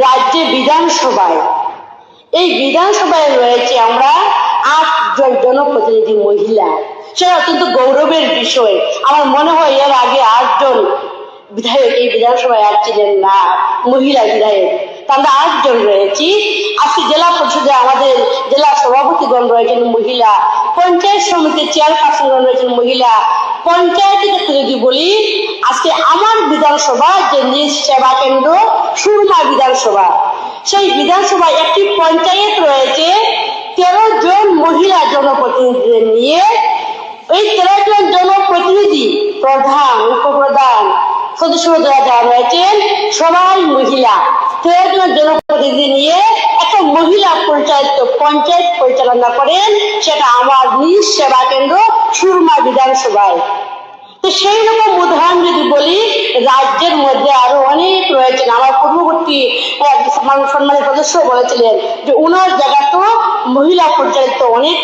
রাজ্যে বিধানসভায়, এই বিধানসভায় রয়েছে আমরা 8 জন জনপ্রতিনিধি মহিলা। সেটা অত্যন্ত গৌরবের বিষয়। আমার মনে হয় এর আগে 8 জন বিধায়ক এই বিধানসভায় আর ছিলেন না, মহিলা বিধায়ক। আমরা 8 জন রয়েছি। আজকে জেলা পরিষদে আমাদের জেলা সভাপতিগণ রয়েছেন মহিলা, পঞ্চায়েত সমিতির চেয়ারপারসনগণ রয়েছেন মহিলা। পঞ্চায়েতের ক্ষেত্রে যদি বলি, আজকে আমার বিধানসভা যে নিজ সেবা কেন্দ্র সুরমা বিধানসভা, সেই বিধানসভায় একটি পঞ্চায়েত রয়েছে 13 জন মহিলা জনপ্রতিনিধিদের নিয়ে। এই 13 জন জনপ্রতিনিধি, প্রধান, উপপ্রধান, সদস্যরা যারা রয়েছেন সবাই মহিলা। 13 জন জনপ্রতিনিধি নিয়ে একটা মহিলা পঞ্চায়েত পরিচালনা করেন, সেটা আমার নিজ সেবা কেন্দ্র সুরমা বিধানসভায়। তো সেই রকম উদাহরণ যদি বলি, রাজ্যের মধ্যে আরো অনেক রয়েছেন। আমার পূর্ববর্তী সম্মানের সদস্য বলেছিলেন যে উনার জায়গাতেও মহিলা পরিচালিত অনেক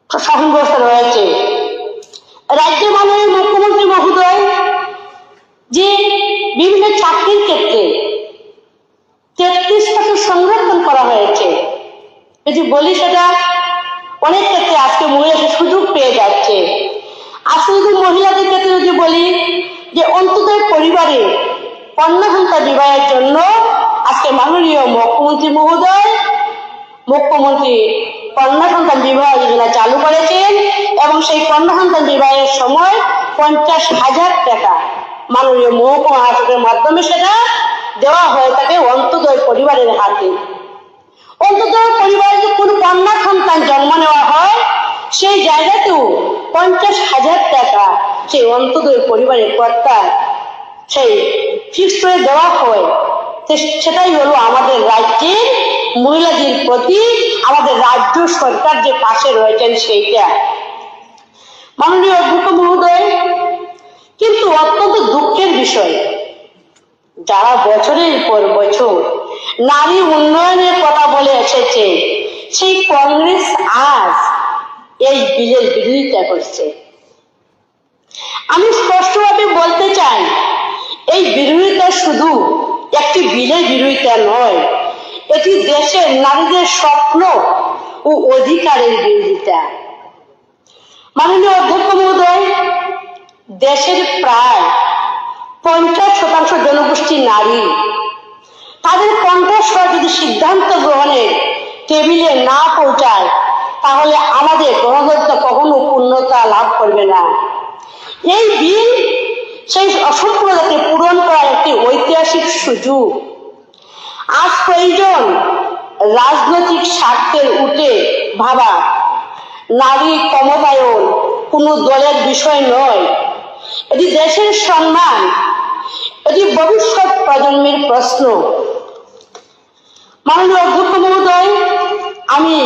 শাসন ব্যবস্থা রয়েছে। রাজ্যের মাননীয় মুখ্যমন্ত্রী মহোদয় যে বিভিন্ন চাকরির ক্ষেত্রে 33% সংরক্ষণ করা হয়েছে, যদি বলি সেটা অনেক ক্ষেত্রে আজকে মহিলাদের সুযোগ পেয়ে যাচ্ছে। আজকে যদি মহিলাদের ক্ষেত্রে যদি বলি যে অন্তত পরিবারে কন্যা সন্তান বিবাহের জন্য আজকে মাননীয় মুখ্যমন্ত্রী মহোদয় কন্যা সন্তান বিবাহ যোজনা চালু করেছেন, এবং সেই কন্যা সন্তান বিবাহের সময় 50,000 টাকা মাননীয় মহকুমা শাসকের মাধ্যমে সেটা দেওয়া হয়ে থাকে অন্তোদয় পরিবারের হাতে। অন্তোদয় পরিবারে যদি কোনো কন্যা সন্তান জন্ম নেওয়া হয়, সেই জায়গাতেও 50,000 টাকা সেই অন্তোদয় পরিবারের কর্তা সেই ফিক্স করে দেওয়া হয়। সেটাই হলো আমাদের রাজ্যের মহিলাদের প্রতি আমাদের রাজ্য সরকার যে পাশে রয়েছেন সেইটা। মাননীয় অধ্যক্ষ মহোদয়, কিন্তু অত্যন্ত দুঃখের বিষয়, যারা বছরের পর বছর নারী উন্নয়নের কথা বলে এসেছে, সেই কংগ্রেস আজ এই বিলের বিরোধিতা করছে। আমি স্পষ্টভাবে বলতে চাই, এই বিরোধিতা শুধু একটি বিলের বিরোধিতা নয়, এটি দেশের নারীদের স্বপ্ন ও অধিকারের বিরোধিতা। মাননীয় অধ্যক্ষ মহোদয়, দেশের প্রায় 50% জনগোষ্ঠী নারী। তাদের কণ্ঠস্বর যদি সিদ্ধান্ত গ্রহণের টেবিলে না পৌঁছায়, তাহলে আমাদের গণতন্ত্র কখনো পূর্ণতা লাভ করবে না। এই বিল সেই অসম্পূর্ণতাকে পূরণ করার একটি ঐতিহাসিক সুযোগ। আজ প্রয়োজন রাজনৈতিক স্বার্থের উঠে ভাবা। নারী ক্ষমতায়ন কোনো দলের বিষয় নয়, এটি দেশের সম্মান, এটি ভবিষ্যৎ প্রজন্মের প্রশ্ন। মাননীয় অধ্যক্ষ মহোদয়, আমি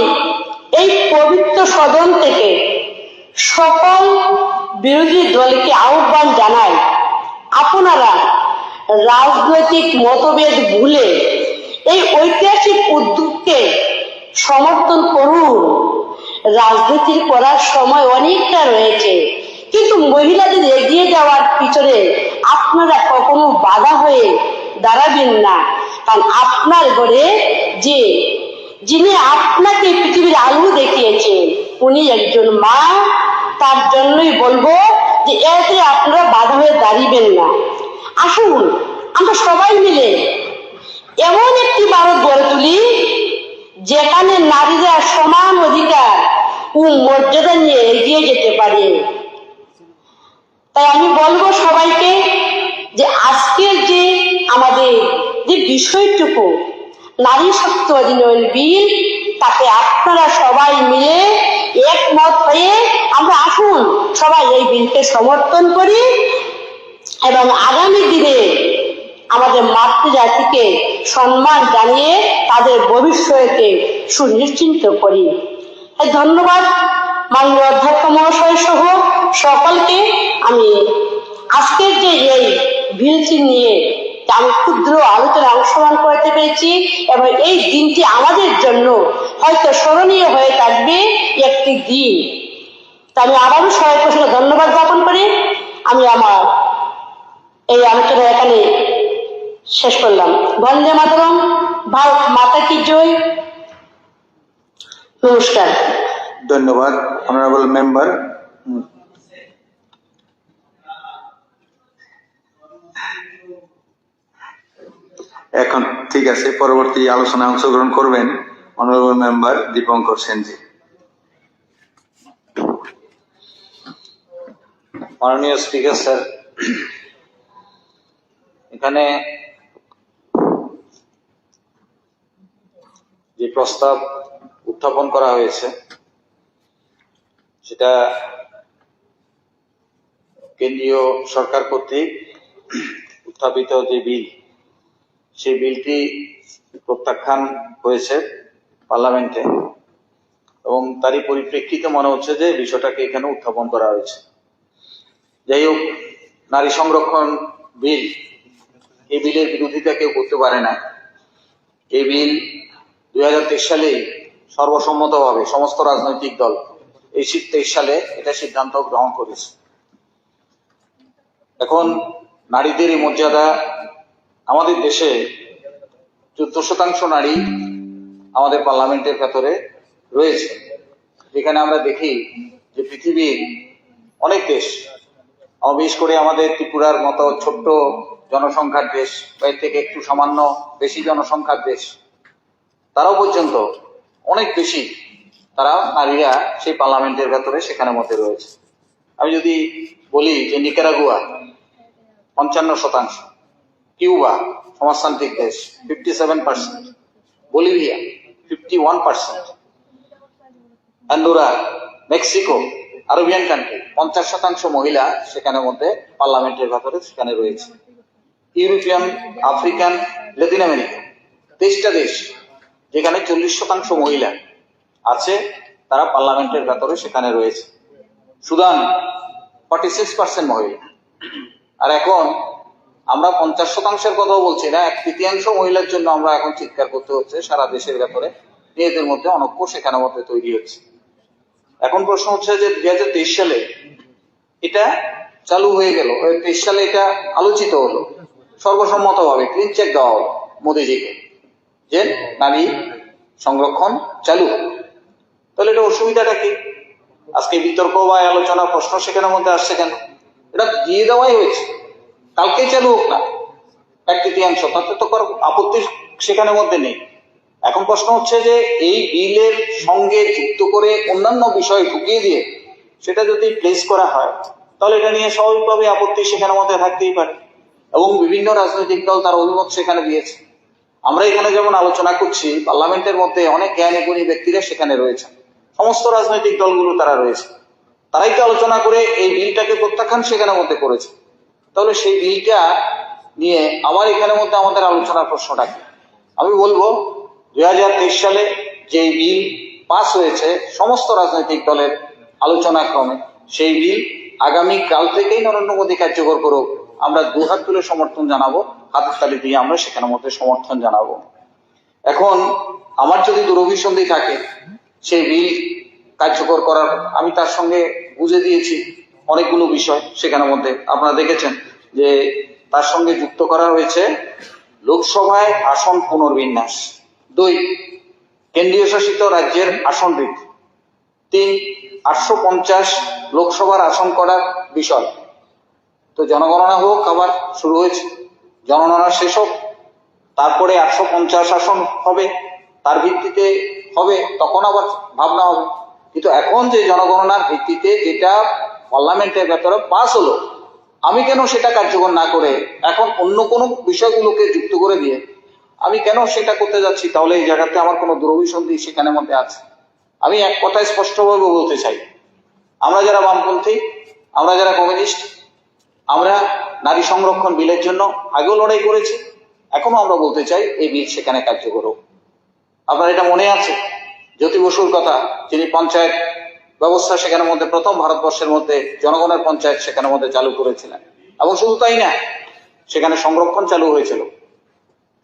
এই পবিত্র সদন থেকে সকল বিরোধী দলকে আহ্বান জানাই, আপনারা রাজনৈতিক মতভেদ ভুলে এই ঐতিহাসিক উদ্যোগকে সমর্থন করুন। রাজনীতি করার সময় অনেকটা রয়েছে, কিন্তু মহিলাদের এগিয়ে যাওয়ার পিছনে আপনারা কখনো বাধা হয়ে দাঁড়াবেন না। কারণ আপনার ঘরে যিনি আপনাকে পৃথিবীর আলো দেখিয়েছে, উনি একজন মা। তার জন্যই বলবো যে এতে আপনারা বাধা হয়ে দাঁড়িয়েবেন না। আসুন আমরা সবাই মিলে এমন একটি ভারত গড়ে তুলি, যেখানে নারীরা সমান অধিকার ও মর্যাদা নিয়ে এগিয়ে যেতে পারে। তাই আমি বলবো সবাইকে যে আজকের যে আমাদের যে বিষয়টুকু নারী শক্তি অধিনিয়ম বিল, তাতে আপনারা সবাই মিলে একমত হয়ে আমরা আসুন সবাই এই বিলকে সমর্থন করি, এবং আগামী দিনে আমাদের মাতৃজাতিকে সম্মান জানিয়ে তাদের ভবিষ্যৎকে সুনিশ্চিত করি। ধন্যবাদ মাননীয় অধ্যক্ষ মহাশয় সহ সকলকে। আমি আজকের যে এই বিলটি নিয়ে আমি ক্ষুদ্র আলোচনায় অংশগ্রহণ করতে পেরেছি, এবং এই দিনটি আমাদের জন্য হয়তো স্মরণীয় হয়ে থাকবে একটি দিন। তা আমি আবারও সবাইকে ধন্যবাদ জ্ঞাপন করি। আমি আমার এই আলোচনা এখানে শেষ করলাম। বন্দে মাতরম, ভারত মাতা কি জয়। নমস্কার। ধন্যবাদ অনারেবল মেম্বার। এখন ঠিক আছে, পরবর্তী আলোচনায় অংশগ্রহণ করবেন অনারেবল মেম্বার দীপঙ্কর সেনজি। মাননীয় স্পিকার স্যার, এখানে যে প্রস্তাব উত্থাপন করা হয়েছে সেটা কেন্দ্রীয় সরকার কর্তৃক উত্থাপিত যে বিল, সেই বিলটি প্রত্যাখ্যান হয়েছে পার্লামেন্টে এবং তারই পরিপ্রেক্ষিতে মনে হচ্ছে যে বিষয়টাকে এখানে উত্থাপন করা হয়েছে। যাই হোক, নারী সংরক্ষণ বিল, এই বিলের বিরোধিতা কেউ করতে পারে না। এই বিল 2023 সালেই সর্বসম্মতভাবে সমস্ত রাজনৈতিক দল এই 23 সালে এটা সিদ্ধান্ত গ্রহণ করেছে। এখন নারীদের এই মর্যাদা, আমাদের দেশে 14% নারী আমাদের পার্লামেন্টের ভেতরে রয়েছে, যেখানে আমরা দেখি যে পৃথিবীর অনেক দেশ, বিশেষ করে আমাদের ত্রিপুরার মতো ছোট্ট জনসংখ্যার দেশ, এর থেকে একটু সামান্য বেশি জনসংখ্যার দেশ, তারাও পর্যন্ত অনেক বেশি তারা নারীরা সেই পার্লামেন্টের ভেতরে সেখানে মধ্যে রয়েছে। আমি যদি বলি যে নিকারাগুয়া 55%, কিউবা সমাজতান্ত্রিক দেশ 57%, Bolivia 51%, Andorra, Mexico, Arabian country 50% মহিলা সেখানে মধ্যে পার্লামেন্টের ভেতরে সেখানে রয়েছে। ইউরোপিয়ান, আফ্রিকান, লাতিন আমেরিকা 23টা দেশ যেখানে 40% মহিলা আছে, তারা পার্লামেন্টের ভেতরে সেখানে রয়েছে। সুদান 46% মহিলা। আর এখন আমরা 50%-এর কথাও বলছি না, 1/3 মহিলার জন্য আমরা এখন চিৎকার করতে হচ্ছে সারা দেশের ভেতরে, মেয়েদের মধ্যে অনৈক্য সেখানে মধ্যে তৈরি হচ্ছে। এখন প্রশ্ন হচ্ছে যে 2023 সালে এটা চালু হয়ে গেল, 23 সালে এটা আলোচিত হলো, সর্বসম্মতভাবে ক্লিন চেক দেওয়া হলো মোদীজিকে যে নারী সংরক্ষণ চালু। তাহলে এটা অসুবিধাটা কি? আজকে বিতর্ক বা আলোচনা প্রশ্ন সেখানে মধ্যে আসছে কেন? এটা দিয়ে দেওয়াই হয়েছে, কালকে চালু হোক না 1/3, তাতে তো আপত্তি সেখানে মধ্যে নেই। এখন প্রশ্ন হচ্ছে যে এই বিলের সঙ্গে যুক্ত করে অন্যান্য বিষয় ঢুকিয়ে দিয়ে সেটা যদি প্লেস করা হয়, তাহলে এটা নিয়ে স্বাভাবিকভাবে আপত্তি সেখানে মধ্যে থাকতেই পারে এবং বিভিন্ন রাজনৈতিক দল তার অভিমত সেখানে দিয়েছে। আমরা এখানে যেমন আলোচনা করছি, পার্লামেন্টের মধ্যে অনেক জ্ঞানী গুণী ব্যক্তিরা সেখানে রয়েছে, সমস্ত রাজনৈতিক দলগুলো তারা রয়েছে, তারাই তো আলোচনা করে এই বিলটাকে প্রত্যাখ্যান সেখানে মধ্যে করেছে। তাহলে সেই বিলটা নিয়ে আবার এখানে মধ্যে আমাদের আলোচনার প্রশ্নটা কি? আমি বলবো 2023 সালে যে বিল পাস হয়েছে সমস্ত রাজনৈতিক দলের আলোচনা ক্রমে, সেই বিল আগামী কাল থেকেই নরেন্দ্র মোদী কার্যকর করুক, আমরা দুহাত তুলে সমর্থন জানাবো, হাতের তালি দিয়ে আমরা সেখানে মধ্যে সমর্থন জানাবো। এখন আমার যদি দুরভিসন্ধি থাকে সেই বিল কার্যকর করার, আমি তার সঙ্গে বুঝে দিয়েছি অনেকগুলো বিষয় সেখানে মধ্যে আপনারা দেখেছেন যে তার সঙ্গে যুক্ত করা হয়েছে লোকসভায় আসন পুনর্বিন্যাস, 2 কেন্দ্রীয় শাসিত রাজ্যের আসন বৃদ্ধি, 3 850 লোকসভার আসন করার বিষয়। তো জনগণনা হোক, আবার শুরু হয়েছে, জনগণনা শেষ হোক, তারপরে 850 আসন হবে, তার ভিত্তিতে হবে, তখন আবার ভাবনা হবে। কিন্তু এখন যে জনগণনার ভিত্তিতে যেটা পার্লামেন্টের ভেতরে পাস হলো, আমি কেন সেটা কার্যকর না করে এখন অন্য কোনো বিষয়গুলোকে যুক্ত করে দিয়ে আমি কেন সেটা করতে যাচ্ছি? তাহলে এই জায়গাতে আমার কোনো দুরভিসন্ধি সেখানে মধ্যে আছে। আমি এক কথায় স্পষ্টভাবে বলতে চাই, আমরা যারা বামপন্থী, আমরা যারা কমিউনিস্ট, আমরা নারী সংরক্ষণ বিলের জন্য আগেও লড়াই করেছি, এখনো আমরা বলতে চাই এই বিল সেখানে কার্যকর হোক। আপনার এটা মনে আছে জ্যোতি বসুর কথা, যিনি পঞ্চায়েত ব্যবস্থা সেখানে মধ্যে প্রথম ভারতবর্ষের মধ্যে জনগণের পঞ্চায়েত সেখানে মধ্যে চালু করেছিলেন, এবং শুধু তাই না, সেখানে সংরক্ষণ চালু হয়েছিল,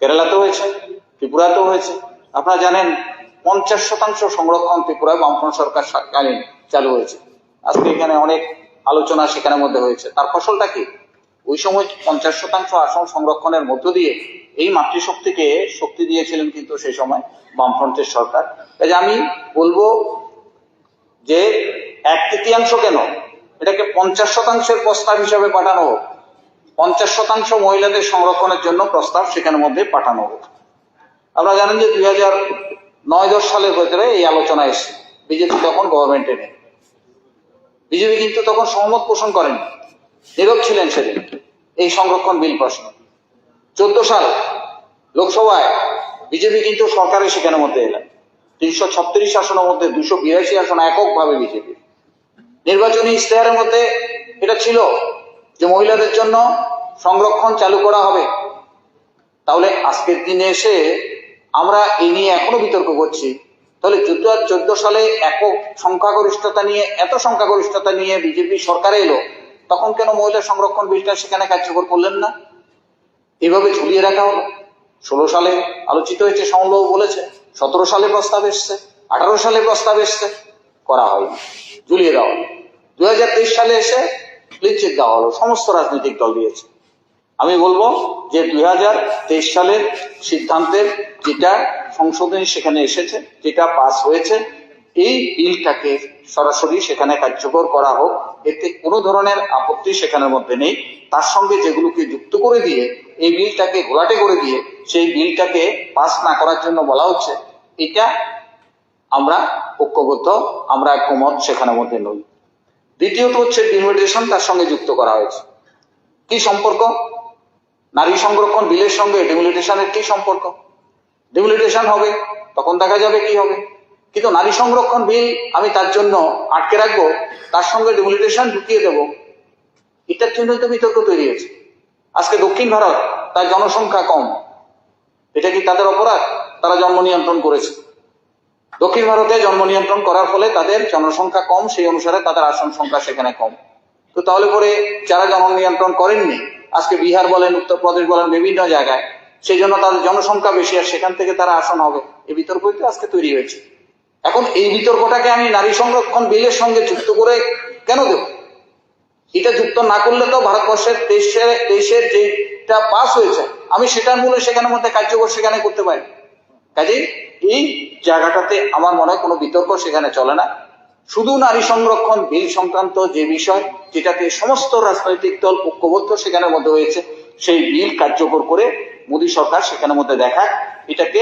কেরালাতেও হয়েছে, ত্রিপুরাতেও হয়েছে। আপনারা জানেন 50% সংরক্ষণ ত্রিপুরায় বামফ্রন্ট সরকার কালীন চালু হয়েছে। আজকে এখানে অনেক আলোচনা সেখানে মধ্যে হয়েছে, তার ফসলটা কি? ওই সময় 50% আসন সংরক্ষণের মধ্য দিয়ে এই মাতৃশক্তিকে শক্তি দিয়েছিলেন কিন্তু সেই সময় বামফ্রন্টের সরকার। কাজে আমি বলবো যে 1/3 কেন, এটাকে 50% প্রস্তাব হিসাবে পাঠানো হোক, 50% মহিলাদের সংরক্ষণের জন্য প্রস্তাব সেখানের মধ্যে পাঠানো হোক। আপনারা জানেন যে 2009-10 সালের ভেতরে এই আলোচনা এসছে, বিজেপি তখন গভর্নমেন্টে নেই। বিজেপি কিন্তু তখন সহমত পোষণ করেন, নীরব ছিলেন সেদিন এই সংরক্ষণ বিল প্রশ্নে। 14 সাল লোকসভায় বিজেপি কিন্তু সরকারের সেখানের মধ্যে এলেন, 336 আসনের মধ্যে 282 আসন এককভাবে বিজেপি। নির্বাচনী ইশতেহারের মধ্যে এটা ছিল যে মহিলাদের জন্য সংরক্ষণ চালু করা হবে। তাহলে আজকের দিনে এসে আমরা এই নিয়ে এখনো বিতর্ক করছি, তাহলে 2014 সালে একক সংখ্যাগরিষ্ঠতা নিয়ে, এত সংখ্যাগরিষ্ঠতা নিয়ে বিজেপি সরকারে এলো, তখন কেন মহিলা সংরক্ষণ বিলটা সেখানে কার্যকর করলেন না? এভাবে ঝুলিয়ে রাখা হলো। 16 সালে আলোচিত হয়েছে, সমলবাবু বলেছে, 17 সালে প্রস্তাব এসছে, 18 সালে প্রস্তাব এসছে, করা হয়নি, ঝুলিয়ে দেওয়া হলো। 2023 সালে এসে ক্লিন চিট দেওয়া হলো, সমস্ত রাজনৈতিক দল দিয়েছে। আমি বলবো যে 2023 সালের সিদ্ধান্তের যেটা সংশোধনী সেখানে এসেছে, যেটা পাস হয়েছে, এই বিলটাকে সরাসরি সেখানে কার্যকর করা হোক, এতে কোনো ধরনের আপত্তি সেখানের মধ্যে নেই। তার সঙ্গে যেগুলোকে যুক্ত করে দিয়ে এই বিলটাকে ঘোলাটে করে দিয়ে সেই বিলটাকে পাস না করার জন্য বলা হচ্ছে, এটা আমরা ঐক্যবদ্ধ, আমরা একমত সেখানের মধ্যে নই। দ্বিতীয়ত হচ্ছে ডিলিমিটেশন তার সঙ্গে যুক্ত করা হয়েছে। কি সম্পর্ক নারী সংরক্ষণ বিলের সঙ্গে ডিলিমিটেশনের? কি সম্পর্ক? ডিলিমিটেশন হবে তখন দেখা যাবে কি হবে, কিন্তু নারী সংরক্ষণ বিল আমি তার জন্য আটকে রাখবো, তার সঙ্গে ডিলিমিটেশন ঢুকিয়ে দেব, এটার জন্যই তো বিতর্ক তৈরি হয়েছে। আজকে দক্ষিণ ভারত, তার জনসংখ্যা কম, এটা কি তাদের অপরাধ? তারা জন্ম নিয়ন্ত্রণ করেছে। দক্ষিণ ভারতে জন্ম নিয়ন্ত্রণ করার ফলে তাদের জনসংখ্যা কম, সেই অনুসারে তাদের আসন সংখ্যা সেখানে কম। তো তাহলে পরে যারা জন্ম নিয়ন্ত্রণ করেননি, আজকে বিহার বলেন, উত্তরপ্রদেশ বলেন, বিভিন্ন জায়গায়, সেই জন্য তাদের জনসংখ্যা বেশি, আর সেখান থেকে তারা আসন হবে, এই বিতর্কই তো আজকে তৈরি হয়েছে। এখন এই বিতর্কটাকে আমি নারী সংরক্ষণ বিলের সঙ্গে যুক্ত করে কেন দেব? এটা যুক্ত না করলে তো ভারতবর্ষের দেশের যেটা পাস হয়েছে আমি সেটার মূলে সেখানের মধ্যে কার্যকর সেখানে করতে পারি। কাজেই এই জায়গাটাতে আমার মনে হয় কোনো বিতর্ক সেখানে চলে না। শুধু নারী সংরক্ষণ বিল সংক্রান্ত যে বিষয়, যেটাতে সমস্ত রাজনৈতিক দল ঐক্যবদ্ধ সেখানের মধ্যে হয়েছে, সেই বিল কার্যকর করে মোদী সরকার সেখানের মধ্যে দেখায়, এটাকে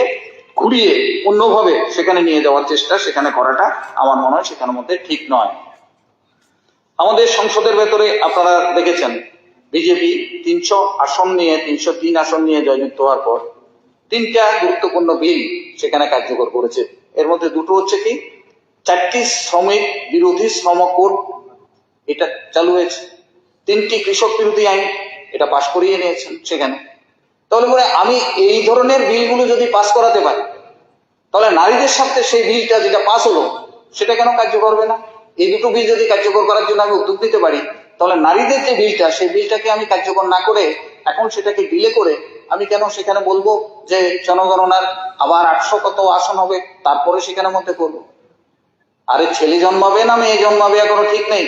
ঘুরিয়ে অন্যভাবে সেখানে নিয়ে যাওয়ার চেষ্টা সেখানে করাটা আমার মনে হয় সেখানের মধ্যে ঠিক নয়। আমাদের সংসদের ভেতরে আপনারা দেখেছেন বিজেপি 300 আসন নিয়ে, 303 আসন নিয়ে জয়যুক্ত হওয়ার পর 3টা গুরুত্বপূর্ণ বিল সেখানে কার্যকর করেছে। এর মধ্যে দুটো হচ্ছে কি, 4টি শ্রমিক বিরোধী শ্রম কোড এটা চালু হয়েছে, 3টি কৃষক বিরোধী আইন এটা পাশ করিয়ে নিয়েছেন সেখানে। তাহলে পরে আমি এই ধরনের বিলগুলো যদি পাস করাতে পারি, তাহলে নারীদের সাথে সেই বিলটা যেটা পাস হলো সেটা কেন কার্যকর হবে না? এই দুটো বিল যদি কার্যকর করার জন্য আমি উদ্যোগ নিতে পারি, তাহলে নারীদের যে বিলটা, সেই বিলটাকে আমি কার্যকর না করে এখন সেটাকে ডিলে করে আমি কেন সেখানে বলবো যে জনগণনার আবার 800 কত আসন হবে তারপরে সেখানের মধ্যে করবো? আরে ছেলে জন্মাবে না মেয়ে জন্মাবে এখনো ঠিক নেই,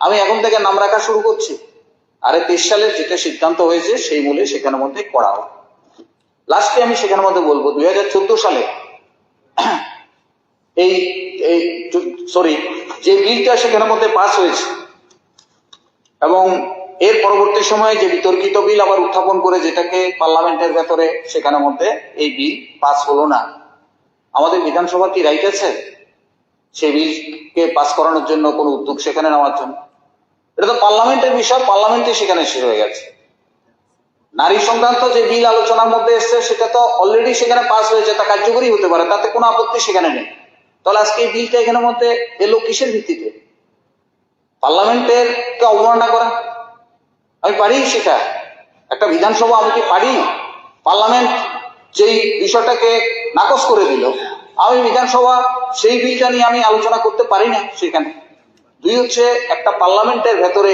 আমি এখন থেকে নাম রাখা শুরু করছি। আরে 23 সালের যেটা সিদ্ধান্ত হয়েছে সেই মূলে সেখানের মধ্যে করা হোক। লাস্টে আমি সেখানের মধ্যে বলবো 2014 সালে যে বিলটা সেখানের মধ্যে পাস হয়েছে এবং এর পরবর্তী সময়ে যে বিতর্কিত বিল আবার উত্থাপন করে যেটাকে পার্লামেন্টের ভেতরে সেখানের মধ্যে এই বিল পাস হলো না, আমাদের বিধানসভা কি রাইট আছে সেই বিলকে পাস করানোর জন্য কোনো উদ্যোগ সেখানে নেওয়ার জন্য? এটা তো পার্লামেন্টের বিষয়, পার্লামেন্টে সেখানে শেষ হয়ে গেছে। নারী সংক্রান্ত যে বিল আলোচনার মধ্যে এসছে সেটা তো অলরেডি সেখানে পাস হয়েছে, তা কার্যকরী হতে পারে, তাতে কোনো আপত্তি সেখানে নেই। তাহলে আজকে এই বিলটা এখানের মধ্যে এলো কিসের ভিত্তিতে? পার্লামেন্টের কে অবমাননা করা? আমি পারি সেটা? একটা বিধানসভা আমি কি পারি? পার্লামেন্ট যেই বিষয়টাকে নাকচ করে দিল, আমি বিধানসভা সেই বিলটা নিয়ে আমি আলোচনা করতে পারি না সেখানে। দুই হচ্ছে, একটা পার্লামেন্টের ভেতরে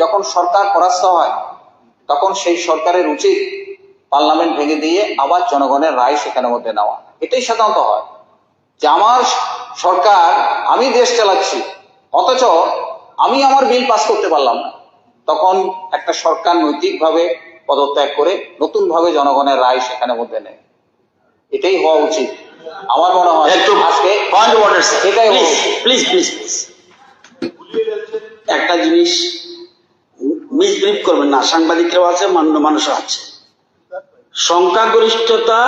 যখন সরকার পরাস্ত হয় তখন সেই সরকারের উচিত পার্লামেন্ট ভেঙে দিয়ে আবার জনগণের রায় সেখানের মধ্যে নেওয়া। এটাই সাধারণত হয় যে আমার সরকার, আমি দেশ চালাচ্ছি, অথচ আমি আমার বিল পাস করতে পারলাম না, তখন একটা সরকার নৈতিকভাবে পদত্যাগ করে নতুনভাবে জনগণের রায় সেখানে মধ্যে নেয়। এটাই হওয়া উচিত আমার মনে হয়। একটু আজকে পয়েন্ট অফ অর্ডার স্যার, এটাই প্লিজ হওয়া উচিত। প্লিজ প্লিজ প্লিজ একটা জিনিস মিসবিলিভ করবেন না, সাংবাদিকরাও আছে, মান্য মানুষও আছে। সংখ্যাগরিষ্ঠতা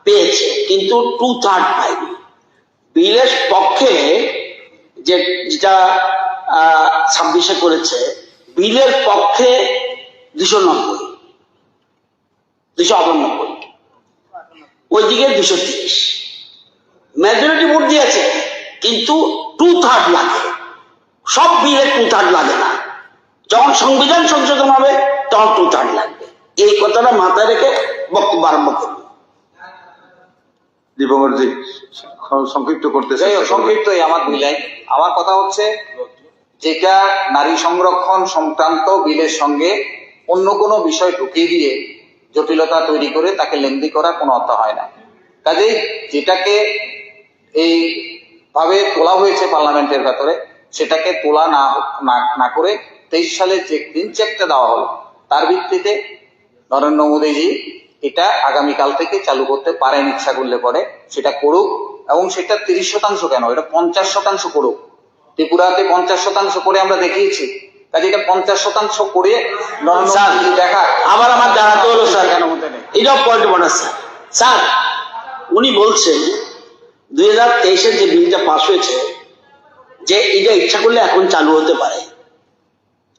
পেয়েছে কিন্তু 2/3 পায়নি। বিলের পক্ষে যেটা 26-এ করেছে, বিলের পক্ষে 290, 298, ওইদিকে 230 মেজরিটি ভোট দিয়েছে, কিন্তু 2/3 লাগে। সব বিলে 2/3 লাগে না, যখন সংবিধান সংশোধন হবে তখন 2/3 লাগবে। এই কথাটা মাথায় রেখে বক্তব্য আরম্ভ করুন। দীপঙ্কর জি সংক্ষিপ্ত করতে যাই হোক, সংক্ষিপ্তই আমার 2 লাইন। আমার কথা হচ্ছে, যেটা নারী সংরক্ষণ সংক্রান্ত বিলের সঙ্গে অন্য কোনো বিষয় ঢুকিয়ে দিয়ে জটিলতা তৈরি করে তাকে লেন্দি করার কোনো অর্থ হয় না। কাজেই যেটাকে এই ভাবে তোলা হয়েছে পার্লামেন্টের ভেতরে, সেটাকে তোলা না করে 23 সালে যে গ্রিন চেকটা দেওয়া হলো, তার ভিত্তিতে নরেন্দ্র মোদীজি এটা আগামীকাল থেকে চালু করতে পারেন, ইচ্ছা করলে পরে সেটা করুক। এবং সেটা 30% কেন, এটা 50% করুক। ত্রিপুরাতে 50% করে আমরা দেখিয়েছি, কাজে এটা 50% করে নরেন্দ্র স্যার, মোদী দেখা। আবার আমার জানাতে হলো স্যার, কেন মধ্যে নেই? এটাও point of order sir. Sir, উনি বলছেন 2023-এর যে বিলটা পাস হয়েছে, যে এটা ইচ্ছা করলে এখন চালু হতে পারে।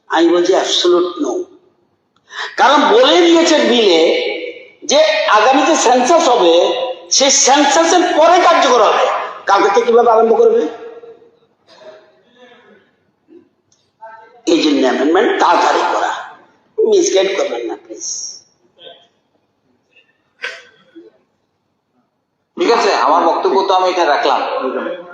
আমি বলছি অ্যাবসলিউট নো। কারণ বলে দিয়েছে বিলে যে আগামীতে সেন্সাস হবে, সেই সেন্সাসের পরে কার্যকর হবে। কালকে থেকে কিভাবে আরম্ভ করবে? এই জন্য অ্যামেন্ডমেন্ট তাড়াতাড়ি করা। মিসগাইড করবেন না প্লিজ। ঠিক আছে, আমার বক্তব্য তো আমি এটা রাখলাম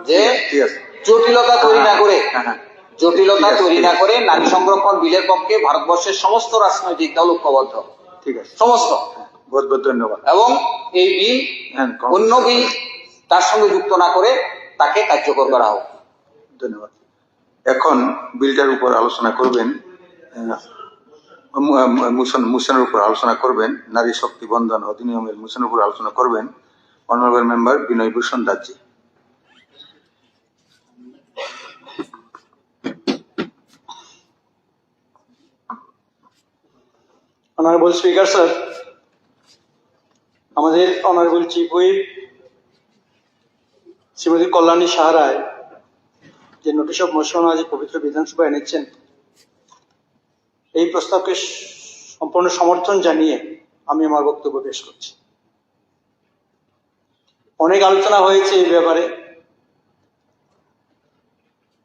যে ঠিক আছে। জটিলতা তৈরি না করে, হ্যাঁ, হ্যাঁ। জটিলতা ঠিক আছে, তৈরি ঠিক না আছে। করে নারী সংরক্ষণ বিলের পক্ষে ভারতবর্ষের সমস্ত রাজনৈতিক দল ঐক্যবদ্ধ, ঠিক আছে, সমস্ত। বহুত বহুত ধন্যবাদ। এবং এই বিল হ্যাঁ, অন্য বিল তার সঙ্গে যুক্ত না করে তাকে কার্যকর করা হোক। ধন্যবাদ। এখন বিলটার উপর আলোচনা করবেন, মোশনের উপর আলোচনা করবেন, নারী শক্তি বন্ধন অধিনিয়মের মোশনের উপর আলোচনা করবেন honourable member Binoy Bhushan Dasji. Honourable speaker sir, আমাদের honourable chief whip Shrimati Kalyani সাহারায় যে নোটিশ অফ মোশন আজ পবিত্র বিধানসভায় এনেছেন, এই প্রস্তাবকে সম্পূর্ণ সমর্থন জানিয়ে আমি আমার বক্তব্য পেশ করছি। অনেক আলোচনা হয়েছে এই ব্যাপারে,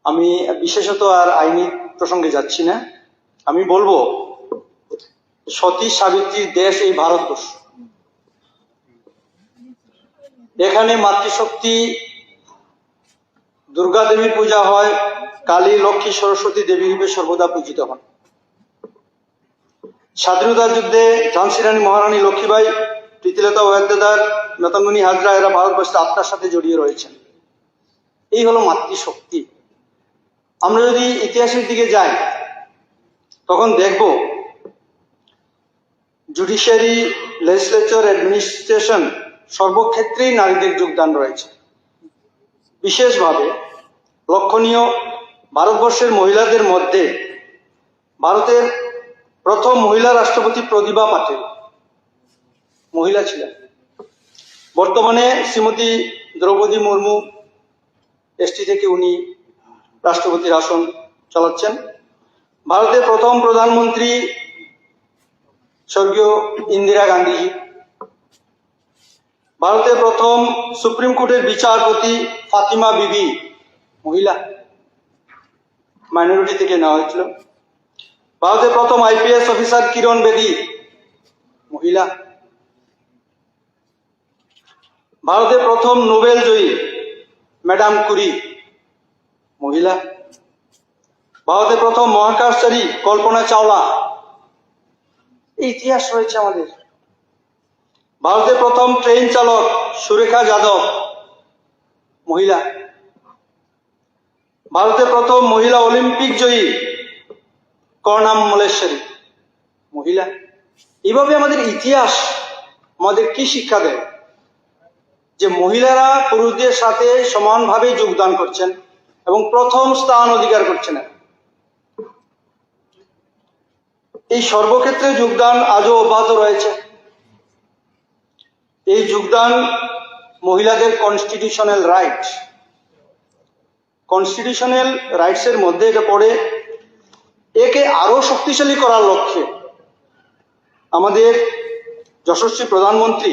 আমি বিশেষত আর আইনি প্রসঙ্গে যাচ্ছি না। আমি বলবো, সতী সাবিত্রীর দেশ এই ভারতবর্ষ। এখানে মাতৃশক্তি দুর্গা দেবীর পূজা হয়, কালী, লক্ষ্মী, সরস্বতী দেবী রূপে সর্বদা পূজিত হন। স্বাধীনতা যুদ্ধে ঝাঁসি রানী মহারানী লক্ষ্মীবাই, প্রীতিলতা ওয়াদ্দেদার, নতঙ্গিনী হাজরা এরা ভারতবর্ষের আত্মার সাথে জড়িয়ে রয়েছেন। এই হলো মাতৃশক্তি। আমরা যদি ইতিহাসের দিকে যাই, তখন দেখব জুডিশিয়ারি, লেজিসলেচার, অ্যাডমিনিস্ট্রেশন সর্বক্ষেত্রেই নারীদের যোগদান রয়েছে। বিশেষভাবে লক্ষণীয়, ভারতবর্ষের মহিলাদের মধ্যে ভারতের প্রথম মহিলা রাষ্ট্রপতি প্রতিভা পাটিল মহিলা ছিলেন। বর্তমানে শ্রীমতী দ্রৌপদী মুর্মু এসটি থেকে উনি রাষ্ট্রপতির আসন চালাচ্ছেন। ভারতের প্রথম প্রধানমন্ত্রী স্বর্গীয় ইন্দিরা গান্ধীজি। ভারতের প্রথম সুপ্রিম কোর্টের বিচারপতি ফাতিমা বিবি মহিলা, মাইনরিটি থেকে নেওয়া হয়েছিল। ভারতের প্রথম আইপিএস অফিসার কিরণ বেদী মহিলা। ভারতের প্রথম নোবেল জয়ী ম্যাডাম কুরি মহিলা। ভারতের প্রথম মহাকাশচারী কল্পনা চাওলা। এই ইতিহাস রয়েছে আমাদের। ভারতের প্রথম ট্রেন চালক সুরেখা যাদব মহিলা। ভারতের প্রথম মহিলা অলিম্পিক জয়ী কর্ণামলেশ্বরী মহিলা। এইভাবে আমাদের ইতিহাস আমাদের কি শিক্ষা দেয়, যে মহিলারা পুরুষদের সাথে সমানভাবে যোগদান করছেন এবং প্রথম স্থান অধিকার করছেন। এই সর্বক্ষেত্রে যোগদান আজও অব্যাহত রয়েছে। এই যোগদান মহিলাদের কনস্টিটিউশনাল রাইট, কনস্টিটিউশনাল রাইটস এর মধ্যে এটা পড়ে। একে আরো শক্তিশালী করার লক্ষ্যে আমাদের যশস্বী প্রধানমন্ত্রী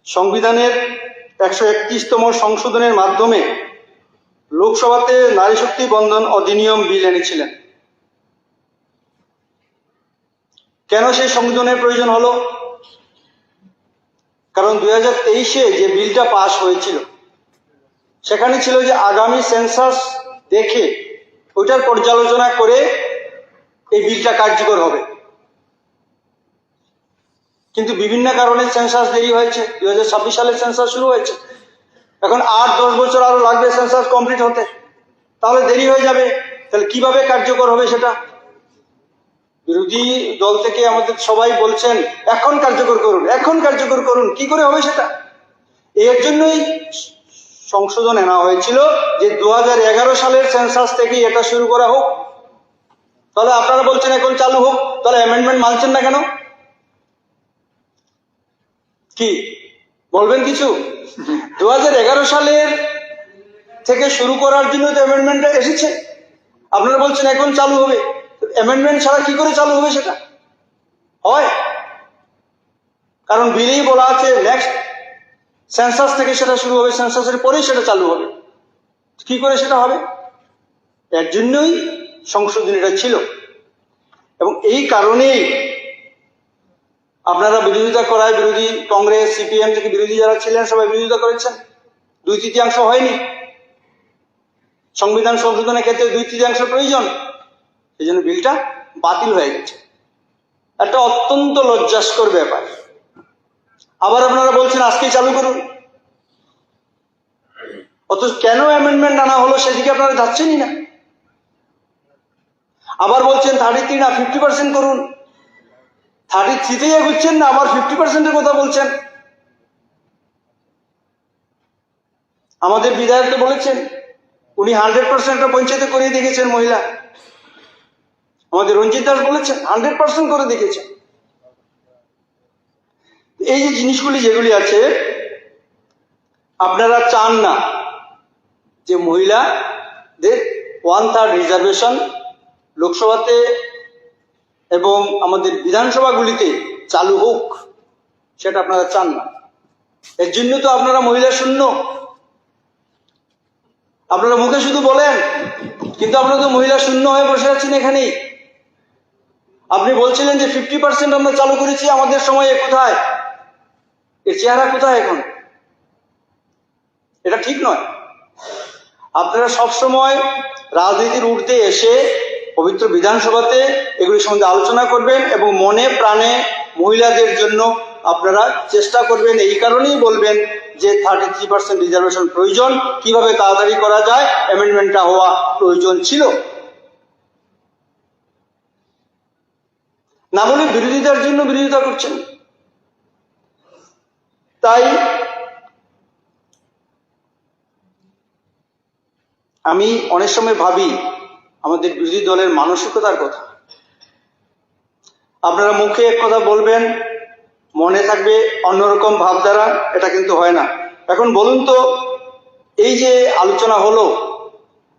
সংবিধানের 131তম সংশোধনের মাধ্যমে লোকসভাতে নারী শক্তি বন্ধন অধিনিয়ম বিল এনেছিলেন। কেন সেই সংশোধনের প্রয়োজন হলো? কারণ 2023-এ যে বিলটা পাশ হয়েছিল সেখানে ছিল যে আগামী সেন্সাস দেখে ওইটার পর্যালোচনা করে এই বিলটা কার্যকর হবে, কিন্তু বিভিন্ন কারণে সেন্সাস দেরি হয়েছে। 2026 সালে সেন্সাস শুরু হয়েছে, এখন 8-10 বছর আরো লাগবে সেন্সাস কমপ্লিট হতে, তাহলে দেরি হয়ে যাবে। তাহলে কিভাবে কার্যকর হবে সেটা? বিরোধী দল থেকে আমাদের সবাই বলছেন এখন কার্যকর করুন, এখন কার্যকর করুন। কি করে হবে সেটা? এর জন্যই সংশোধন আনা হয়েছিল যে 2011 সালের সেন্সাস থেকে এটা শুরু করা হোক। তাহলে আপনারা বলছেন এখন চালু হোক, তাহলে অ্যামেন্ডমেন্ট মানছেন না কেন? কি বলবেন কিছু? 2011 সালের থেকে শুরু করার জন্য তো অ্যামেন্ডমেন্টটা এসেছে, আপনারা বলছেন এখন চালু হবে। অ্যামেন্ডমেন্ট ছাড়া কি করে চালু হবে সেটা? হয়, কারণ বিলেই বলা আছে নেক্সট সেন্সাস থেকে সেটা শুরু হবে, সেন্সাসের পরেই সেটা চালু হবে। কি করে সেটা হবে? এর জন্যই সংশোধনীটা ছিল। এবং এই কারণেই আপনারা বিরোধিতা করায়, বিরোধী কংগ্রেস সিপিএম থেকে বিরোধী যারা ছিলেন সবাই বিরোধিতা করেছেন। 2/3 হয়নি। সংবিধান সংশোধনের ক্ষেত্রে 2/3 প্রয়োজন, সেই জন্য বিলটা বাতিল হয়ে গেছে। একটা অত্যন্ত লজ্জাস্কর ব্যাপার। আবার আপনারা বলছেন আজকেই চালু করুন, অথচ কেন অ্যামেন্ডমেন্ট আনা হলো সেদিকে আপনারা যাচ্ছেনই না। আবার বলছেন 33 না 50% করুন, 33-তেই এগুচ্ছেন না, আবার 50%-এর কথা বলছেন। আমাদের বিধায়ক তো বলেছেন উনি 100% পঞ্চায়েতে করিয়ে দেখেছেন মহিলা। আমাদের রঞ্জিত দাস বলেছেন 100% করে দেখেছেন। এই যে জিনিসগুলি যেগুলি আছে, আপনারা চান না যে মহিলাদের 1/3 রিজার্ভেশন লোকসভাতে এবং আমাদের বিধানসভাগুলিতে চালু হোক, সেটা আপনারা চান না। এর জন্য তো আপনারা মহিলা শূন্য। আপনারা মুখে শুধু বলেন, কিন্তু আপনারা তো মহিলা শূন্য হয়ে বসে আছেন এখানেই। আপনি বলছিলেন যে 50% আমরা চালু করেছি আমাদের সময়ে, কোথায়? এর চেহারা কোথায় এখন? এটা ঠিক নয়। আপনারা সবসময় রাজনীতির ঊর্ধ্বে এসে পবিত্র বিধানসভাতে এগুলি সম্বন্ধে আলোচনা করবেন এবং মনে প্রাণে মহিলাদের জন্য আপনারা চেষ্টা করবেন। এই কারণেই বলবেন যে 33% রিজার্ভেশন প্রয়োজন, কিভাবে তাড়াতাড়ি করা যায়, অ্যামেন্ডমেন্টটা হওয়া প্রয়োজন ছিল। না বলে বিরোধিতার জন্য বিরোধিতা করছেন। তাই আমি অনেক সময় ভাবি আমাদের বিরোধী দলের মানসিকতার কথা। আপনারা মুখে এক কথা বলবেন, মনে থাকবে অন্যরকম ভাবধারা, এটা কিন্তু হয় না। এখন বলুন তো, এই যে আলোচনা হলো,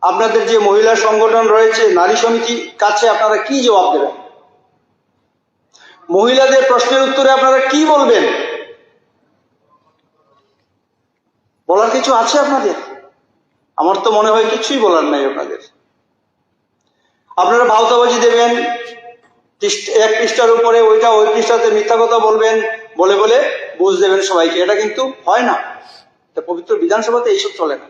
আপনাদের যে মহিলা সংগঠন রয়েছে নারী সমিতি কাছে আপনারা কি জবাব দেবেন? মহিলাদের প্রশ্নের উত্তরে আপনারা কি বলবেন? বলার কিছু আছে আপনাদের? আমার তো মনে হয় কিছুই বলার নাই আপনাদের। আপনারা ভাওতাবাজি দেবেন, এক পৃষ্ঠার উপরে ওইটা ওই পৃষ্ঠাতে মিথ্যা কথা বলবেন, বলে বলে বুঝ দেবেন সবাইকে। এটা কিন্তু হয় না। পবিত্র বিধানসভাতে এইসব চলে না।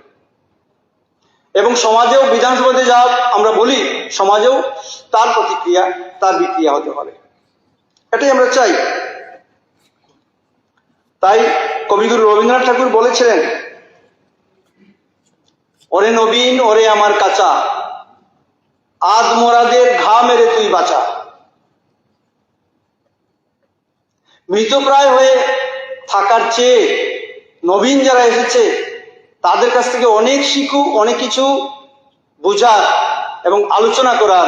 এবং সমাজেও বিধানসভাতে যা আমরা বলি, সমাজেও তার প্রতিক্রিয়া, তার বিক্রিয়া হতে হবে। এটাই আমরা চাই। তাই কবিগুরু রবীন্দ্রনাথ ঠাকুর বলেছিলেন, ওরে নবীন ওরে আমার কাঁচা, আদমরাদের ঘা মেরে তুই বাঁচা। মৃতপ্রায় হয়ে থাকার চেয়ে নবীন যারা এসেছে তাদের কাছ থেকে অনেক শিখু, অনেক কিছু বোঝার এবং আলোচনা করার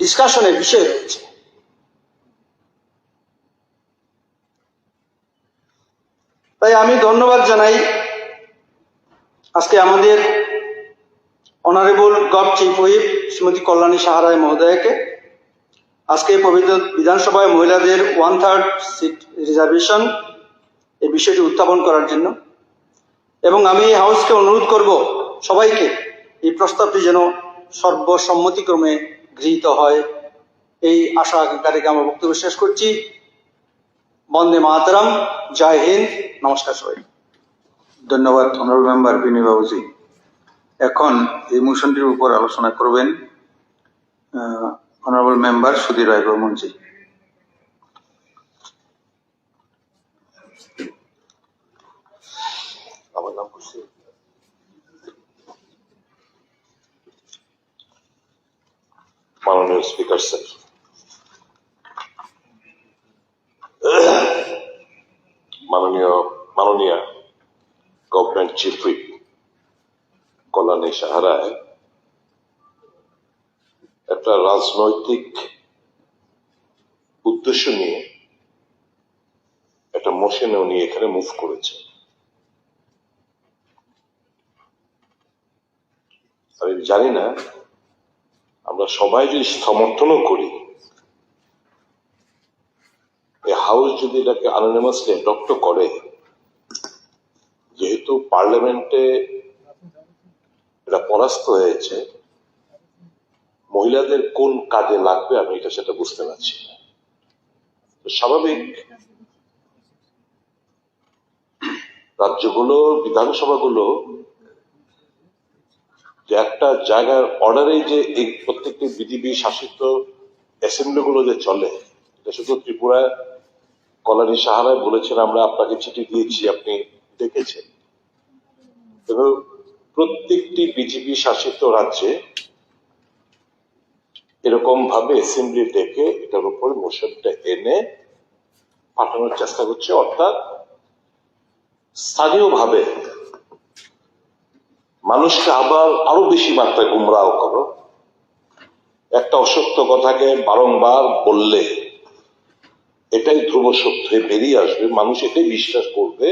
ডিসকাশনের বিষয় রয়েছে। তাই আমি ধন্যবাদ জানাই আজকে আমাদের honourable gov chief whip Shrimati Kalyani Saha Roy মহোদয়াকে আজকে পবিত্র বিধানসভায় মহিলাদের 1/3 সিট রিজার্ভেশন এই বিষয়টি উত্থাপন করার জন্য, এবং আমি এই হাউসকে অনুরোধ করব সবাইকে এই প্রস্তাবটি যেন সর্বসম্মতিক্রমে গৃহীত হয়। এই আশা আকাঙ্ক্ষা রেখে আমার বক্তব্য শেষ করছি। বন্দে মাতরম, জয় হিন্দ, নমস্কার সবাই। ধন্যবাদ অনারেবল মেম্বার বিনয় বাবুজি। এখন এই মোশনটির উপর আলোচনা করবেন অনারেবল মেম্বার সুধীর রায় বর্মনজি। আমার নাম খুশি। মাননীয় স্পিকার স্যার, মাননীয় government chief whip Kalyani Saha Roy একটা রাজনৈতিক উদ্দেশ্য নিয়ে একটা মোশনে উনি এখানে মুভ করেছে। আমি জানি না আমরা সবাই যদি সমর্থনও করি, এই হাউস যদি এটাকে আনোনিমাসলি অ্যাডপ্ট করে, যেহেতু পার্লামেন্টে এটা পরাস্ত হয়েছে, মহিলাদের কোন কাজে লাগবে আমি এটা সেটা বুঝতে পারছি না। স্বাভাবিক রাজ্যগুলো, বিধানসভাগুলো যে একটা জায়গার অর্ডারে যে এই প্রত্যেকটি বিজেপি শাসিত অ্যাসেম্বলি গুলো যে চলে, এটা শুধু ত্রিপুরায় কল্যাণী সাহা রায় বলেছেন আমরা আপনাকে চিঠি দিয়েছি, আপনি দেখেছেন, এবং প্রত্যেকটি বিজেপি শাসিত রাজ্যে এরকম ভাবে অ্যাসেম্বলি ডেকে এটার উপর মোশনটা এনে পাঠানোর চেষ্টা করছে। অর্থাৎ স্থানীয়ভাবে মানুষকে আবার আরো বেশি মাত্রায় গুমরাহ করো, একটা অসত্য কথাকে বারংবার বললে এটাই ধ্রুব সত্য হয়ে বেরিয়ে আসবে, মানুষ এটাই বিশ্বাস করবে।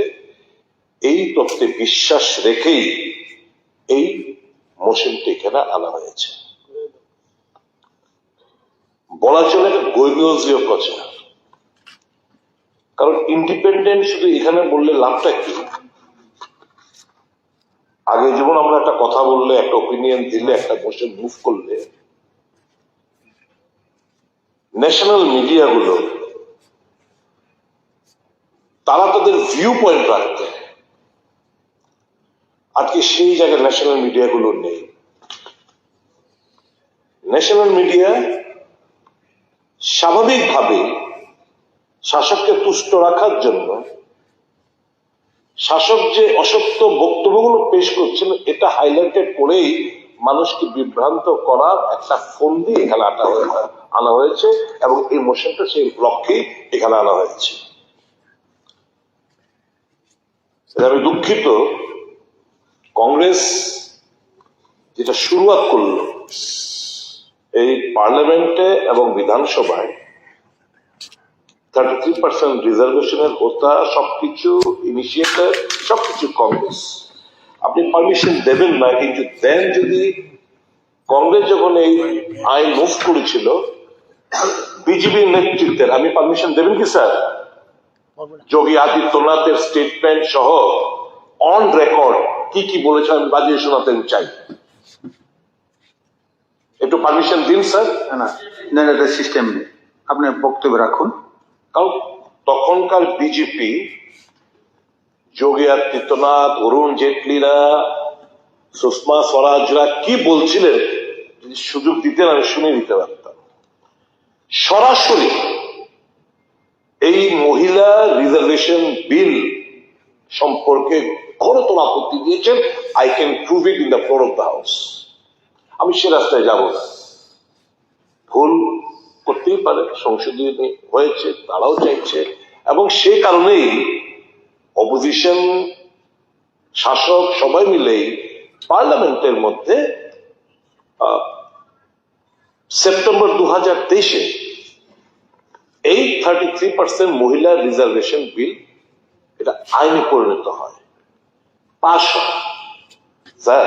এই তত্ত্বে বিশ্বাস রেখেই এই মোশনটি এখানে আনা হয়েছে। বলা চলে গৈবীয় কথা, কারণ ইন্ডিপেন্ডেন্ট শুধু এখানে বললে লাভটা কি? আগে যেমন আমরা একটা কথা বললে, একটা ওপিনিয়ন দিলে, একটা মোশন মুভ করলে ন্যাশনাল মিডিয়া গুলো তারা তাদের ভিউ পয়েন্ট রাখতে, আজকে সেই জায়গায় ন্যাশনাল মিডিয়া গুলো নেই। ন্যাশনাল মিডিয়া স্বাভাবিকভাবে শাসককে তুষ্ট রাখার জন্য শাসক যে অসত্য বক্তব্যগুলো পেশ করছেন এটা হাইলাইটেড করেই মানুষকে বিভ্রান্ত করার একটা ফন্দি এখানে আনা হয়েছে, এবং এই মোশনটা সেই লক্ষ্যেই এখানে আনা হয়েছে। আমি দুঃখিত, কংগ্রেস যেটা শুরুয়াত করলো এই পার্লামেন্টে এবং বিধানসভায় 33% রিজার্ভেশনের হোতা, সবকিছু ইনিশিয়েটার, সবকিছু কংগ্রেস। আপনি পারমিশন দেবেন না, কিন্তু দেন যদি কংগ্রেস যখন এই আইন মুভ করেছিল বিজেপির নেতৃত্বের, আমি পারমিশন দেবেন কি স্যার? যোগী আদিত্যনাথের স্টেটমেন্ট সহ অন রেকর্ড কি কি বলেছেন আমি বাজিয়ে শোনাতে চাই। একটু পারমিশন দিন স্যার। না না, এটা সিস্টেম নেই, আপনি বক্তব্য রাখুন। কারণ তখনকার বিজেপি, যোগী আদিত্যনাথ, অরুণ জেটলিরা, সুষমা স্বরাজরা কি বলছিলেন যদি সুযোগ দিতেন আমি শুনে নিতে পারতাম। সরাসরি এই মহিলা রিজার্ভেশন বিল সম্পর্কে ঘোরতর আপত্তি দিয়েছেন। I can prove it in the floor of the house. আমি সে রাস্তায় যাব না, ভুল করতেই পারে, সংশোধনী হয়েছে, তারাও চাইছে, এবং সেই কারণেই অপোজিশন, শাসক সবাই মিলেই পার্লামেন্টের মধ্যে সেপ্টেম্বর 2023-এ এই 33% মহিলা রিজার্ভেশন বিল এটা আইনে পরিণত হয়, পাশ হয়। স্যার,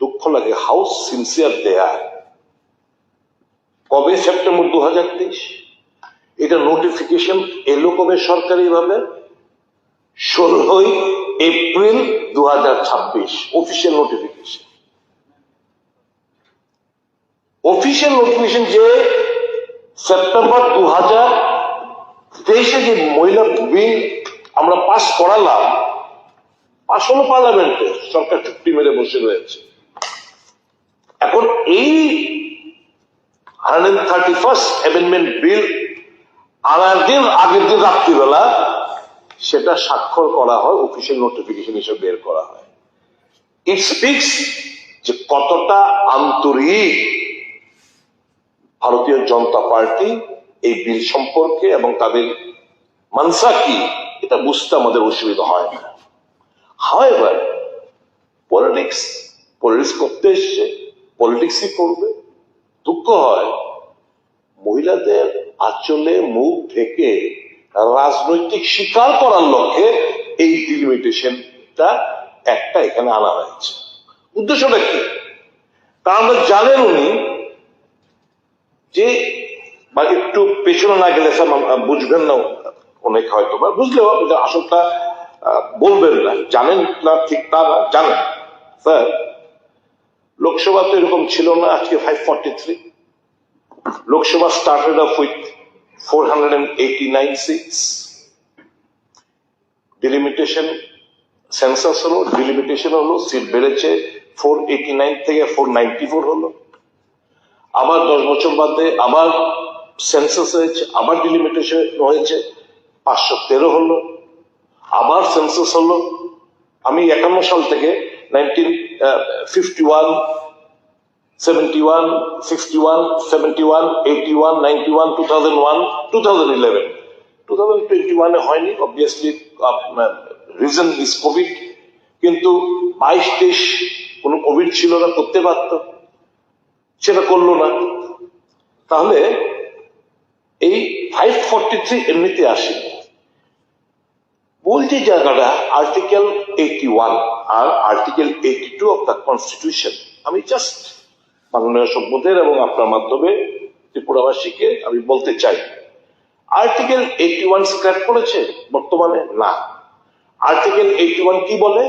দুঃখ লাগে, হাউ সিনসিয়ার দেয়ার। কবে? সেপ্টেম্বর 2023। এটা নোটিফিকেশন এলো কবে সরকারি ভাবে? 16 April 2026 official notification. Official notification যে সেপ্টেম্বর 2023-এ যে মহিলা বিল আমরা পাস করালাম, পাস হলো পার্লামেন্টে, সরকার চুক্তি মেরে বসে রয়েছে। এখন এই 131st অ্যামেন্ডমেন্ট বিল আনার দিন আগের দিন রাত্রিবেলা সেটা স্বাক্ষর করা হয়, অফিসিয়াল নোটিফিকেশন হিসেবে বের করা হয়। ইট স্পিক্স যে কতটা আন্তরিক ভারতীয় জনতা পার্টি এই বিল সম্পর্কে এবং তাদের মানসা কি এটা বুঝতে আমাদের অসুবিধা হয় না। হাওয়েভার পলিটিক্স করতে এসছে, পলিটিক্সই করবে। দুঃখ হয় মহিলাদের আঁচলে মুখ ঢেকে রাজনৈতিক শিকার করার লক্ষ্যে এই ডিলিমিটেশনটা একটা এখানে আনা হয়েছে। উদ্দেশ্যটা কি? কারণ আমরা জানেন উনি যে, বা একটু পেছনে না গেলে স্যার বুঝবেন না অনেক, হয়তো বা বুঝলেও আসলটা বলবেন না, জানেন না ঠিক তা না, জানেন। স্যার, লোকসভা তো এরকম ছিল না, আজকে 543। Lok Sabha started off with 489 seats. Delimitation census হলো, ডিলিমিটেশন হলো, সিট বেড়েছে 489 থেকে 494 হলো। আবার 10 বছর বাদে আবার সেন্সাস হয়েছে, আবার ডিলিমিটেশন হয়েছে, 513 হলো, আবার সেন্সাস হলো। আমি 51 সাল থেকে 1951, 71, 61, 71, 81, 91, 2001, 2011, 2021-এ হয়নি, অবভিয়াসলি রিজন ইজ কোভিড। কিন্তু 22-23 কোনো কোভিড ছিল না, করতে পারত, সেটা করলো না। তাহলে এই 543 এমনিতে আসে। মূল যে জায়গাটা আর্টিকেল 81 আর আর্টিকেল 82 অফ দ্য কনস্টিটিউশন, আমি জাস্ট মাননীয় সভ্যদের এবং আপনার মাধ্যমে ত্রিপুরাবাসীকে আমি বলতে চাই, আর্টিকেল 81 স্ক্র্যাপ করেছে বর্তমানে? না। আর্টিকেল 81 কি বলে?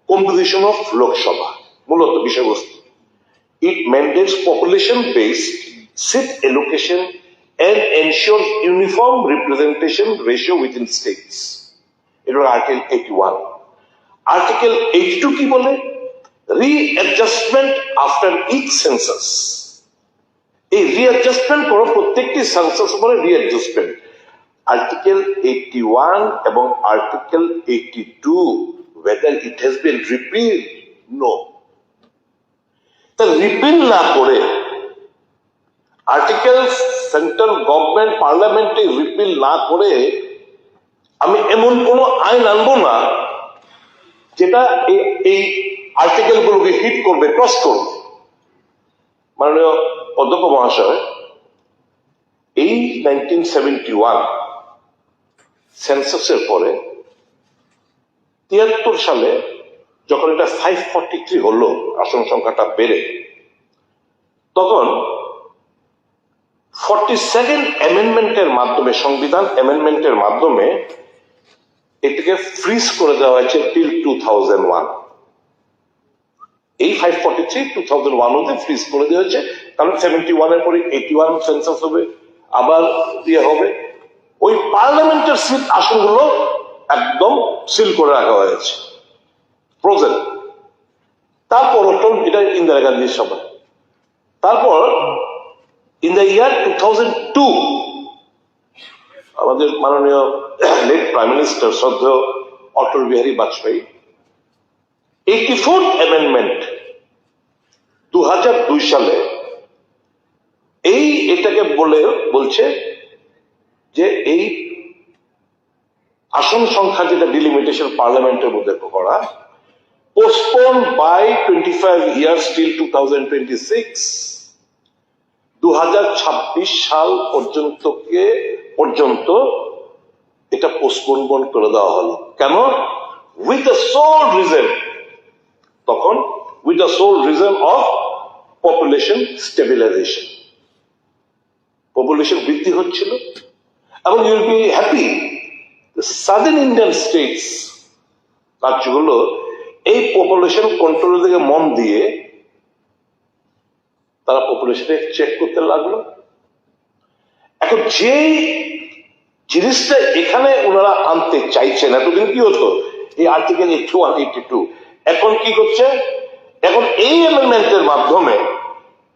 কম্পোজিশন অফ লোকসভা, মূলত বিষয়বস্তু। It mandates population-based seat allocation and ensures uniform representation ratio within states. It was Article 81. Article 82 কি বলে? Readjustment after each census. এই রিঅ্যাডজাস্টমেন্ট করো, প্রত্যেকটি সেন্সাস বলে রিঅ্যাডজাস্টমেন্ট। আর্টিকেল 81 এবং article 82 whether it has been repealed? No. তা রিপিল না করে আর্টিকেল সেন্ট্রাল গভর্নমেন্ট পার্লামেন্টে রিপিল না করে আমি এমন কোন আইন আনবো না যেটা এই আর্টিকেল গুলোকে হিট করবে, ক্রস করবে। মাননীয় অধ্যক্ষ মহাশয়, এই 1971 সেন্সাসের পরে 73 সালে যখন এটা 543 হলো, আসন সংখ্যাটা বেড়ে, তখন 42nd অ্যামেন্ডমেন্টের মাধ্যমে, সংবিধান অ্যামেন্ডমেন্টের মাধ্যমে এটাকে ফ্রিজ করে দেওয়া হয়েছে টিল 2001। এই 543 2001 হতে ফ্রিজ করে দেওয়া হয়েছে, কারণ 71 এর পরে 81 সেন্সাস হবে, আবার ইয়ে হবে। ওই পার্লামেন্টের সিট আসনগুলো একদম সিল করে রাখা হয়েছে, ফ্রোজেন। তারপর এটা ইন্দিরা গান্ধীর সময়। তারপর ইন দ্য ইয়ার 2002 আমাদের মাননীয় লেট প্রাইম মিনিস্টার শ্রদ্ধেয় অটল বিহারী বাজপেয়ী 84th অ্যামেন্ডমেন্ট 2002 সালে এটাকে বলছে যে এই আসন সংখ্যা যেটা ডিলিমিটেশন পার্লামেন্টের মধ্যে করা, পোস্টপোন বাই 25 years till 2026, 2026 সাল পর্যন্ত এটা পোস্টপোন করে দেওয়া হলো। কেন? উইথ দ্য সোল রিজন, তখন with the sole reason of population stabilisation, population বৃদ্ধি হচ্ছিল এবং you will be happy southern Indian states রাজ্যগুলো এই পপুলেশন কন্ট্রোলের দিকে মন দিয়ে তারা পপুলেশনে চেক করতে লাগলো। এখন যে জিনিসটা এখানে ওনারা আনতে চাইছেন, এতদিন কি হতো এই আর্টিকেল 8182, এখন কি করছে, এখন এই অ্যামেন্ডমেন্টের মাধ্যমে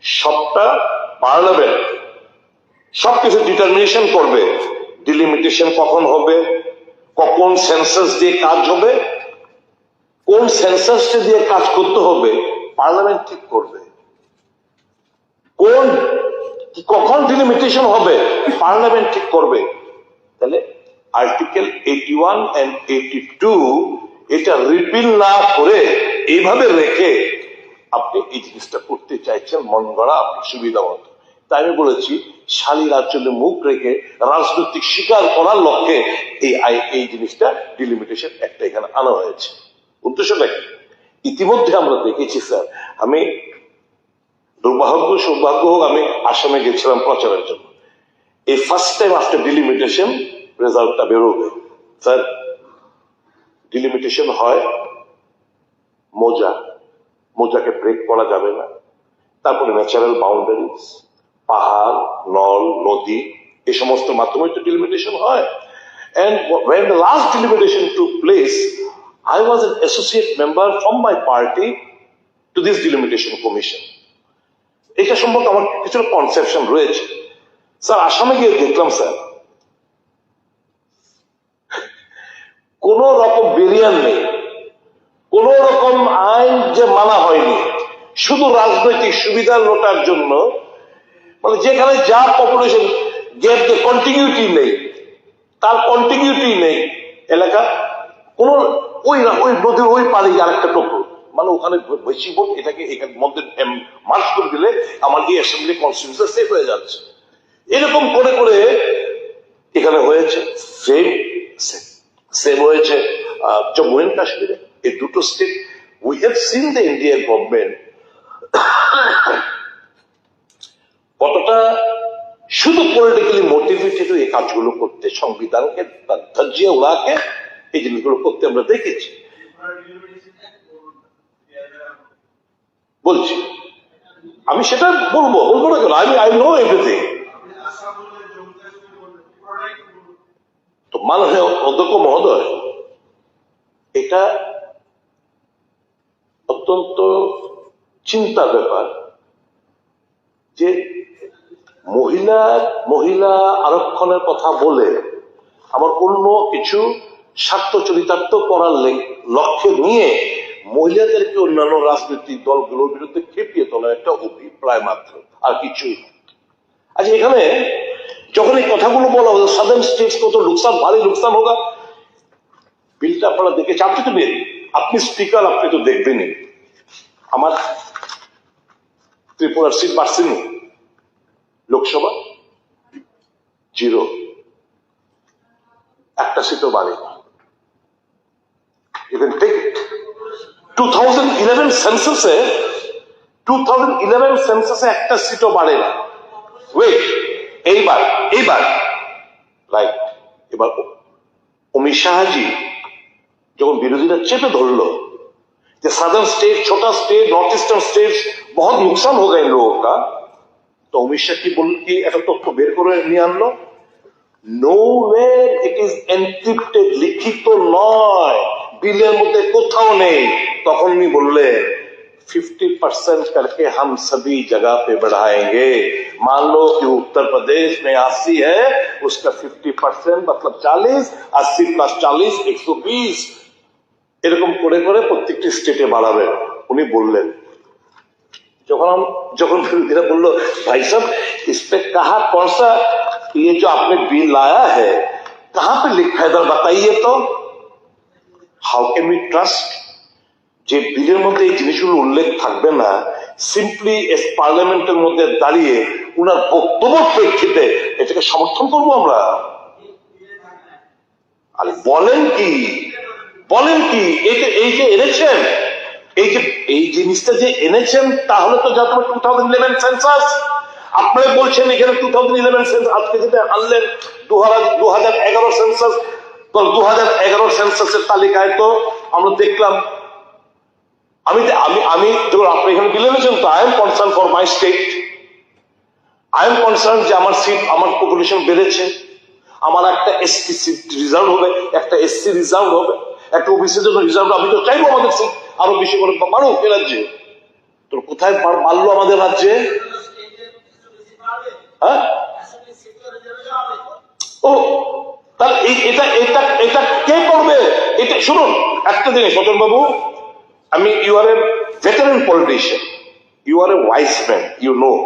সবটা পার্লামেন্ট সবকিছু ডিটারমিনেশন করবে, ডিলিমিটেশন কখন হবে, কখন সেন্সাস দিয়ে কাজ হবে, কোন সেন্সাসটা দিয়ে কাজ করতে হবে পার্লামেন্ট ঠিক করবে, কখন ডিলিমিটেশন হবে পার্লামেন্ট ঠিক করবে। তাহলে আর্টিকেল 81 and 82 এটা রিপিল না করে এইভাবে রেখে আপনি এই জিনিসটা করতে চাইছেন মন গড়া আপনি সুবিধা মতো। তাই আমি বলেছি শালীর আচরণে মুখ রেখে রাজনৈতিক শিকার করার লক্ষ্যে এই জিনিসটা ডিলিমিটেশন একটা এখানে আনা হয়েছে। উদ্দেশ্যটা কি? ইতিমধ্যে আমরা দেখেছি স্যার, আমি সৌভাগ্য হোক আমি আসামে গেছিলাম প্রচারের জন্য, এই ফার্স্ট টাইম আফটার ডিলিমিটেশন রেজাল্টটা বেরোবে। স্যার ডিলিমিটেশন হয় মোজাকে ব্রেক করা যাবে না, তারপরে ন্যাচারাল বাউন্ডারিজ, পাহাড়, নল, নদী, এই সমস্ত মাধ্যমে তো ডিলিমিটেশন হয়। And when the last delimitation took place, I was an associate member from my party to this delimitation commission. এটা সম্পর্কে আমার কিছু কনসেপশন রয়েছে। স্যার আসামে গিয়ে দেখলাম স্যার কোন রকম বেরিয়ান নেই, কোন রকম আইন যে মানা হয়নি, শুধু রাজনৈতিক সুবিধা লোটার জন্য, মানে যেখানে যা পপুলেশন গ্যাপ যে কন্টিনিউটি নেই, তার কন্টিনিউটি নেই এলাকা, কোন ওই নদীর ওই পাড়ে আরেকটা টোটো, মানে ওখানে বেশি ভোট এটাকে এখানে মধ্যে মার্চ করে দিলে আমার এই অ্যাসেম্বলি কনস্টিটিউশন সেফ হয়ে যাচ্ছে। এরকম করে করে এখানে হয়েছে, সেম হয়েছে জম্মু এন্ড কাশ্মীরে, এই দুটো state. We have seen the Indian government কতটা শুধু পলিটিক্যালি মোটিভেটেড এই কাজগুলো করতে, সংবিধানকে ধজ্জিয়ে উড়াকে এই জিনিসগুলো করতে আমরা দেখেছি। বলছি আমি সেটা বলবো না কেন, আই নো এভরিথিং। তো মাননীয় অধ্যক্ষ মহোদয়, এটা অত্যন্ত চিন্তার ব্যাপার যে মহিলা আরক্ষণের কথা বলে আমার অন্য কিছু স্বার্থ চরিতার্থ করার লক্ষ্যে নিয়ে মহিলাদেরকে অন্যান্য রাজনৈতিক দলগুলোর বিরুদ্ধে খেপিয়ে তোলার একটা অভিপ্রায় মাত্র, আর কিছুই না। আচ্ছা এখানে যখন এই কথাগুলো বলা হলো সাদার্ন স্টেটস কত নুকসান, ভারী নুকসান হোগা, বিলটা আপনারা দেখেছেন, আপনি স্পিকার, আপনি তো দেখবেনই। আমার ত্রিপুরার সিট বাড়ছেনি, লোকসভা 0, একটা সিটও বাড়েনি। You can take it. 2011 সেন্সাসে একটা সিটও বাড়ে না। ওয়েট, এইবার রাইট, এবার অমিত শাহজি যখন বিরোধীরা চেপে ধরলো যে सदर्न स्टेट, छोटा स्टेट, नॉर्थ ईस्टर्न स्टेट्स बहुत नुकसान हो गए इन लोगों का, तो अमित शाह की একটা তথ্য বের করে নিয়ে আনলো, nowhere it is encrypted, লিখিত নয়, বিলের মধ্যে কোথাও নেই। তখন উনি বললেন 50% करके हम सभी जगह पे बढ़ाएंगे। मान लो कि उत्तर प्रदेश में 80 है, उसका 50% मतलब 40, 80 + 40 120, এরকম করে করে প্রত্যেকটি স্টেটে বাড়াবেন উনি বললেন। जखन विरोधीरा बोलो भाई साहब इस पे कहा कौन सा ये जो आपने बिल लाया है कहाँ पे लिखा है बताइए तो हाउ कैन वी ट्रस्ट যে বিলের মধ্যে এই জিনিসগুলো উল্লেখ থাকবে না সিম্পলি এস পার্লামেন্টের মধ্যে দাঁড়িয়ে উনার বক্তব্যের প্রেক্ষিতে এটাকে সমর্থন করবো আমরা আরে বলেন কি এই যে এনেছেন এই জিনিসটা যে এনেছেন তাহলে তো যা তোমার 2011 সেন্সাস আপনারা বলছেন এখানে 2011 সেন্সাস আজকে যেটা আনলেন 2011 সেন্সাস তো 2011 সেন্সাসের তালিকায় তো আমরা দেখলাম আমি যখন আপনি এখানে বিল এনেছেন তো I am concern for my state I am concern যে আমার সিট আমার পপুলেশন বেড়েছে আমার একটা এসটি সিট রিজার্ভ হবে একটা এসসি রিজার্ভ হবে একটা ওবিসির জন্য রিজার্ভ আমি তো চাইবো আমাদের সিট আরো বেশি করে বাড়ুক এ রাজ্যে তো কোথায় বাড়লো আমাদের রাজ্যে হ্যাঁ ও তাহলে এটা কে করবে এটা শুনুন একটা জিনিস সচল বাবু I mean, you are a veteran politician. You are a wise man, you know.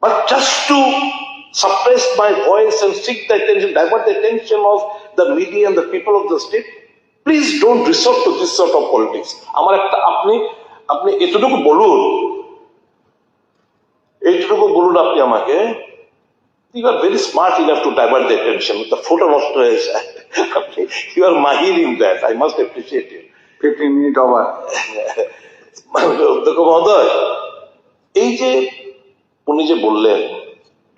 But just to suppress my voice and seek the attention, divert the attention of the media and the people of the state, please don't resort to this sort of politics. আমার একটা আপনি এতটুকু বলুন আপনি আমাকে you are very smart enough to divert the attention. The photo নষ্ট হয়ে যায় you are mahir in that. I must appreciate it. 15 minute over অধ্যক্ষ মহোদয় এই যে উনি যে বললেন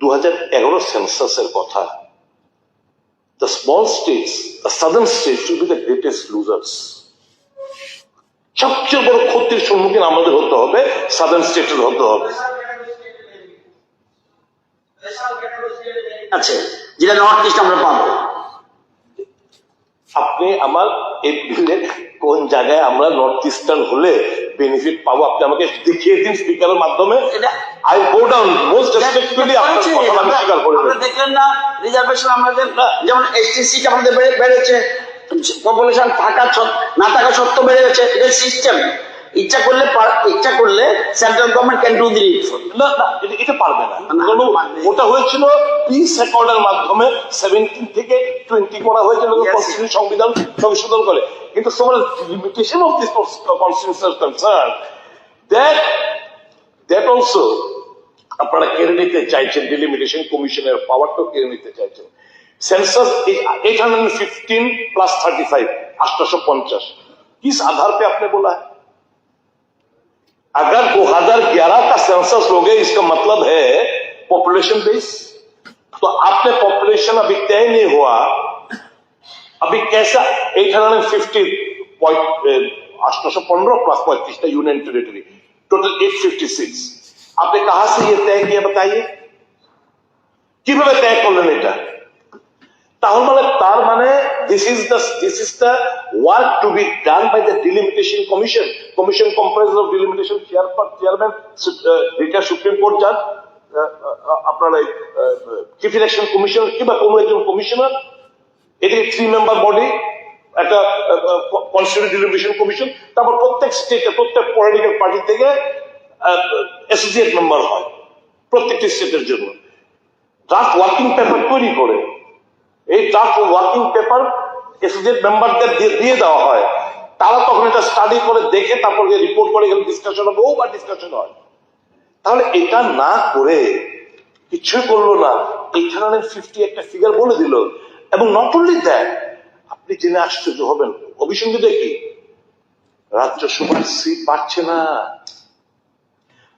2011 সেন্সাসের কথা the small states the southern states will be the greatest losers সবচেয়ে বড় ক্ষতির সম্মুখীন আমাদের হতে হবে সাদার্ন স্টেটের হতে হবে আছে যেটা নর্থ ইস্ট আমরা পাবো আপনি আমার এই বিলে কোন জায়গায় আমরা নর্থ ইস্টার্ন হলে বেনিফিট পাবো আপনি আমাকে দেখিয়ে দিন স্পিকারের মাধ্যমে I go down most respectfully আপনার কথা আমি স্বীকার করে আপনারা দেখলেন না রিজার্ভেশন আমাদের যেমন এসটি সিট আমাদের বেড়েছে পপুলেশন না থাকা সত্ত্বেও বেড়ে গেছে এটা সিস্টেম ইচ্ছা করলে central government can do the না এটা পারবে না ওটা হয়েছিল পিস অ্যাকর্ডের মাধ্যমে 17 থেকে 20 করা হয়েছিল কনস্টিটিউশন সংবিধান সংশোধন করে কিন্তু so limitation of this constitution concern that also আপনারা কেড়ে নিতে চাইছেন ডিলিমিটেশন কমিশনের পাওয়ারটা কেড়ে নিতে চাইছেন सेंसस 815 प्लस 35 850 किस आधार पे आपने बोला है अगर 2011 का सेंसस लोगे इसका मतलब है पॉपुलेशन बेस तो आपने पॉपुलेशन अभी तय नहीं हुआ अभी कैसा 850 815 प्लस 35 यूनियन टेरिटरी टोटल 856 आपने कहां से ये तय किया बताइए কিভাবে तय করলেন এটা তার মানে this is the work to be done by the delimitation commission comprised of delimitation chairman retired supreme court judge আপনার chief election commissioner কিংবা কোন একজন কমিশনার এটি 3 মেম্বার বডি একটা কনস্টিটিউয়েন্ট delimitation কমিশন তারপর প্রত্যেক স্টেটে প্রত্যেক পলিটিক্যাল পার্টি থেকে অ্যাসোসিয়েট মেম্বার হয় প্রত্যেকটি স্টেটের জন্য ড্রাফট ওয়ার্কিং পেপার তৈরি করে এই ড্রাফট ওয়ার্কিং পেপার এসোসিয়েট মেম্বারদের দিয়ে দেওয়া হয় তারা তখন এটা স্টাডি করে দেখে তারপর রিপোর্ট করে এখানে ডিসকাশন হবে বা ডিসকাশন হয় তাহলে এটা না করে কিছুই করলো না 850 একটা ফিগার বলে দিল এবং নট অনলি দ্যাট আপনি জেনে আশ্চর্য হবেন অভিসংবিদে কি রাজ্যসভার সিট পাচ্ছে না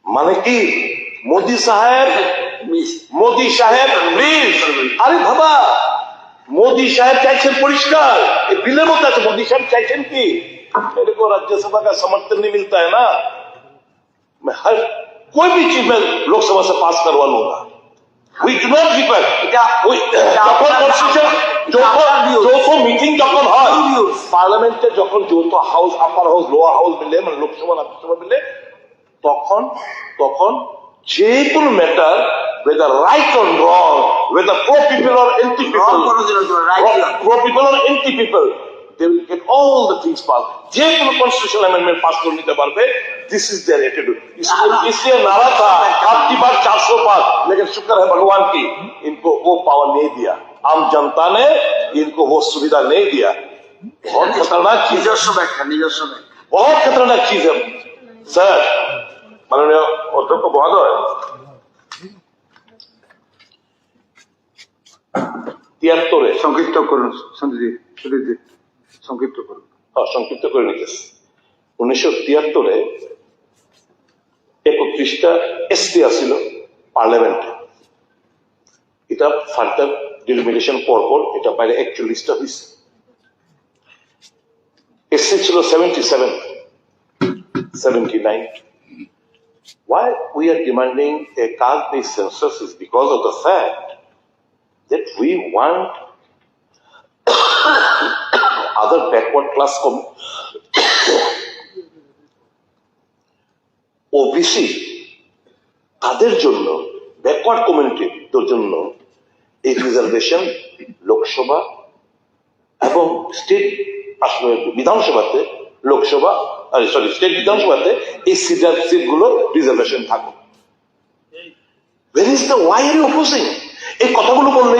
মানে কি মোদি সাহেব প্লিজ আরে বাবা मोदी साहब चाहছেন পরিষ্কার ये बिले में আছে मोदी साहब चाहছেন কি मेरे को राज्यसभा का समर्थन नहीं मिलता है ना मैं हर कोई भी चीज में लोकसभा से पास करवा लूंगा we do not require যখন কনস্টিটিউশন যখন মিটিং যখন হয় পার্লামেন্টে যখন যৌথ হাউস আপার হাউস লোয়ার হাউস মিলে মানে লোকসভা রাজ্যসভা মিলে তখন যে কোনো matter whether right or wrong, whether pro people or anti people, pro people or anti people, they will get all the things passed. যে কোনো constitutional amendment pass করে নিতে পারবে, this is their attitude. इसलिए नारा था अब की बार 400 पार, लेकिन शुक्र है भगवान की इनको वो पावर नहीं दिया, आम जनता ने इनको वो सुविधा नहीं दिया। बहुत खतरनाक चीज, নিজস্ব ব্যাখ্যা बहुत खतरनाक चीज है सर। माननीय अध्यक्ष महोदय, 73 সংক্ষিপ্ত করুন সঞ্জয় জি, সংক্ষিপ্ত করুন। সংক্ষিপ্ত করে নিতেছে। 1973 31টা এসটি আসিল পার্লামেন্টে, এটা ফার্দার ডিলিমিটেশন পরপর এটা বাইরে 41টা হয়েছে। এসসি ছিল 77, 79. Why we are demanding a caste-based census is because of the fact that we want other backward class OBC তাদের জন্য, ব্যাকওয়ার্ড কমিউনিটির জন্য এই রিজার্ভেশন লোকসভা এবং স্টেট বিধানসভাতে, লোকসভা সরি স্টেট বিধানসভাতে এই সিটগুলো রিজার্ভেশন থাকুক। Where is the why are you opposing? এই কথাগুলো বলবে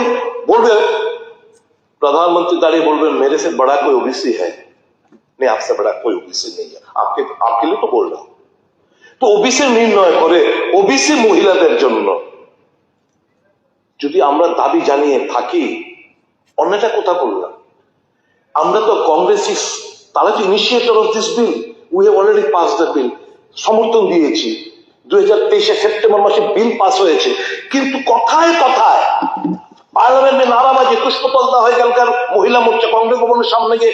प्रधानमंत्री दाঁড়িয়ে বলবেন मेरे से बड़ा कोई ओबीसी है नहीं, आपसे बड़ा कोई ओबीसी नहीं है, आपके लिए तो बोल रहा हूं। তো ওবিসি নির্ণয় করে ওবিসি মহিলাদের জন্য যদি আমরা দাবি জানিয়ে থাকি, অন্যটা কথা বললাম। আমরা তো কংগ্রেস, তারা তো initiator of this bill, we have already pass the বিল, সমর্থন দিয়েছি। 2023 সেপ্টেম্বর মাসে বিল পাস হয়েছে, কিন্তু কথায় কথায় পার্লামেন্টে নারাবাজি, কুশপুতল হয়ে গেলকার মহিলা মোর্চা কংগ্রেস ভবনের সামনে গিয়ে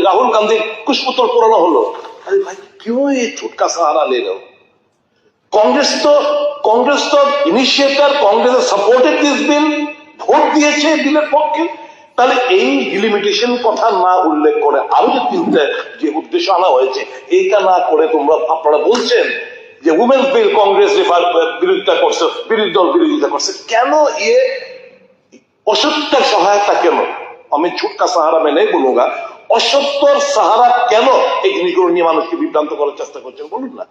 রাহুল গান্ধীর কুশপুতল পোড়ানো হলো। अरे भाई क्यों ये झूठ का सहारा ले रहे हो? कांग्रेस तो initiator, Congress supported this bill, vote দিয়েছে বিলের পক্ষে। তাহলে এই ডিলিমিটেশন কথা না উল্লেখ করে আরো যে তিনটে যে উদ্দেশ্য আনা হয়েছে এইটা না করে আপনারা বলছেন যে উমেন্স বিল কংগ্রেস বিরোধিতা করছে, বিরোধী দল বিরোধিতা করছে। কেন ये অসত্যের সহায়তা কেন? আমি ঝুট কা সাহারা मैं नहीं बोलूंगा, অসত্যর সাহারা কেন এই জিনিসগুলো নিয়ে মানুষকে বিভ্রান্ত করার চেষ্টা করছেন বলুন না।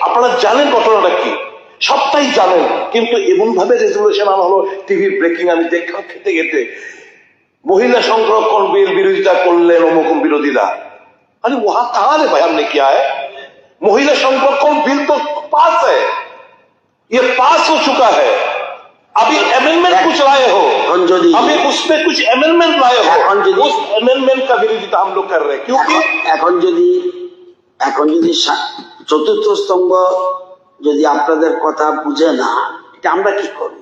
আপনারা জানেন ঘটনাটা কি, সবটাই জানেন, কিন্তু এমন ভাবে রেজুলেশন আনা হলো, টিভির ব্রেকিং আমি দেখলাম খেতে খেতে, মহিলা সংরক্ষণ বিল বিরোধিতা করলেন অমুক বিরোধীরা। अरे वहां कहां है भाई, हमने क्या है? महिला संरक्षण बिल तो पास है, ये पास हो चुका है, अभी अमेंडमेंट कुछ लाए हो, अभी उसमें कुछ अमेंडमेंट लाए हो, उस अमेंडमेंट का विरोधिता हम लोग कर रहे हैं। क्योंकि এখন যদি চতুর্থ স্তম্ভ যদি আপনাদের কথা বুঝে না, এটা আমরা কি করব?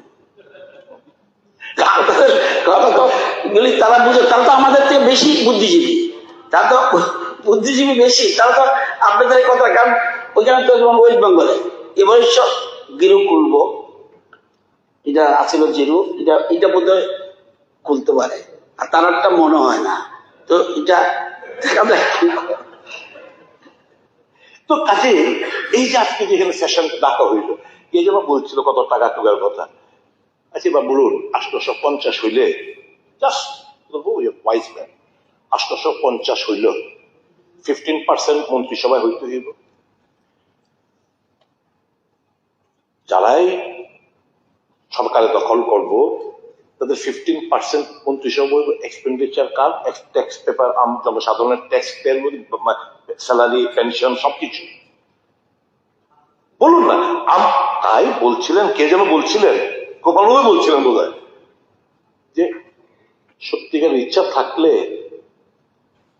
তারা বুঝে, তারা তো আমাদের থেকে বেশি বুদ্ধিজীবী, তারা তো বুদ্ধিজীবী বেশি, তারা তো আপনাদের এই কথা, কারণ ওইখানে তো ওয়েস্ট বেঙ্গলে এবার সব গিরু খুলবো, এটা আছিল জিরু, এটা বোধ হয় খুলতে পারে, আর তার একটা মনে হয় না, তো এটা তো কাজে এই যে আজকে যেখানে সেশন ডাকা হইল, কে যেন বলছিল কত টাকা টুকার কথা। আচ্ছা বা বলুন 850 হইলে, জাস্ট ওয়াইজ ম্যান, 850 হইল 15% মন্ত্রিসভায় হইতে হইব। যারাই সরকারে দখল করব তাদের 15% মন্ত্রিসভা এক্সপেন্ডিচার কার, ট্যাক্স পেপার, জনসাধারণের ট্যাক্স পেয়ার, স্যালারি, পেনশন সবকিছু। বলুন না, তাই বলছিলেন, কে যেন বলছিলেন, গোপালবাবু বলছিলেন বোধহয়, যে সত্যিকার ইচ্ছা থাকলে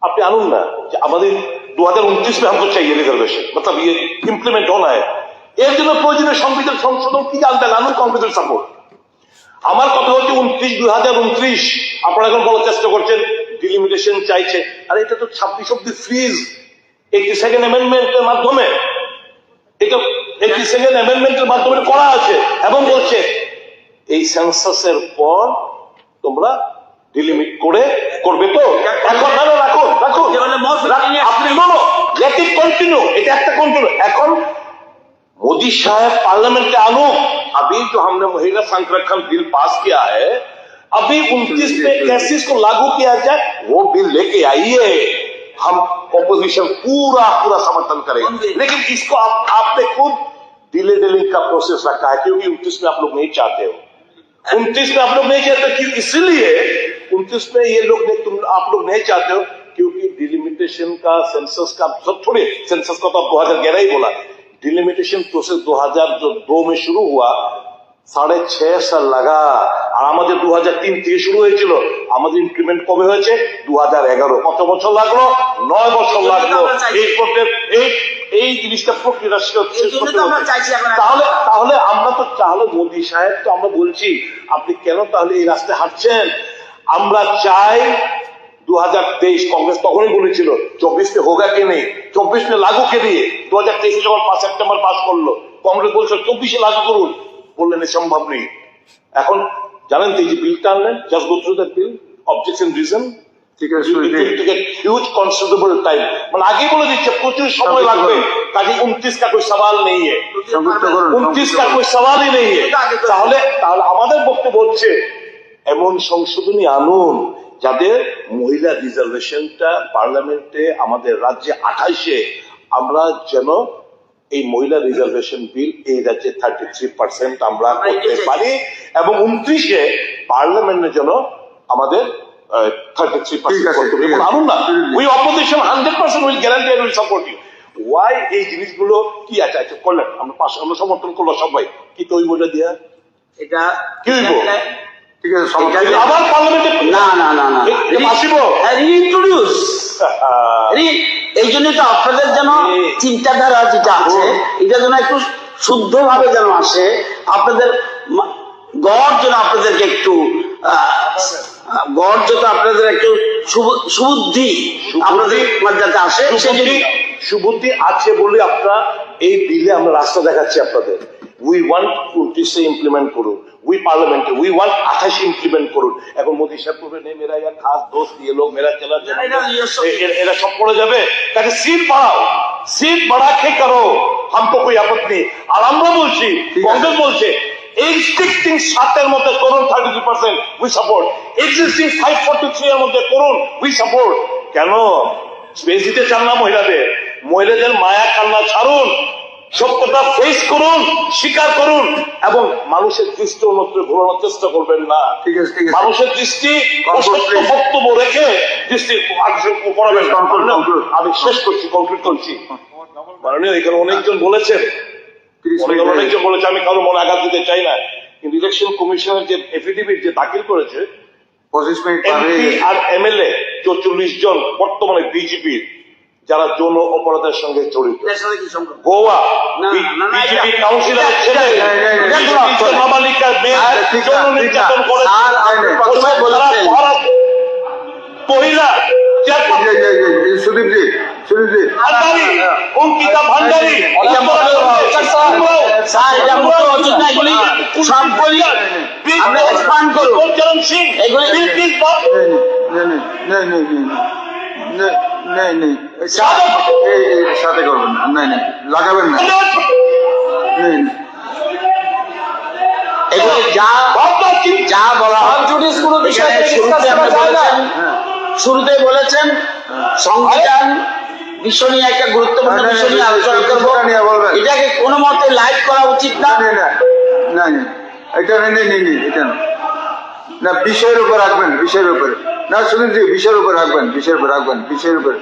আপনি আনুন না, যে আমাদের 2029 में हमको चाहिए रिजर्वेशन, मतलब ये इम्प्लीमेंट होना है, এর জন্য প্রয়োজনীয় সংবিধান সংশোধন কি জানতেন, আনুন কংগ্রেসের সাপোর্ট। আমার কথা হচ্ছে 2029 আপনারা এখন বলার চেষ্টা করছেন ডিলিমিটেশন চাইছে, আর এটা তো 26 অব্দি ফ্রিজ 82nd অ্যামেন্ডমেন্টের মাধ্যমে, এটা 82nd অ্যামেন্ডমেন্টের মাধ্যমে করা আছে, এবং বলছে এই সেন্সাসের পর তোমরা ডিলিমিট করবে তো। এখন না রাখুন আপনি লেট ইট কন্টিনিউ, এটা একটা কন্টিনিউ। এখন मोदी साहब पार्लियामेंट के आनुक, अभी जो हमने महिला संरक्षण बिल पास किया है, अभी 29 में कैसे इसको लागू किया जाए वो बिल लेके आइए, हम ऑपोजिशन पूरा पूरा समर्थन करेंगे। लेकिन इसको आपने खुद डिले डिलिंग का प्रोसेस रखा है, क्योंकि 29 में आप लोग नहीं चाहते हो। 29 में आप लोग नहीं चाहते कि इसलिए 29 में ये लोग आप लोग नहीं चाहते हो क्योंकि डिलिमिटेशन का सेंसस का सब थोड़े, सेंसस का तो आप 2011 ही बोला, डिलिमिटेशन प्रोसेस 2002 में शुरू हुआ, 6.5 সাল লাগা। আর আমাদের 2003 থেকে শুরু হয়েছিল, আমাদের ইনক্রিমেন্ট কবে হয়েছে 2011। কত বছর লাগলো? 9 বছর লাগলো এই জিনিসটা প্রক্রিয়া শেষ করতে। তাহলে তাহলে আমরা তো তাহলে মোদী সাহেব তো আমরা বলছি আপনি কেন তাহলে এই রাস্তায় হাঁটছেন? আমরা চাই 2023 কাंग्रेस তখনই বলেছিল 24 में होगा कि नहीं, 24 में लागू के लिए 2023 যখন 5 সেপ্টেম্বর পাস করলো, কাंग्रेस বলছিল 24 লাগু করুন, বললেন সম্ভব নেই। এখন জানেন তো এই যে বিলটা আনলেন, just go through that bill, objection reason, ঠিক আছে, হিউজ কনসিডারেবল টাইম, মানে আগেই বলে দিচ্ছে প্রচুর সময় লাগবে, কাজে 29 का कोई सवाल नहीं है, 29 का कोई सवाल ही नहीं है। তাহলে তাহলে আমাদের বক্তব্য হচ্ছে এমন সংশোধনী আনুন যাদের মহিলা রিজার্ভেশনটা পার্লামেন্টে আমাদের রাজ্যে 28-এ আমরা যেন এই মহিলা রিজার্ভেশন বিল এই রাজ্যে 33% আমরা করতে পারি, এবং 29-এ পার্লামেন্টে যেন আমাদের 33% আনুন না। We opposition 100% will guarantee and will support you. Why এই জিনিসগুলো কি আছে আছে করলেন, আমরা সমর্থন করলো সবাই, কি তৈরি বলে দিয়া এটা কি হইব? ঠিক আছে, আবার পার্লামেন্টে না না না না আসিব রিইন্ট্রোডিউস। এই জন্য তো আপনাদের যেন চিন্তাধারা যেটা আছে এটা যেন একটু শুদ্ধ ভাবে যেন আসে, আপনাদের গড় যেন আপনাদেরকে একটু গড় যত আপনাদের একটু সুবুদ্ধি আপনাদের যাতে আসে, সুবুদ্ধি আছে বলে আপনারা এই বিলে আমরা রাস্তা দেখাচ্ছি আপনাদের। উই ওয়ান্ট 29 ইমপ্লিমেন্ট করুন, উই পার্লামেন্টে উই ওয়ান্ট 28 ইমপ্লিমেন্ট করুন। এখন মোদী সাহেব করবে নেই মেরা ইয়ার খাস দোস্ত ये लोग मेरा चला এরা সব পড়ে যাবে, তাকে সিট বাড়াও, সিট বাড়া কে করো, हमको कोई आपत्ति नहीं। আর আমরা বলছি, কংগ্রেস বলছে এক্সিস্টিং 7-এর মধ্যে করুন 33%, উই সাপোর্ট। এক্সিস্টিং 543 এর মধ্যে করুন, উই সাপোর্ট। কেন স্পেস দিতে চান না মহিলাদের? মহিলাদের মায়া কান্না ছাড়ুন, সত্যটা ফেস করুন, স্বীকার করুন, এবং মানুষের দৃষ্টি অন্যত্র ঘোরানোর চেষ্টা করবেন না। ঠিক আছে, ঠিক আছে। মানুষের দৃষ্টি সত্য বক্তব্য রেখে দৃষ্টি আকর্ষণ করাবেন। আমি শেষ করছি, কমপ্লিট করছি। মাননীয় এখানে অনেকজন বলেছেন, অনেকজন বলেছে, আমি কারো মনে আঘাত দিতে চাই না, কিন্তু ইলেকশন কমিশনের যে এফিডেভিট যে দাখিল করেছে 25 মিনিট এমপি আর এমএলএ 44 জন বর্তমানে বিজেপির যারা যৌন অপরাধের সঙ্গে জড়িত, গোয়া বিজেপি কাউন্সিলর ছেলে নাবালিকার মেয়ে যৌন নির্যাতন করেছে, মহিলা সুদীপ জি ভান্ডারী, অঙ্কিতা ভান্ডারী, সিং, সাথে করবেন না, লাগাবেন না, এগুলো যা বলা হয় শুরুতে বলেছেন সংবিধান বিষয় নিয়ে একটা গুরুত্বপূর্ণ বিষয় নিয়ে আলোচনা করবো, এটাকে কোনো মতে লাইট করা উচিত না। না এটা নেই এটা না, বিষয়ের উপর রাখবেন, বিষয়ের উপরে না, শুনুন জি, বিষয়ের উপর রাখবেন, বিষয়ের উপর রাখবেন, বিষয়ের উপর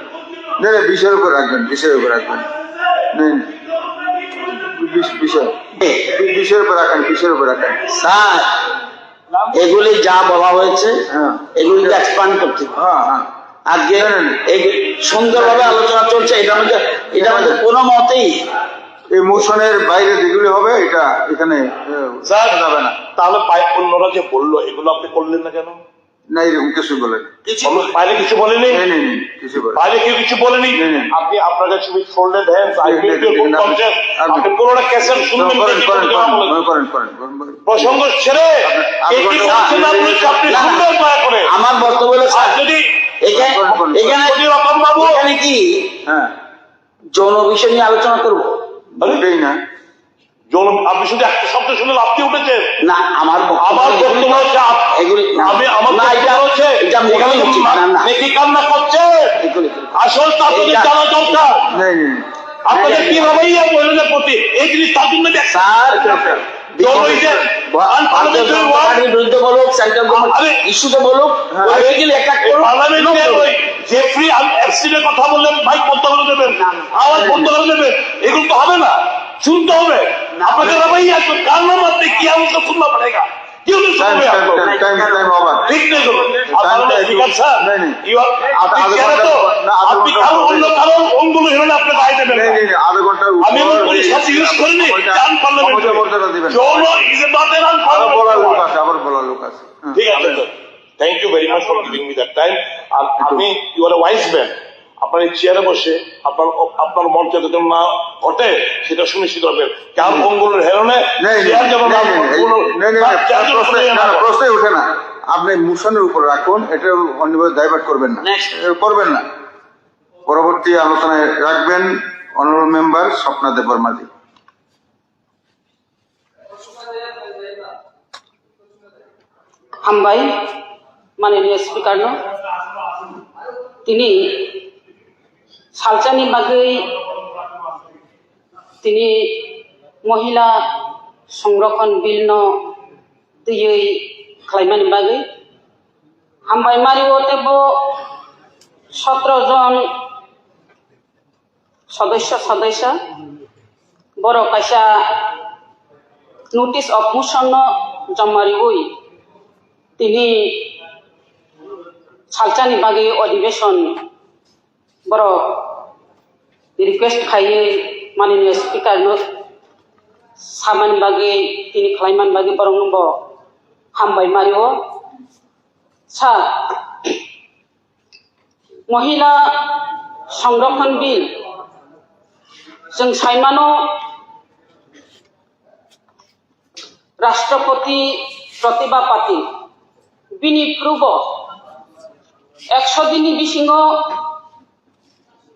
না, বিষয়ের উপর রাখবেন, বিষয়ের উপর রাখবেন, বিষয়ের উপর রাখেন, বিষয়ের উপর রাখেন। স্যার এগুলি যা বলা হয়েছে এগুলিকে এক্সপ্যান্ড করতে হবে। আজকে সুন্দরভাবে আলোচনা চলছে, এটা আমাদের কোনো মতেই এই মোশনের বাইরে যেগুলি হবে এটা এখানে যাবে না। তাহলে অন্যরা যে বললো এগুলো আপনি করলেন না কেন? না, এরকম কিছু বলেন, বাইরে কিছু বলেনি, কিছু বলেন, বাইরে কেউ কিছু বলেনি। আপনি আপনার কাছে ফোল্ডেড হ্যান্ডস, আপনি পুরোটা ক্যাসেট শুনবেন, প্রসঙ্গ ছেড়ে আমার বক্তব্য হলো যদি এখানে কি যৌন বিষয় নিয়ে আলোচনা করবো? না আপনি শুধু একটা শব্দ শুনে লাফতে উঠেছেন। না আমার আমার বক্তব্য হচ্ছে এগুলি না। আমি আমার না, বক্তব্য এটা- হচ্ছে এটা মোটেই এখানে উচিত না, না। নেকি কান্না করছে এগুলি আসল তাদের এটা- জানা দরকার নেই নেই আপনাদের কি ভাবাইয়া মহিলাদের প্রতি এই জিনিস তার জন্য স্যার পার্লামেন্টের বিরুদ্ধে বলুক, সেন্ট্রাল গভর্নমেন্ট আরে- ইস্যুতে বলুক, politically attack করুক। ওই জেফ্রি অ্যাপস্টিনের কথা বললে মাইক বন্ধ করে দেবেন, আওয়াজ বন্ধ করে দেবেন, এগুলো তো হবে না, শুনতে হবে। আপনাদের ভাবাইয়া কার নাম আপনি কি আমাকে শুননা পড়েগা क्यों नहीं सुन रहे आप लोग? टाइम ओवर ठीक नहीं करो आप माननीय स्पीकर सर नहीं, नहीं। you are- आधा আপনি কেন घंटा- তো ना, आधा আপনি घंटा কারো हो অন্য गया। কারো অঙ্গুল হিরোনে আপনি দায় দেবেন না। नहीं आधा घंटा আমি এমন পুলিশ হাত ইউজ করিনি জান পার্লামেন্টে দিবেন যৌন ইজ নট এন আবার বলা লোক আছে আবার বলা লোক আছে হ্যাঁ। ঠিক আছে sir thank you very much for giving me that time. আর আমি you are a wise man, আপনার এই চেয়ারে বসে আপনার মন যাতে যেন না ঘটে সেটা সুনিশ্চিত করবেন। কার অঙ্গুলের হেরনে नहीं চেয়ার যেন না প্রশ্নই ওঠে না। আপনি মোশনের উপর রাখুন, এটা অন্যভাবে ডাইভার্ট করবেন না, Next. করবেন না। পরবর্তী আলোচনায় রাখবেন অনারেবল মেম্বার স্বপ্না দেববর্মাজি। हामबाय माननीय स्पीकार तिनी सालचानि बागै तिनी महिला संरक्षण बिल न दैयै खालामनायनि बागै हामबाय मारिओ तेबो 17 जन सदस्य बर कायसा नोटिस अफ मोशन जमारिओइ तिनी सालचानि बागै अधिवेशन बर रिक्वेस्ट खायै माननीय स्पीकार सामानि बागै तिनी खालामनायनि बागै बर नंबो हामबाय मारिओ सा महिला संरक्षण बिल जों साइमानो राष्ट्रपति प्रतिभा पाटिल बिनि प्रुब 100 दिन बिसिङो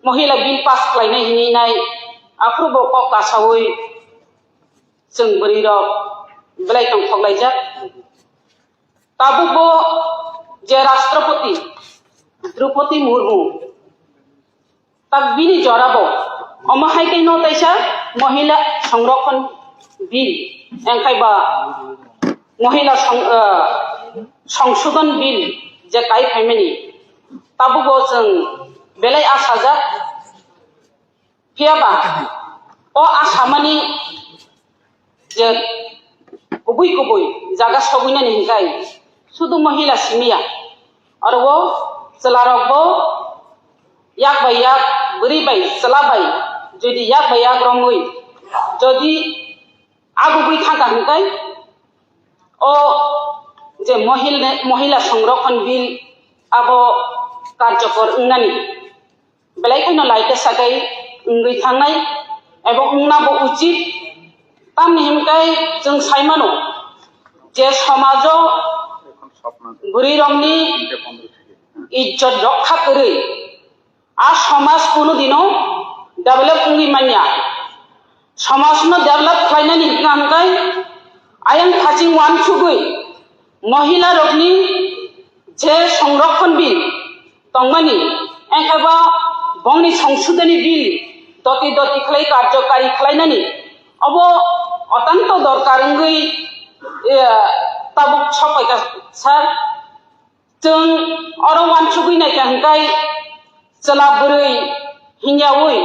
महिला बिल पास खालामनाय हिनाय आप्रुब क कासावै जों बोरै र बेलायथं खगलायजा ताबुबो जे राष्ट्रपति द्रौपदी मुर्मू तक बिनि जराबो अमाहायकै न तैसा महिला संरक्षण बिल एंखायबा महिला संशोधन बिल जे काई फैमिली ताबुगो जों बेलाय आसाजा फियाबा अ आसामानि जे गुबै जागा सबैनानि हिंखाय शुधु महिला सिमिया आरो वो चलारबो याक बाय याक बोरै बाय चलाबाय जदि याक बाय याक रमै जदि आगुबै थांगा हिंखाय ओ जे महिला संरक्षण बिल आबो कार्यकर उन्नानि बेलायखायनो लाइटे सागै उंगै थांनाय एबं उंनाबो उचित तामनि हिमखाय जों साइमानो जे समाजो बुरै रंनि इज्जत रक्षा करै आ समाज कोनो दिनो डेभलप उंगै मानिया समाजनो डेभलप खालायनायनि हिंखाय आयन खाचिं वान छुगै महिला रगनि जे संरक्षण बिल तंगमानि एंखायबा बंनि संशोधनी बिल दति खालाय कार्यकारी खालायनानि अब अत्यंत दरकार उंगै ताबुक सपायका सार जों अर वान छुगैनायखा हिंखाय चला बोरै हिंयावै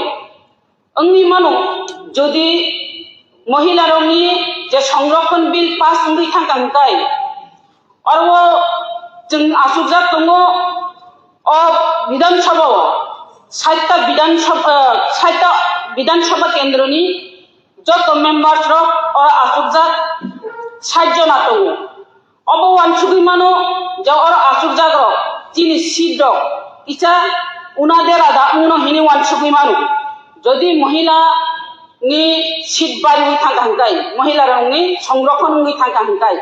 अंनि मानो जदि महिला रंनि जे संरक्षण बिल पास उंगै थांगा हिंखाय आरो जों आसुजात दङ अ विधानसभा 60टा विधानसभा केन्द्रनि जत मेम्बार्स रक आसुजात 60 जना दङ अब वान छुगैमानो जे अर आसुजात रक जिनि सीट रक इचा उनादेर आदा उनो हिनि वान छुगैमानो जदि महिला नि सीट बारि थांगा हिंखाय महिला रंनि संरक्षण उंगै थांगा हिंखाय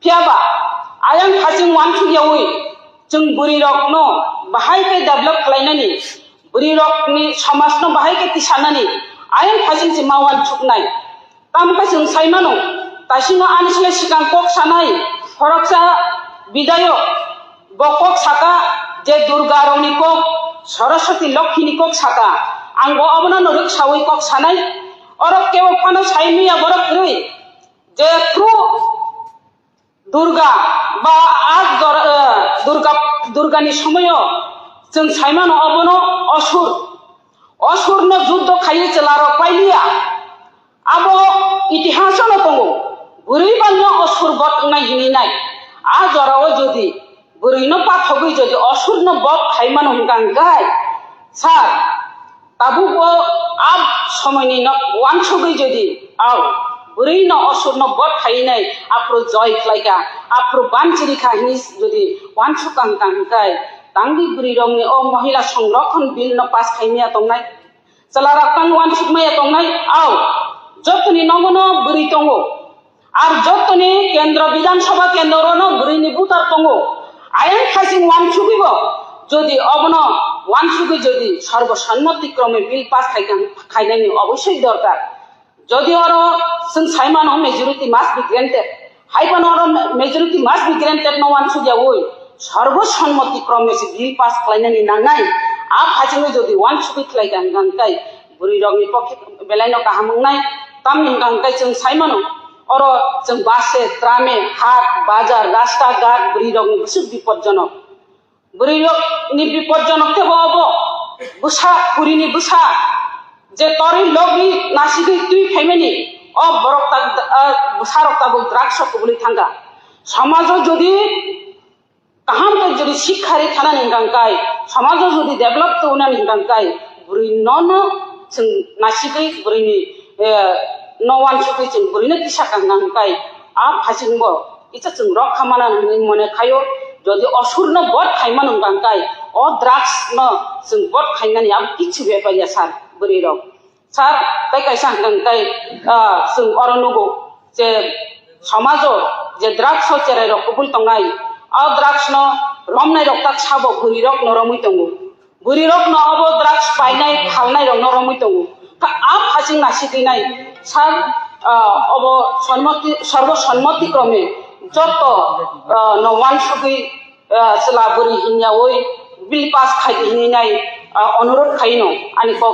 फियाबा आयन खासिं वान छुगियावै जों बुरै रकनो बाहायकै डेभलप खालायनानि बुरै रकनि समाजनो बाहायकै तिसानानि आयन खासिं जे मावान छुगनाय tampai sung saimano tasino anisle sikang kok sanai horoksa bidayok bokok saka je durga roni kok Saraswati Lakshmi কক সাকা আঙ্গ অবনা নরক সাউই কক সানাই অরক কেও ফানো সাইমিয়া বরক রই যে প্রু দুর্গা বা আজ দুর্গানি সময় जों সাইমান অবন অসুর অসুরনো যুদ্ধ খাইয়ে চেলার পাইলিয়া আবো ইতিহাসনো দङ বুড়িবান্য অসুর বটনাই হিনিনাই আ জরাও যদি বুড়িনো পাথগৈ যদি অসুরনো বট খাইমান হংগাंगाय স্যার তাবুবো আব সময়নি ন ওয়ানসগৈ যদি আও বুড়িনো অসুরনো বট খাইনাই আপ্রো জয় খাইকা আপ্রো বানচিরিখা হিনিস যদি ওয়ানসুকাंगांगाय तांगी बुरी रंगनि ओ महिला संरक्षण बिल न पास खाइमिया तंगनाय चलारा कान वान सुकमाया तंगनाय आव जतनि नंगनो बुरी तंगो आर जतनि केंद्र विधानसभा केंद्र न बुरीनि बुतार तंगो आयन खासिं वान सुकिबो जदि अबनो वान सुकि जदि सर्वसम्मति क्रमे बिल पास खाइनायनि अवश्य दरकार जदि अरो जों साइमान मेजरिटी मास बि ग्रेन्टेड हाइबान अरो मेजरिटी मास बि ग्रेन्टेड न वान सुकिया ओइ सर्वसम्मति क्रमे से बिल पास खालायनायनि नांनाय आ फाजिनो जदि वान सुकि खालायगांगाय बुरि रंगनि पक्षे बेलायनो गाहामनाय ताम हिंगांगाय जों साइमानो अरो जों बासे ट्रामे हाट बाजार रास्ता घाट बुरि रंगनि बिसु बिपदजनक बुरि रंगनि बिपदजनक तेबो अबो बुसा पुरिनि बुसा जे तरि लगनि नासिगै तुइ खाइमेनि अ बरकता बुसारकता बो द्राग्स कबुलि थांगा समाज जदि काहाम तो जदि शिक्षारि थाना हिंगांगाय समाज जदि डेभलप तो उना हिंगांगाय बुरि नन जों नासिगै बुरिनि नवान सुखै जों बुरिनो किसा गांगांगाय आ फासिंबो इचा जों रक्षा माना मने खायो जदि असुरनो बट खाइमान गांगाय अ ड्राग्स न जों बट खाइनानि आ किछु बेपारिया सार बुरि रक सार ताइ काइसा गांगाय जों अरनगो जे समाज जे ड्राग्स चेराय रक कबुल तंगाय आ ड्राग्स न रमनाय रक्ताक साबो बुरि रक नरमै दङो बुरि रक न अबो ड्राग्स पाइनाय खालनाय रक नरमै दङो का आ फासिं नासिगैनाय सार अबो सर्वसम्मति क्रमे जत नवान सुगै चला बुरि हिन्या ओइ बिल पास खाइनाय अनुरोध खाइनो आनि को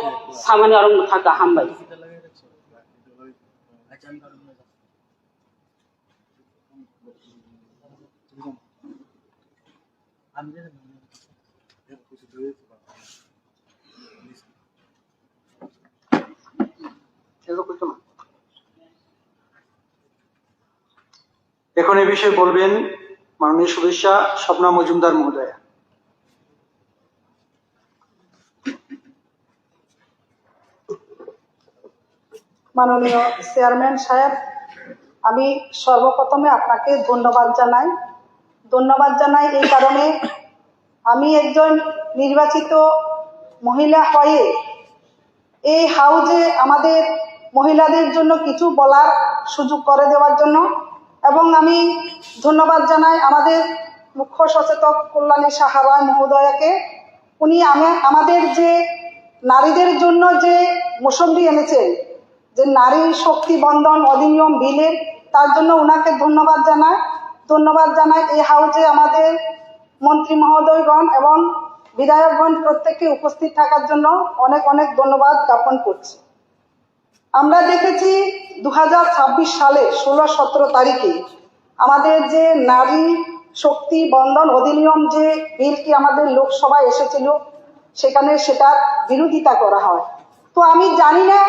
सामान्य रंग थाका हामबाय এখন এই বিষয়ে বলবেন মাননীয় সদস্যা স্বপ্না মজুমদার মহোদয়া। মাননীয় চেয়ারম্যান সাহেব, আমি সর্বপ্রথমে আপনাকে ধন্যবাদ জানাই এই কারণে আমি একজন নির্বাচিত মহিলা হয়ে এই হাউজে আমাদের মহিলাদের জন্য কিছু বলার সুযোগ করে দেওয়ার জন্য, এবং আমি ধন্যবাদ জানাই আমাদের মুখ্য সচেতক কল্যাণী সাহা রায় মহোদয়াকে। উনি আমাদের যে নারীদের জন্য যে মোসম্বি এনেছেন, যে নারী শক্তি বন্ধন অধিনিয়ম বিলের, তার জন্য উনাকে ধন্যবাদ জানাই। এই হাউজে আমাদের মন্ত্রী মহোদয়গণ এবং বিধায়কগণ প্রত্যেককে উপস্থিত থাকার জন্য অনেক অনেক ধন্যবাদ জ্ঞাপন করছি। আমরা দেখেছি 2026 সালে 16-17 তারিখে আমাদের যে নারী শক্তি বন্ধন অধিনিয়ম যে বিলটি আমাদের লোকসভায় এসেছিল, সেখানে সেটার বিরোধিতা করা হয়। তো আমি জানি না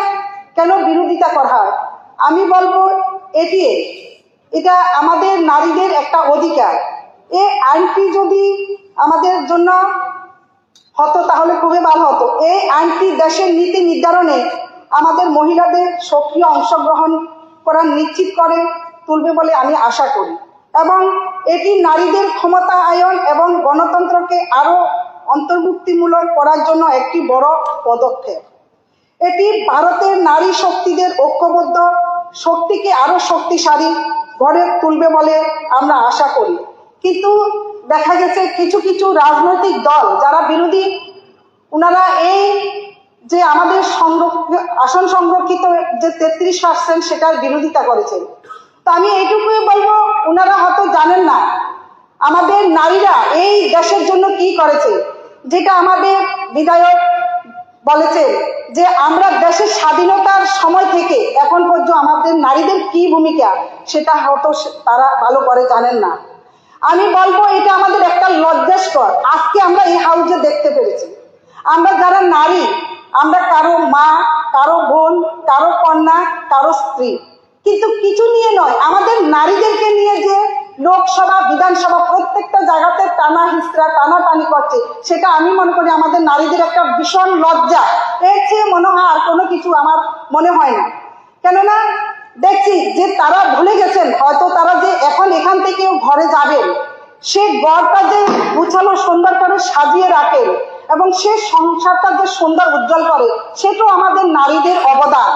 কেন বিরোধিতা করা হয়। আমি বলবো এটা আমাদের নারীদের একটা অধিকার। এই আইনটি যদি আমাদের জন্য হতো তাহলে খুবই ভালো হতো। এই আইনটি দেশের নীতি নির্ধারণে আমাদের মহিলাদের সক্রিয় অংশগ্রহণ করা নিশ্চিত করে তুলবে বলে আমি আশা করি, এবং এটি নারীদের ক্ষমতায়ন এবং গণতন্ত্রকে আরো অন্তর্ভুক্তিমূলক করার জন্য একটি বড় পদক্ষেপ। এটি ভারতের নারী শক্তিদের ঐক্যবদ্ধ শক্তিকে আরো শক্তিশালী গড়ে তুলবে বলে আমরা আশা করি। কিন্তু দেখা গেছে কিছু রাজনৈতিক দল যারা বিরোধী, ওনারা এই যে আমাদের আসন সংরক্ষিত যে 33% সেটার বিরোধিতা করেছেন। তো আমি এইটুকুই বলবো, ওনারা হয়তো জানেন না আমাদের নারীরা এই দেশের জন্য কি করেছে। যেটা আমাদের বিধায়ক বলেছে যে আমরা দেশের স্বাধীনতার সময় থেকে এখন পর্যন্ত আমাদের নারীদের কি ভূমিকা, সেটা হয়তো তারা ভালো করে জানেন না। আমি বলবো এটা আমাদের একটা লজ্জাস্কর। আজকে আমরা এই হাউসে দেখতে পেরেছি, আমরা যারা নারী, আমরা কারো মা, কারো বোন, কারো কন্যা, কারো স্ত্রী, কিন্তু কিছু নিয়ে নয়, আমাদের নারীদেরকে নিয়ে যে লোকসভা বিধানসভা প্রত্যেকটা জায়গাতে টানা হিস্ট্রা টানাটানি করছে, সেটা আমি মনে করি আমাদের নারীদের একটা ভীষণ লজ্জা। এর চেয়ে মনে হয় আর কোনো কিছু আমার মনে হয় না। কেননা দেখছি যে তারা ভুলে গেছেন, হয়তো তারা যে এখন এখান থেকে ঘরে যাবেন, সে ঘরটা যে গুছানো সুন্দর করে সাজিয়ে রাখেন এবং সে সংসারটা যে সুন্দর উজ্জ্বল করে, সেটাও আমাদের নারীদের অবদান।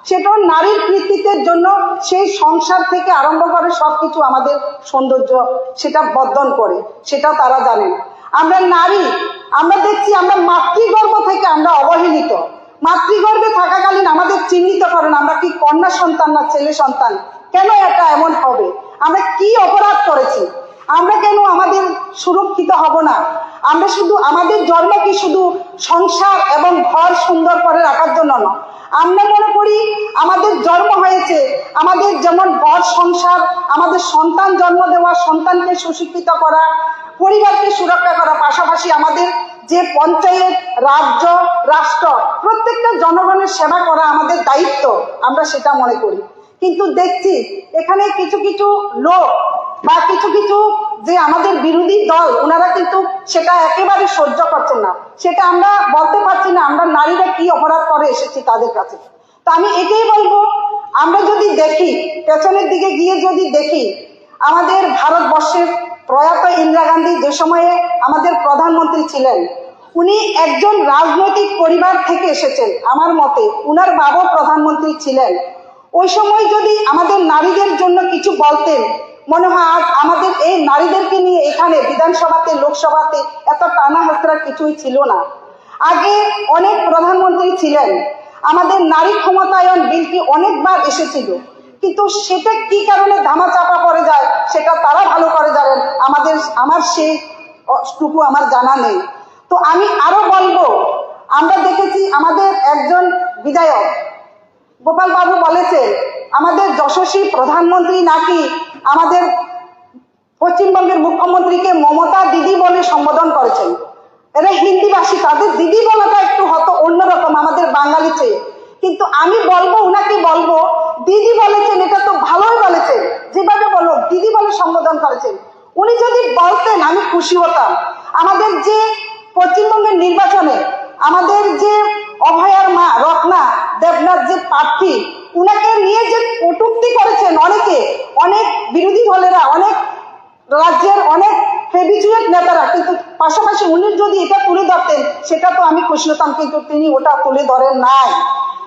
সেটাও নারীর কৃতিত্বের জন্য সেই সংসার থেকে আরম্ভ করে সবকিছু আমাদের সৌন্দর্য সেটা বর্ধন করে, সেটাও তারা জানেন। আমরা নারী, আমরা দেখছি আমরা মাতৃগর্ভ থেকে আমরা অবহেলিত। মাতৃগর্ভে থাকাকালীন আমাদের চিহ্নিত করেন আমরা কি কন্যা সন্তান না ছেলে সন্তান। কেন এটা এমন হবে? আমরা কি অপরাধ করেছি? আমরা কেন আমাদের সুরক্ষিত হব না? আমরা শুধু আমাদের জন্ম কি শুধু সংসার এবং ঘর সুন্দর করে রাখার জন্য নয়। আমরা মনে করি আমাদের জন্ম হয়েছে আমাদের যেমন ঘর সংসার, আমাদের সন্তান জন্ম দেওয়া, সন্তানকে সুশিক্ষিত করা, পরিবারকে সুরক্ষা করা, পাশাপাশি আমাদের যে পঞ্চায়েত, রাজ্য, রাষ্ট্র, প্রত্যেকটা জনগণের সেবা করা আমাদের দায়িত্ব, আমরা সেটা মনে করি। কিন্তু দেখছি এখানে কিছু কিছু লোক বা কিছু কিছু যে আমাদের বিরোধী দল, ওনারা কিন্তু সেটা একেবারে সহ্য করছেন না। সেটা আমরা বলতে পারছি না আমরা নারীরা কি অপরাধ করে এসেছি তাদের কাছে। তো আমি এটাই বলবো, আমরা যদি দেখি পেছনের দিকে গিয়ে যদি দেখি, আমাদের ভারতবর্ষের প্রয়াত ইন্দিরা গান্ধী যে সময়ে আমাদের প্রধানমন্ত্রী ছিলেন, উনি একজন রাজনৈতিক পরিবার থেকে এসেছেন। আমার মতে উনার বাবা প্রধানমন্ত্রী ছিলেন। ওই সময় যদি আমাদের নারীদের জন্য কিছু বলতেন, মনে হয় আজ আমাদের এই নারীদেরকে নিয়ে এখানে বিধানসভাতে, লোকসভাতে এত টানা হেঁচড়া কিছুই ছিল না। আগে অনেক প্রধানমন্ত্রী ছিলেন, আমাদের নারী ক্ষমতায়ন বিলটি অনেকবার এসেছিল, কিন্তু সেটা কি কারণে ধামাচাপা পড়ে যায় সেটা তারা ভালো করে জানেন, আমার সেইটুকু আমার জানা নেই। তো আমি আরো বলবো, আমরা দেখেছি আমাদের একজন বিধায়ক গোপাল বাবু বলেছেন আমাদের যশস্বী প্রধানমন্ত্রী নাকি আমাদের পশ্চিমবঙ্গের মুখ্যমন্ত্রীকে মমতা দিদি বলে সম্বোধন করেছেন। এরা হিন্দিভাষী, তাদের দিদি বলাটা একটু হয়তো অন্যরকম আমাদের বাঙালি চেয়ে। কিন্তু আমি বলবো, উনাকে বলবো দিদি বলেছেন, এটা তো ভালোই বলেছেন, যেভাবে বলো দিদি বলে সম্বোধন করেছেন। উনি যদি বলতেন আমি খুশি হতাম। আমাদের যে পশ্চিমবঙ্গের নির্বাচনে আমাদের যে অভয়ার মা রত্না দেবনাথ যে প্রার্থী, উনাকে নিয়ে যে কটূক্তি করেছেন অনেকে, অনেক বিরোধী দলেরা, অনেক রাজ্যের অনেক ফেভিচুয়েট নেতারা, কিন্তু পাশাপাশি উনি যদি এটা তুলে ধরতেন সেটা তো আমি খুশি হতাম। কিন্তু তিনি ওটা তুলে ধরেন নাই।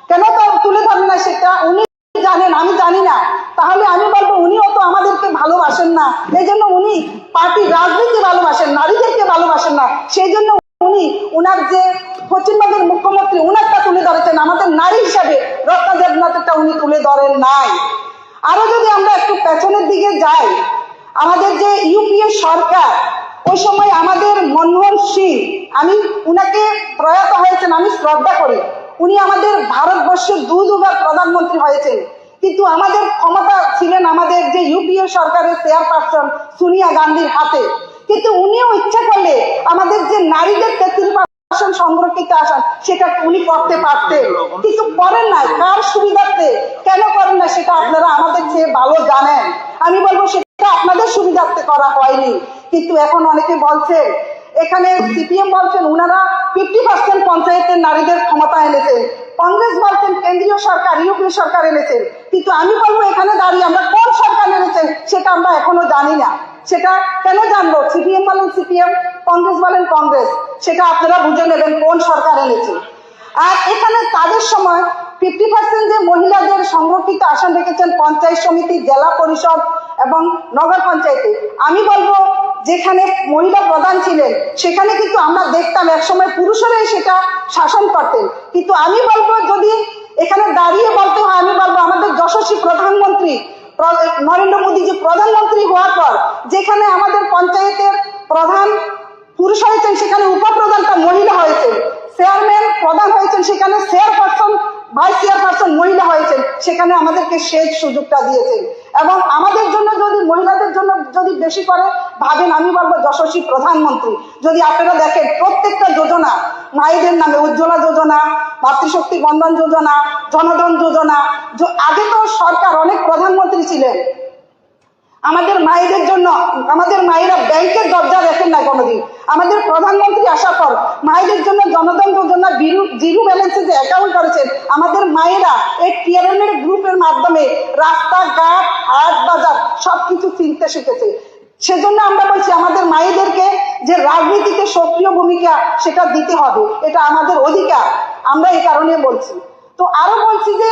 কেন তো তুলে ধরেন না সেটা উনি জানেন, আমি জানি না। তাহলে আমি বলবো উনিও তো আমাদেরকে ভালোবাসেন না, এই জন্য উনি পার্টি রাজনীতি ভালোবাসেন, নারীদেরকে ভালোবাসেন না। সেই জন্য উনি উনার যে পশ্চিমবঙ্গের মুখ্যমন্ত্রী উনারটা তুলে ধরেছেন, আমাদের নারী হিসাবে রত্না দেবনাথেরটা উনি তুলে ধরেন নাই। আরো যদি আমরা একটু পেছনের দিকে যাই, আমাদের যে ইউপিএ সরকার, ওই সময় আমাদের মনমোহন সিং, আমি উনাকে প্রয়াত হয়েছেন, আমি শ্রদ্ধা করি। উনি আমাদের ভারতবর্ষের দুবার প্রধানমন্ত্রী হয়েছেন, কিন্তু আমাদের ক্ষমতা ছিলেন আমাদের যে ইউপিএ সরকারের চেয়ারপারসন সোনিয়া গান্ধীর হাতে। কিন্তু উনিও ইচ্ছা করলে আমাদের যে নারীদের 33% সংরক্ষিত আসন সেটা উনি করতে পারতেন, কিন্তু করেন না। কার সুবিধার্থে কেন করেন না সেটা আপনারা আমাদের চেয়ে ভালো জানেন। আমি বলবো সেটা আপনাদের সুবিধার্থে করা হয়নি। কিন্তু এখন অনেকে বলছেন, এখানে সিপিএম বলছেন উনারা 50% পঞ্চায়েতের নারীদের ক্ষমতা এনেছেন, কংগ্রেস বলছেন কেন্দ্রীয় সরকার ইউপি সরকার এনেছেন। কিন্তু আমি বলবো এখানে দাঁড়িয়ে আমরা কোন সরকার এনেছেন সেটা আমরা এখনো জানি না। সেটা কেন জানবো? সিপিএম বলেন সিপিএম, কংগ্রেস বলেন কংগ্রেস, সেটা আপনারা বুঝে নেবেন কোন সরকার এনেছে। আর এখানে তাদের সময় 50% যে মহিলাদের সংরক্ষিত আসন রেখেছেন পঞ্চায়েত সমিতি, জেলা পরিষদ এবং নগর পঞ্চায়েতে। আমি বলবো যেখানে মহিলা প্রধান ছিলেন সেখানে কিন্তু আমরা দেখতাম একসময় পুরুষরাই সেটা শাসন করতেন। কিন্তু আমি বলবো যদি এখানে দাঁড়িয়ে বলতে হয়, আমি বলবো আমাদের যশস্বী প্রধানমন্ত্রী নরেন্দ্র মোদীজি প্রধানমন্ত্রী হওয়ার পর যেখানে আমাদের পঞ্চায়েতের প্রধান পুরুষ হয়েছেন সেখানে উপপ্রধানটা মহিলা হয়েছেন, চেয়ারম্যান প্রধান হয়েছেন সেখানে চেয়ারপারসন ভাইস চেয়ারপারসন মহিলা হয়েছেন, সেখানে আমাদেরকে সেই সুযোগটা দিয়েছেন। এবং আমাদের জন্য যদি মহিলাদের জন্য যদি বেশি করে ভাবেন, আমি বলবো যশস্বী প্রধানমন্ত্রী। যদি আপনারা দেখেন প্রত্যেকটা যোজনা মায়েদের নামে, উজ্জ্বলা যোজনা, মাতৃশক্তি বন্ধন যোজনা, জনধন যোজনা, আগে তো সরকার অনেক প্রধানমন্ত্রী ছিলেন, আমাদের মায়েদের জন্য আমাদের মায়েরা ব্যাংকের দরজা দেখেন না কোনোদিন। আমাদের প্রধানমন্ত্রী আসার পর মায়েদের জন্য জনধন যোজনা জিরো ব্যালেন্সে যে অ্যাকাউন্ট করেছেন, আমাদের মায়েরা এই পিরামিড গ্রুপের মাধ্যমে রাস্তাঘাট, হাট বাজার সবকিছু চিনতে শিখেছে। সেজন্য আমরা বলছি আমাদের মায়েদেরকে যে রাজনীতিতে সক্রিয় ভূমিকা সেটা দিতে হবে, এটা আমাদের অধিকার, আমরা এই কারণে বলছি। তো আরো বলছি যে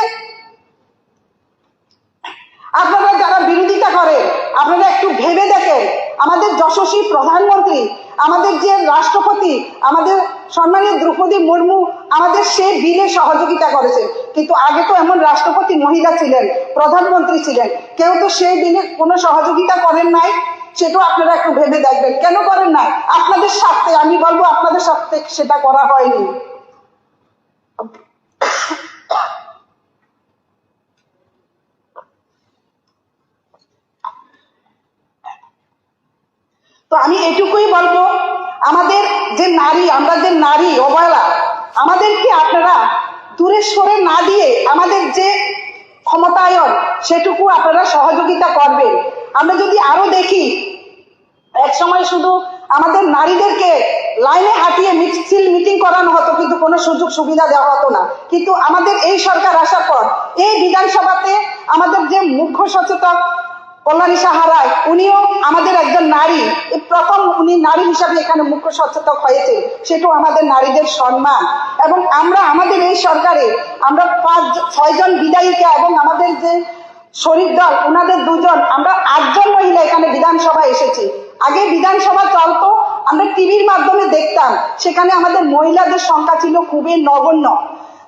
আপনারা যারা বিরোধিতা করেন আপনারা একটু ভেবে দেখেন, আমাদের যশস্বী প্রধানমন্ত্রী, আমাদের যে রাষ্ট্রপতি, আমাদের সম্মানীয় দ্রৌপদী মুর্মু আমাদের সেই বিলে সহযোগিতা করেছেন। কিন্তু আগে তো এমন রাষ্ট্রপতি মহিলা ছিলেন, প্রধানমন্ত্রী ছিলেন, কেউ তো সেই বিলে কোনো সহযোগিতা করেন নাই। সেটাও আপনারা একটু ভেবে দেখবেন কেন করেন নাই। আপনাদের স্বার্থে, আমি বলবো আপনাদের স্বার্থে সেটা করা হয়নি। তো আমি এটুকুই বলবো, আমাদের যে নারী, আমরা যে নারী অবহেলা, আমাদেরকে আপনারা দূরে সরে না দিয়ে আমাদের যে ক্ষমতায়ন সেটুকু আপনারা সহযোগিতা করবেন। আমরা যদি আরো দেখি, এক সময় শুধু আমাদের নারীদেরকে লাইনে হাঁটিয়ে মিছিল মিটিং করানো হতো, কিন্তু কোনো সুযোগ সুবিধা দেওয়া হতো না। কিন্তু আমাদের এই সরকার আসার পর এই বিধানসভাতে আমাদের যে মুখ্য সচেতক কল্যাণী সাহা রায়, উনিও আমাদের একজন নারী, প্রথম উনি নারী হিসাবে এখানে মুখ্য সচেতক হয়েছে, সেটাও আমাদের নারীদের সম্মান। এবং আমরা আমাদের এই সরকারে আমরা 5-6 জন বিধায়িকা এবং আমাদের যে শরীর দল ওনাদের 2 জন, আমরা 8 জন মহিলা এখানে বিধানসভায় এসেছি। আগে বিধানসভা চলতো, আমরা টিভির মাধ্যমে দেখতাম, সেখানে আমাদের মহিলাদের সংখ্যা ছিল খুবই নগণ্য।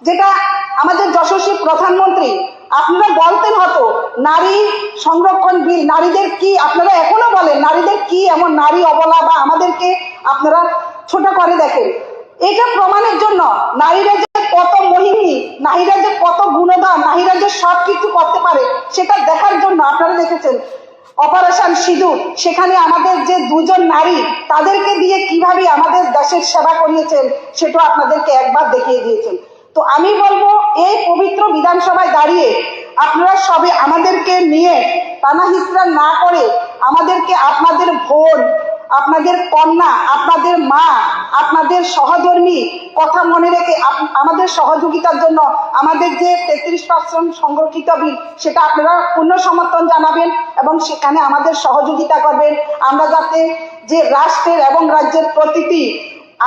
যেটা আমাদের যশস্বী প্রধানমন্ত্রী আপনারা বলতেন হতো নারী সংরক্ষণ বিল, নারীদের কি আপনারা এখনো বলেন নারীদের কি এমন নারী অবলা বা আমাদেরকে আপনারা ছোট করে দেখেন। এটা প্রমাণের জন্য নারীরা যে কত মহিনী, নারীরা যে কত গুণবান, নারীরা যে সব কিছু করতে পারে সেটা দেখার জন্য আপনারা দেখেছেন অপারেশন সিঁদুর, সেখানে আমাদের যে 2 জন নারী তাদেরকে দিয়ে কিভাবে আমাদের দেশের সেবা করিয়েছেন সেটা আপনাদেরকে একবার দেখিয়ে দিয়েছেন। তো আমি বলবো এই পবিত্র বিধানসভায় দাঁড়িয়ে আপনারা সবে আমাদেরকে নিয়ে টানা হিচড়া না করে আমাদেরকে আপনাদের বোন, আপনাদের কন্যা, আপনাদের মা, আপনাদের সহধর্মী কথা মনে রেখে আমাদের সহযোগিতার জন্য আমাদের যে 33% সংরক্ষিত বিল সেটা আপনারা পূর্ণ সমর্থন জানাবেন এবং সেখানে আমাদের সহযোগিতা করবেন। আমরা যাতে যে রাষ্ট্রের এবং রাজ্যের প্রতিটি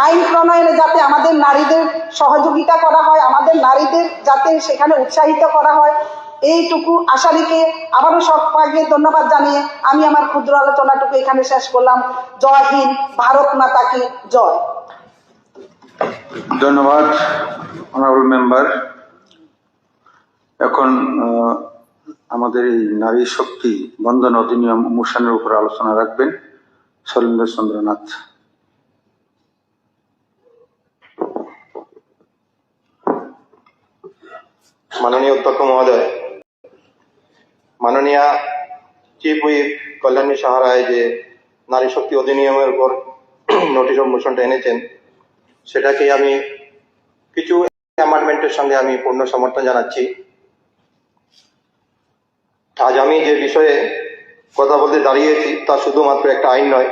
আইন প্রণয়নে যাতে আমাদের নারীদের সহযোগিতা করা হয়, আমাদের নারীদের যাতে সেখানে উৎসাহিত করা হয়, এইটুকু আশা রেখে আবারও সবাইকে ধন্যবাদ জানিয়ে আমি আমার ক্ষুদ্র আলোচনাটুকু এখানে শেষ করলাম। জয় হিন্দ, ভারত মাতা কি জয়। ধন্যবাদ অনারেবল মেম্বার। এখন আমাদের এই নারী শক্তি বন্ধন অধিনিয়ম মোশনের উপর আলোচনা রাখবেন শৈলেন্দ্র চন্দ্রনাথ। মাননীয় অধ্যক্ষ মহোদয়, মাননীয় চিফ হুইপ কল্যাণী সাহা রায় যে নারী শক্তি অধিনিয়মের উপর নোটিশ অফ মোশনটা এনেছেন, সেটাকে আমি কিছু অ্যামেন্ডমেন্টের সঙ্গে আমি পূর্ণ সমর্থন জানাচ্ছি। আজ আমি যে বিষয়ে কথা বলতে দাঁড়িয়েছি তা শুধুমাত্র একটা আইন নয়,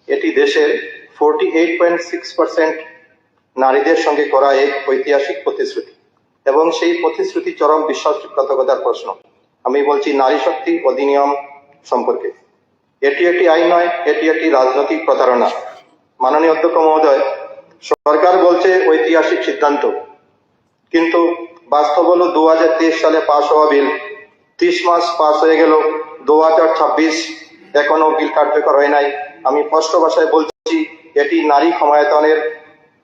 এটি দেশের 48.6% নারীদের সঙ্গে করা এক ঐতিহাসিক প্রতিশ্রুতি এবং সেই প্রতিশ্রুতি চরম বিশ্বাসঘাতকতার প্রশ্ন। আমি বলছি নারী শক্তি অধিনিয়ম সম্পর্কে। এটি একটি আইন নয়, এটি একটি রাজনৈতিক প্রতারণা। মাননীয় অধ্যক্ষ মহোদয়, সরকার বলছে ঐতিহাসিক সিদ্ধান্ত, কিন্তু বাস্তব হলো 2023 সালে পাশ হওয়া বিল 30 মাস পাস হয়ে গেল, 2026 এখনো বিল কার্যকর হয় নাই। আমি স্পষ্ট ভাষায় বলছি, এটি নারী ক্ষমতায়নের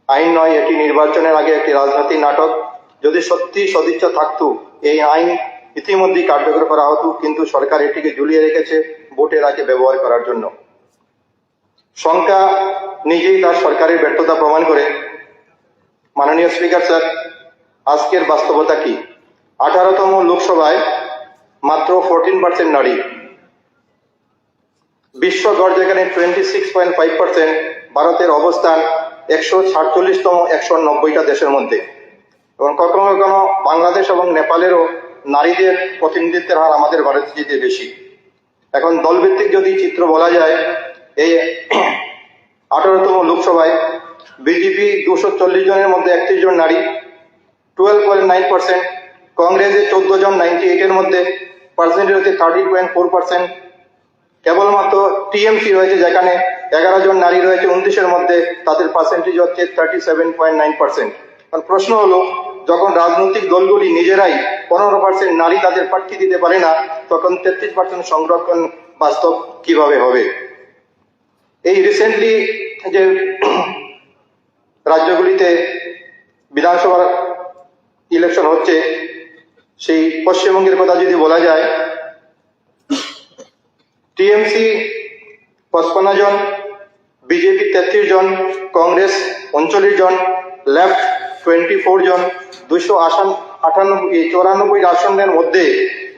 আইন নয়, এটি নির্বাচনের আগে একটি রাজনৈতিক নাটক। যদি সত্যি সদিচ্ছা থাকতো এই আইন ইতিমধ্যেই কার্যকর করা হতো, কিন্তু সরকার এটিকে ঝুলিয়ে রেখেছে ভোটের আগে ব্যবহার করার জন্য। সংখ্যা নিজেই তার সরকারের ব্যর্থতা প্রমাণ করে। মাননীয় স্পিকার স্যার, আজকের বাস্তবতা কি? 18তম লোকসভায় মাত্র 14% নারী, বিশ্ব গড় যেখানে 26.5%, ভারতের অবস্থান 147তম 190টা দেশের মধ্যে। এবং কখনো কখনো বাংলাদেশ এবং নেপালেরও নারীদের প্রতিনিধিত্বের হার আমাদের ভারতের চেয়ে বেশি। এখন দলভিত্তিক যদি চিত্র বলা যায়, এই 18তম লোকসভায় বিজেপি 240 জনের মধ্যে 31 জন নারী, 12.9%, কংগ্রেসের 14 জন 98 এর মধ্যে, পার্সেন্টেজ হচ্ছে 30.4%। কেবলমাত্র টিএমসি রয়েছে যেখানে 11 জন নারী রয়েছে 29 এর মধ্যে, তাদের পার্সেন্টেজ হচ্ছে 37.9%। প্রশ্ন হলো, যখন রাজনৈতিক দলগুলি নিজেরাই 15% নারী তাদের প্রার্থী দিতে পারে না, তখন 33% সংরক্ষণ বাস্তব কিভাবে হবে? এই রিসেন্টলি যে রাজ্যগুলিতে বিধানসভার ইলেকশন হচ্ছে, সেই পশ্চিমবঙ্গের কথা যদি বলা যায়, টিএমসি 55 জন, বিজেপি 33 জন, কংগ্রেস 39 জন, লেফট 24 জন। 294 আসনের মধ্যে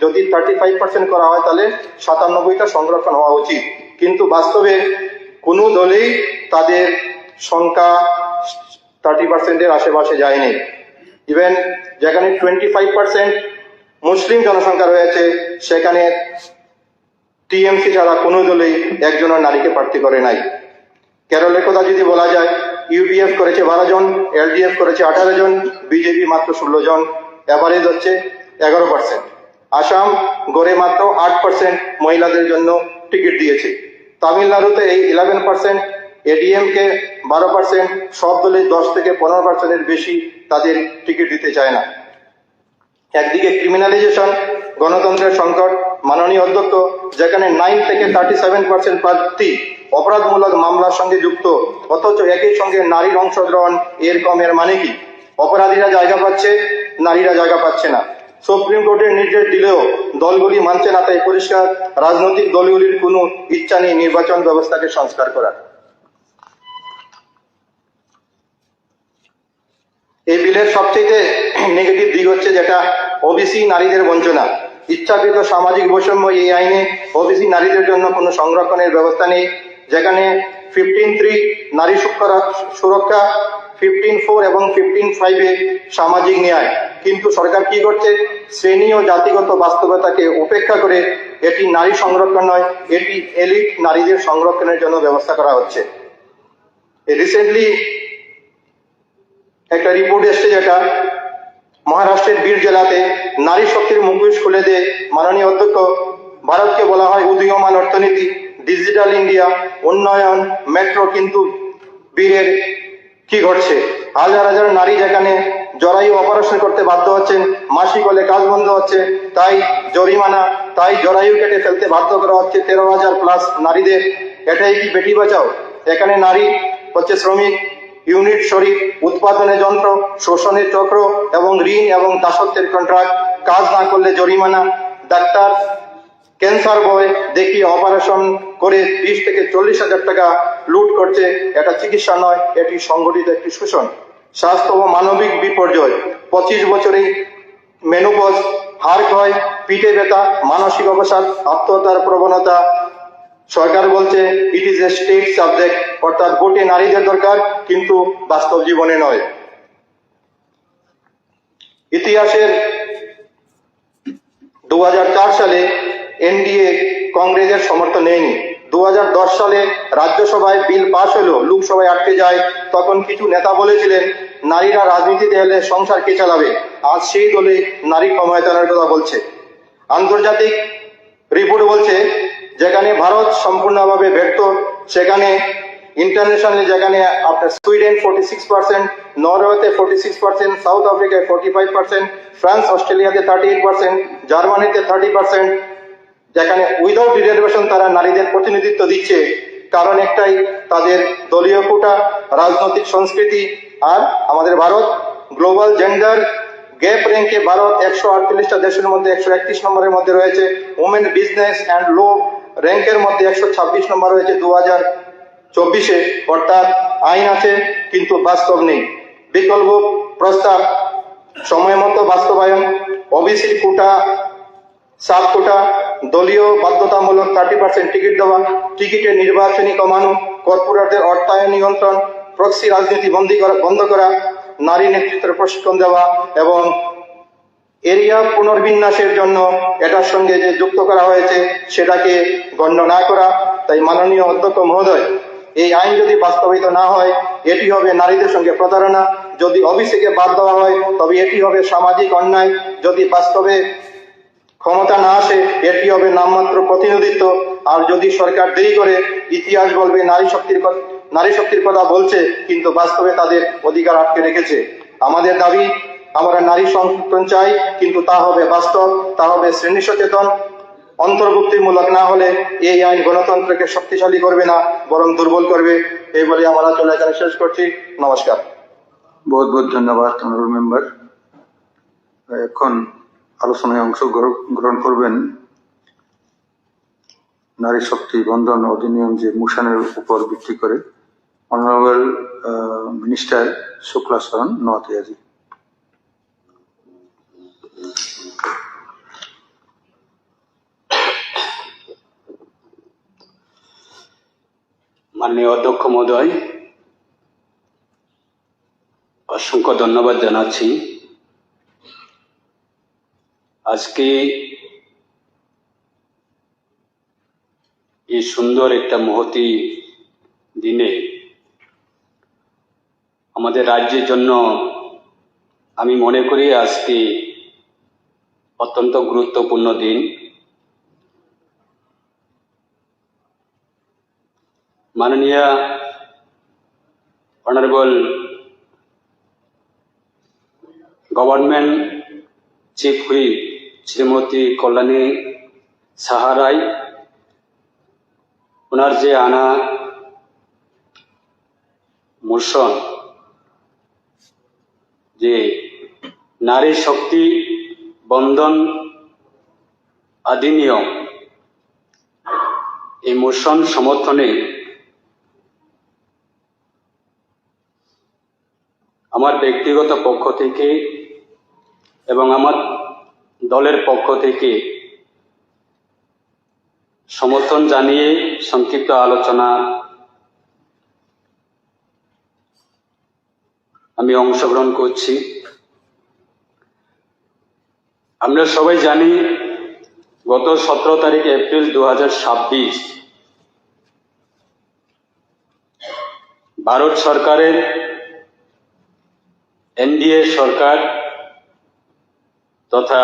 যদি 35% করা হয় তাহলে 97টা সংরক্ষণ হওয়া উচিত, কিন্তু বাস্তবে কোনো দলেই তাদের সংখ্যা 30%-এর আশেপাশে যায়নি। ইভেন যেখানে 25% মুসলিম জনসংখ্যা রয়েছে, সেখানে টিএমসি ছাড়া কোনো দলেই একজনের নারীকে প্রার্থী করে নাই। কেরলের কথা যদি বলা যায়, ইউডিএফ করেছে 12 জন, এলডিএফ করেছে 18 জন, বিজেপি মাত্র 16 জন, এভারেজ হচ্ছে 11%। আসাম গড়ে মাত্র 8% মহিলাদের জন্য টিকিট দিয়েছে। তামিলনাড়ুতে এই 11%, এডিএমকে 12%, সব দলে 10 থেকে 15%-এর বেশি তাদের টিকিট দিতে চায় না। একদিকে ক্রিমিনালাইজেশন, গণতন্ত্রের সংকট। মাননীয় অধ্যক্ষ, যেখানে 9 থেকে 37% প্রার্থী অপরাধমূলক মামলার সঙ্গে যুক্ত, অথচ একই সঙ্গে নারীর অংশগ্রহণ এরকম, এর মানে কি? অপরাধীরা জায়গা পাচ্ছে, নারীরা জায়গা পাচ্ছে না। সুপ্রিম কোর্টের নির্দেশ দিলেও দলগুলি মানছে না, তাই পরিষ্কার রাজনৈতিক দলগুলির কোনো ইচ্ছা নেই নির্বাচন ব্যবস্থাকে সংস্কার করার। এই বিলের সবচেয়ে নেগেটিভ দিক হচ্ছে যেটা ওবিসি নারীদের বঞ্চনা। ইচ্ছাকৃত সামাজিক বৈষম্য এই আইনে ওবিসি নারীদের জন্য কোনো সংরক্ষণের ব্যবস্থা নেই, যেখানে 15(3) নারী সুরক্ষা, 15(4) এবং 15(5) সামাজিক ন্যায়। কিন্তু সরকার কি করছে? শ্রেণী ও জাতিগত বাস্তবতাকে উপেক্ষা করে এটি নারী সংরক্ষণ নয়, এটি এলিট নারীদের সংরক্ষণের জন্য ব্যবস্থা করা হচ্ছে। রিসেন্টলি একটা রিপোর্ট এসছে যেটা মহারাষ্ট্রের বীর জেলাতে নারী শক্তির মুখোশ খুলে দিয়ে মাননীয় অধ্যক্ষ, ভারতকে বলা হয় উদীয়মান অর্থনীতি, ডিজিটাল ইন্ডিয়া, উন্নয়ন, মেট্রো, কিন্তু বীরের কি ঘটছে? হাজার হাজার নারী যেখানে জরায়ু অপারেশন করতে বাধ্য হচ্ছেন, মাসিক হলে কাজ বন্ধ হচ্ছে, তাই জরিমানা, তাই জরায়ু কেটে ফেলতে বাধ্য করা হচ্ছে 13,000+ নারীদের। এটাই কি বেটি বাঁচাও? এখানে নারী হচ্ছে শ্রমিক, ইউনিট শরীর, উৎপাদনের যন্ত্র, শোষণের চক্র এবং ঋণ এবং দাসত্বের কন্ট্রাক্ট। কাজ না করলে জরিমানা। ডাক্তার ক্যান্সার বয় দেখিয়ে অপারেশন করে 20 থেকে 40,000 টাকা লুট করছে। এটা চিকিৎসা নয়, এটি সংগঠিত একটি শোষণ। স্বাস্থ্য ও মানবিক বিপর্যয়। 25 বছরে মেনোপজ, হাড় ক্ষয়, পিঠে ব্যথা, মানসিক অবসাদ, আত্মহত্যার প্রবণতা। সরকার বলছে it is a state subject, অর্থাৎ ভোটে নারীদের দরকার, কিন্তু বাস্তব জীবনে নয়। ইতিহাসের 2004 সালে এনডিএ কংগ্রেসের সমর্থন নেয়নি। 2010 সালে রাজ্যসভায় বিল পাশ হলো, লোকসভায় আটকে যায়। তখন কিছু নেতা বলেছিলেন নারীরা রাজনীতিতে এলে সংসার কে চালাবে? আজ সেই দলে নারী ক্ষমতায়নের কথা বলছে। আন্তর্জাতিক রিপোর্ট বলছে যেখানে ভারত সম্পূর্ণভাবে ব্যর্থ, সেখানে ইন্টারন্যাশনালি যেখানে আপনার সুইডেন 46%, নরওয়েতে 46%, সাউথ আফ্রিকায় 45%, ফ্রান্স অস্ট্রেলিয়াতে 38%, জার্মানিতে 30%, যেখানে উইদাউট রিজার্ভেশন তারা নারীদের প্রতিনিধিত্ব দিচ্ছে। কারণ একটাই, তাদের দলীয় কোটা, রাজনৈতিক সংস্কৃতি। আর আমাদের ভারত গ্লোবাল জেন্ডার গ্যাপ র্যাঙ্কে ভারত 138টা দেশের মধ্যে 131 নম্বরের মধ্যে রয়েছে। ওমেন বিজনেস অ্যান্ড লো র্যাঙ্কের মধ্যে 126 নম্বর রয়েছে 2024-এ। অর্থাৎ আইন আছে কিন্তু বাস্তব নেই। বিকল্প প্রস্তাব সময় মতো বাস্তবায়ন, ওবিসি কোটা, সাব কোটা, দলীয় বাধ্যতামূলক 30% টিকিট দেওয়া, টিকিটের নির্বাচনী কমানো, কর্পোরেটদের অর্থায়ন নিয়ন্ত্রণ, প্রক্সি রাজনীতি বন্ধ করা, নারী নেতৃত্বের প্রশিক্ষণ দেওয়া এবং এরিয়া পুনর্বিন্যাসের জন্য এটার সঙ্গে যে যুক্ত করা হয়েছে সেটাকে গণ্য না করা। তাই মাননীয় অধ্যক্ষ মহোদয়, এই আইন যদি বাস্তবায়িত না হয় এটি হবে নারীদের সঙ্গে প্রতারণা। যদি ওবিসিকে বাদ দেওয়া হয় তবে এটি হবে সামাজিক অন্যায়। যদি বাস্তবে ক্ষমতা না আসে এটি হবে নামমাত্র প্রতিনিধিত্ব। আর যদি সরকার দেরি করে, ইতিহাস বলবে নারী শক্তির কথা বলছে কিন্তু বাস্তবে তাদের অধিকার আটকে রেখেছে। আমাদের দাবি, আমরা নারী সংরক্ষণ চাই, কিন্তু তা হবে বাস্তব, তা হবে শ্রেণী সচেতন। অন্তর্ভুক্তিমূলক না হলে এই আইন গণতন্ত্রকে শক্তিশালী করবে না, বরং দুর্বল করবে। এই বলে আমার আলোচনা এখানে শেষ করছি। নমস্কার। বহুত বহুত ধন্যবাদ অনারেবল মেম্বার। এখন আলোচনায় অংশগ্রহণ করবেন নারী শক্তি বন্ধন অধিনিয়ম যে মোশনের উপর ভিত্তি করে অনারেবল মিনিস্টার শুক্লা শরণ নোয়াতিয়াজি। মাননীয় অধ্যক্ষ মহোদয়, অসংখ্য ধন্যবাদ জানাচ্ছি। আজকে এই সুন্দর একটা মহতি দিনে আমাদের রাজ্যের জন্য আমি মনে করি আজকে অত্যন্ত গুরুত্বপূর্ণ দিন। মাননীয় honourable government chief whip Shrimati Kalyani Saha Roy, ওনার যে আনা মোশন, যে নারী শক্তি বন্ধন অধিনিয়ম, এই মোশন সমর্থনে আমার ব্যক্তিগত পক্ষ থেকে এবং আমার দলের পক্ষ থেকে সমর্থন জানিয়ে সংক্ষিপ্ত আলোচনা আমি অংশগ্রহণ করছি। আমরা সবাই জানি গত 17 তারিখ এপ্রিল 2026 ভারত সরকারের এনডিএ সরকার তথা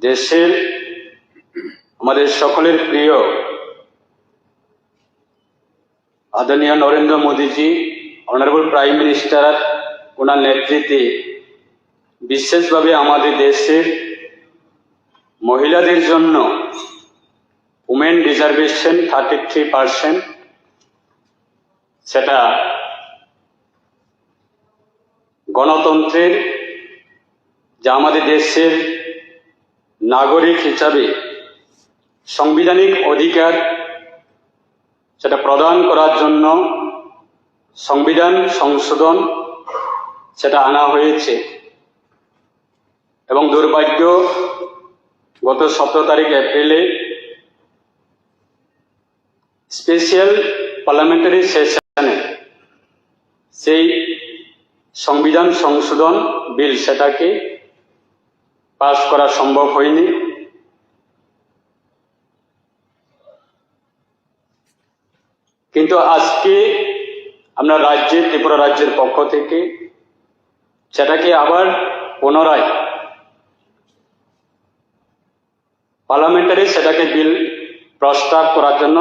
দেশের আমাদের সকলের প্রিয় আদরণীয় নরেন্দ্র মোদীজি, অনারেবল প্রাইম মিনিস্টার, ওনার নেতৃত্বে বিশেষভাবে আমাদের দেশের মহিলাদের জন্য উমেন রিজার্ভেশন 33%, সেটা গণতন্ত্রের, যা আমাদের দেশের নাগরিক হিসাবে সাংবিধানিক অধিকার, সেটা প্রদান করার জন্য সংবিধান সংশোধন সেটা আনা হয়েছে। এবং দুর্ভাগ্য, গত 17 তারিখ এপ্রিলে স্পেশাল পার্লামেন্টারি সেশনে সেই সংবিধান সংশোধন বিল সেটাকে পাস করা সম্ভব হয়নি। কিন্তু আজকে আমরা ত্রিপুরা রাজ্যের পক্ষ থেকে সেটাকে আবার পুনরায় পার্লামেন্টারি সেটাকে বিল প্রস্তাব করার জন্য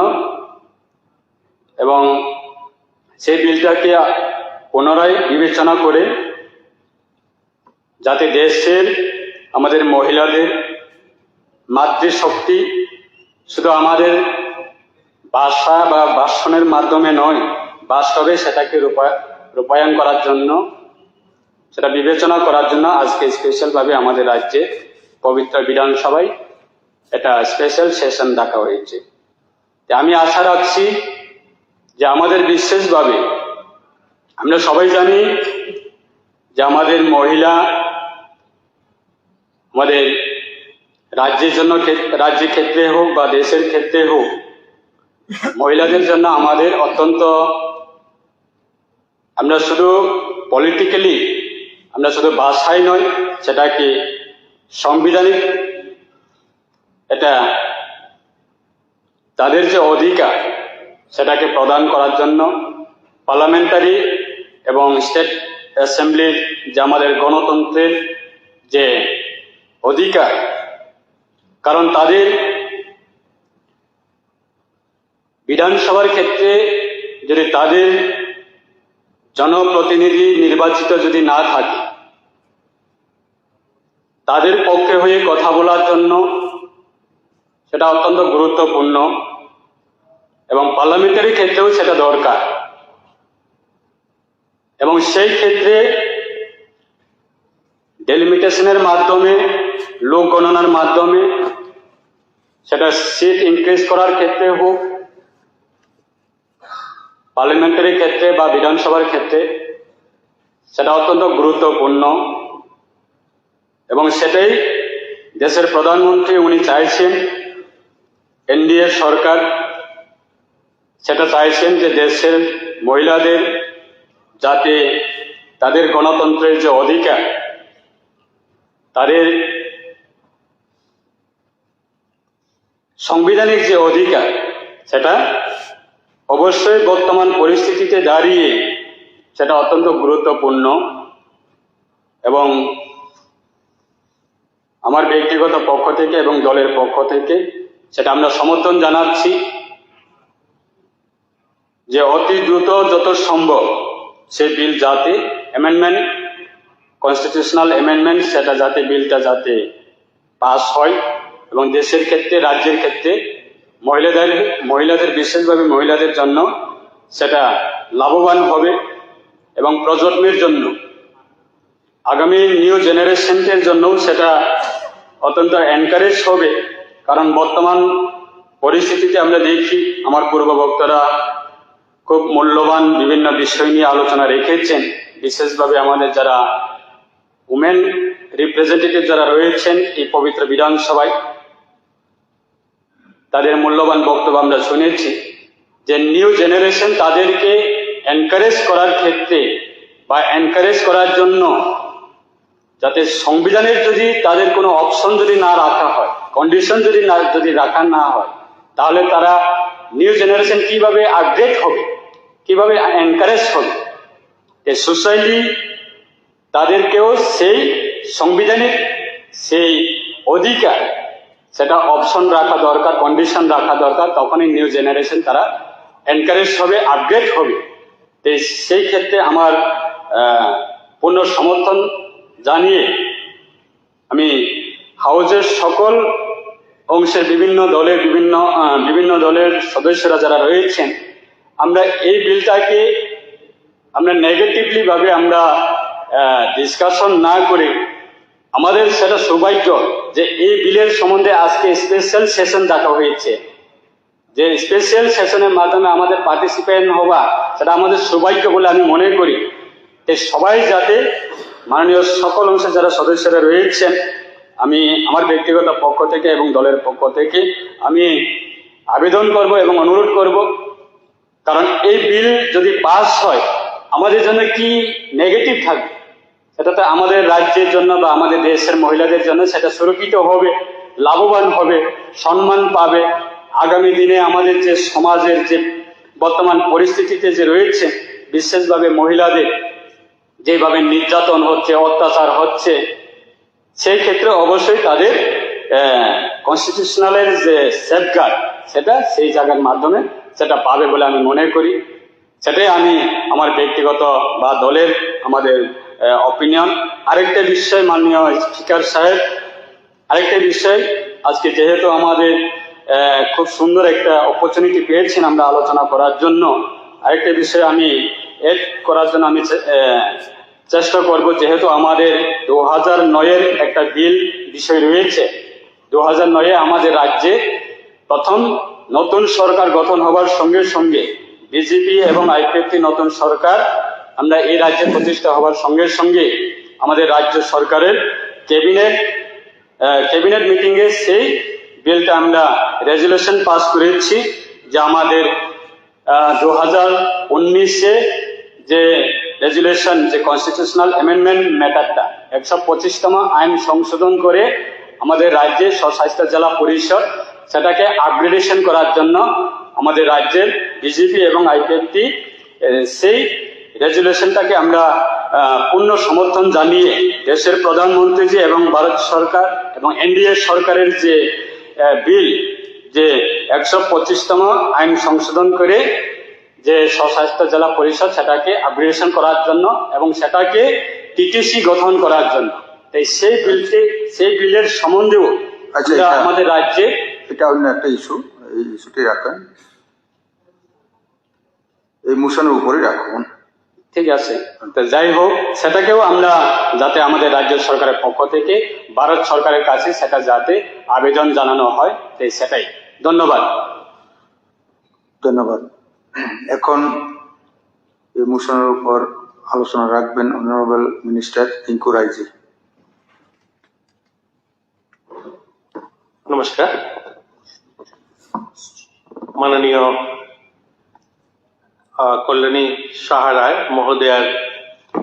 এবং সেই বিলটাকে পুনরায় বিবেচনা করে যাতে দেশের আমাদের মহিলাদের মাতৃশক্তি শুধু আমাদের ভাষা বা ভাষণের মাধ্যমে নয়, বাস্তবে সেটাকে রূপায়ণ করার জন্য, সেটা বিবেচনা করার জন্য আজকে স্পেশালভাবে আমাদের রাজ্যে পবিত্র বিধানসভায় একটা স্পেশাল সেশন ডাকা হয়েছে। আমি আশা রাখছি যে আমাদের বিশেষভাবে, আমরা সবাই জানি যে আমাদের মহিলা আমাদের রাজ্যের জন্য, রাজ্যের ক্ষেত্রে হোক বা দেশের ক্ষেত্রে হোক, মহিলাদের জন্য আমাদের অত্যন্ত, আমরা শুধু পলিটিক্যালি, আমরা শুধু ভাষায় নয়, সেটাকে সাংবিধানিক এটা তাদের যে অধিকার সেটাকে প্রদান করার জন্য পার্লামেন্টারি এবং স্টেট অ্যাসেম্বলির যে আমাদের গণতন্ত্রের যে অধিকার, কারণ তাদের বিধানসভার ক্ষেত্রে যদি তাদের জনপ্রতিনিধি নির্বাচিত যদি না থাকে, তাদের পক্ষে হয়ে কথা বলার জন্য সেটা অত্যন্ত গুরুত্বপূর্ণ এবং পার্লামেন্টারি ক্ষেত্রেও সেটা দরকার। এবং সেই ক্ষেত্রে ডেলিমিটেশনের মাধ্যমে, লোক গণনার মাধ্যমে, সেটা সিট ইনক্রিজ করার ক্ষেত্রে হোক, পার্লামেন্টারি ক্ষেত্রে বা বিধানসভার ক্ষেত্রে, সেটা অত্যন্ত গুরুত্বপূর্ণ। এবং সেটাই দেশের প্রধানমন্ত্রী উনি চাইছেন, এনডিএ সরকার সেটা চাইছেন যে দেশের মহিলাদের যাতে তাদের গণতন্ত্রের যে অধিকার, তাদের সাংবিধানিক যে অধিকার, সেটা অবশ্যই বর্তমান পরিস্থিতিতে দাঁড়িয়ে সেটা অত্যন্ত গুরুত্বপূর্ণ। এবং আমার ব্যক্তিগত পক্ষ থেকে এবং দলের পক্ষ থেকে সেটা আমরা সমর্থন জানাচ্ছি যে অতি দ্রুত যত সম্ভব সেই বিল যাতে অ্যামেন্ডমেন্ট, কনস্টিটিউশনাল অ্যামেন্ডমেন্ট, সেটা যাতে বিলটা যাতে পাস হয় এবং দেশের ক্ষেত্রে, রাজ্যের ক্ষেত্রে মহিলাদের বিশেষভাবে মহিলাদের জন্য সেটা লাভবান হবে এবং প্রজন্মের জন্য, আগামী নিউ জেনারেশনের জন্যও সেটা অত্যন্ত এনকারেজ হবে। কারণ বর্তমান পরিস্থিতিতে আমরা দেখি আমার পূর্ববক্তারা খুব মূল্যবান বিভিন্ন বিষয় নিয়ে আলোচনা রেখেছেন, বিশেষভাবে আমাদের যারা উমেন রিপ্রেজেন্টেটিভ যারা রয়েছেন এই পবিত্র বিধানসভায়, তাদের মূল্যবান বক্তব্য আমরা শুনেছি যে নিউ জেনারেশন তাদেরকে এনকারেজ করার ক্ষেত্রে বা এনকারেজ করার জন্য যাতে সংবিধানের যদি তাদের কোনো অপশন যদি না রাখা হয়, কন্ডিশন যদি রাখা না হয়, তাহলে তারা নিউ জেনারেশন কিভাবে আপগ্রেড হবে, কিভাবে এনকারেজ হবে। এই সোসাইটি তাদেরকেও সেই সাংবিধানিক সেই অধিকার, সেটা অপশন রাখা দরকার, কন্ডিশন রাখা দরকার, তখনই নিউ জেনারেশন তারা এনকারেজ হবে, আপগ্রেড হবে। সেই ক্ষেত্রে আমার পূর্ণ সমর্থন জানিয়ে আমি হাউজের সকল অংশের বিভিন্ন দলের সদস্যরা যারা রয়েছেন, আমরা এই বিলটাকে আমরা নেগেটিভলি ভাবে আমরা ডিসকাশন না করে, আমাদের সেটা সৌভাগ্য যে এই বিলের সম্বন্ধে আজকে স্পেশাল সেশন ডাকা হয়েছে, যে স্পেশাল সেশনের মাধ্যমে আমাদের পার্টিসিপেন্ট হওয়া সেটা আমাদের সৌভাগ্য বলে আমি মনে করি। সবাই যাতে মাননীয় সকল অংশের যারা সদস্যরা রয়েছেন, আমি আমার ব্যক্তিগত পক্ষ থেকে এবং দলের পক্ষ থেকে আমি আবেদন করব এবং অনুরোধ করব, কারণ এই বিল যদি পাস হয় আমাদের জন্য কি নেগেটিভ থাকবে, সেটা তো আমাদের রাজ্যের জন্য বা আমাদের দেশের মহিলাদের জন্য সেটা সুরক্ষিত হবে, লাভবান হবে, সম্মান পাবে। আগামী দিনে আমাদের যে সমাজের যে বর্তমান পরিস্থিতিতে যে রয়েছে, বিশেষভাবে মহিলাদের যেভাবে নির্যাতন হচ্ছে, অত্যাচার হচ্ছে, সেই ক্ষেত্রে অবশ্যই তাদের কনস্টিটিউশনালের যে সেফগার্ড, সেটা সেই জায়গার মাধ্যমে সেটা পাবে বলে আমি মনে করি। সেটাই আমি আমার ব্যক্তিগত বা দলের আমাদের অপিনিয়ন। আরেকটা বিষয় মাননীয় স্পিকার সাহেব, আরেকটা বিষয়, আজকে যেহেতু আমাদের খুব সুন্দর একটা অপরচুনিটি পেয়েছেন আমরা আলোচনা করার জন্য, আরেকটা বিষয় আমি এড করার জন্য আমি চেষ্টা করব। যেহেতু আমাদের 2009-এর একটা বিল বিষয় রয়েছে, 2009-এ আমাদের রাজ্যে প্রথম নতুন সরকার গঠন হবার সঙ্গে সঙ্গে বিজেপি এবং আইপিএফটি নতুন সরকার আমরা এই রাজ্যে প্রতিষ্ঠা হবার সঙ্গে সঙ্গে আমাদের রাজ্য সরকারের ক্যাবিনেট মিটিংয়ে সেই বিলটা আমরা রেজুলেশন পাস করেছি যে আমাদের 2019-এ যে রেজুলেশন, যে কনস্টিটিউশনাল অ্যামেন্ডমেন্ট ম্যাটারটা 125তম আইন সংশোধন করে আমাদের রাজ্যে স্বশাসিত জেলা পরিষদ সেটাকে আপগ্রেডেশন করার জন্য আমাদের রাজ্যের বিজেপি এবং আইপিএফটি সেই রেজুলেশনটাকে আমরা পূর্ণ সমর্থন জানিয়ে দেশের প্রধানমন্ত্রীজি এবং ভারত সরকার এবং এনডিএ সরকারের যে বিল, যে 125তম আইন সংশোধন করে যে স্বশাসিত জেলা পরিষদ সেটাকে আপগ্রেডেশন করার জন্য এবং সেটাকে টিটিসি গঠন করার জন্য, তাই সেই বিলের সম্বন্ধেও আচ্ছা, আমরা আমাদের রাজ্যে এটা অন্য একটা ইস্যু, এই ইস্যুটি রাখেন, এই মোশনের উপরে রাখুন। ঠিক আছে। তো যাই হোক, সেটাকেও আমরা যাতে আমাদের রাজ্য সরকারের পক্ষ থেকে ভারত সরকারের কাছে সেটা যাতে আবেদন জানানো হয়, তাই সেটাই। ধন্যবাদ। ধন্যবাদ। এখন এই মোশনের উপর আলোচনা রাখবেন অনারেবল মিনিস্টার টিঙ্কু রায়জি। নমস্কার। মাননীয় কল্যাণী সাহা রায় মহোদয়ার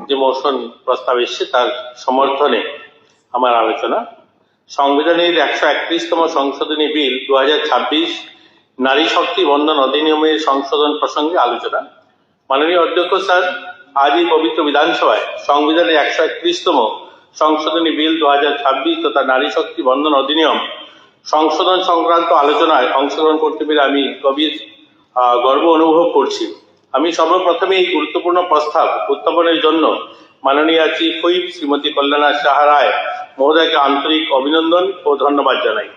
যে মোশন প্রস্তাব এসছে তার সমর্থনে আমার আলোচনা। সংবিধানের 131তম সংশোধনী বিল 2026 নারী শক্তি বন্ধন অধিনিয়মের সংশোধন প্রসঙ্গে আলোচনা। মাননীয় অধ্যক্ষ স্যার, আজ এই পবিত্র বিধানসভায় সংবিধানের 131তম সংশোধনী বিল 2026 তথা নারী শক্তি বন্ধন অধিনিয়ম সংশোধন সংক্রান্ত আলোচনায় অংশগ্রহণ করতে পেরে আমি গভীর গর্ব অনুভব করছি। আমি সর্বপ্রথমে এই গুরুত্বপূর্ণ প্রস্তাব উত্থাপনের জন্য মাননীয় চিফ হুইপ শ্রীমতী কল্যাণা সাহা রায় মহোদয়কে আন্তরিক অভিনন্দন ও ধন্যবাদ জানাই।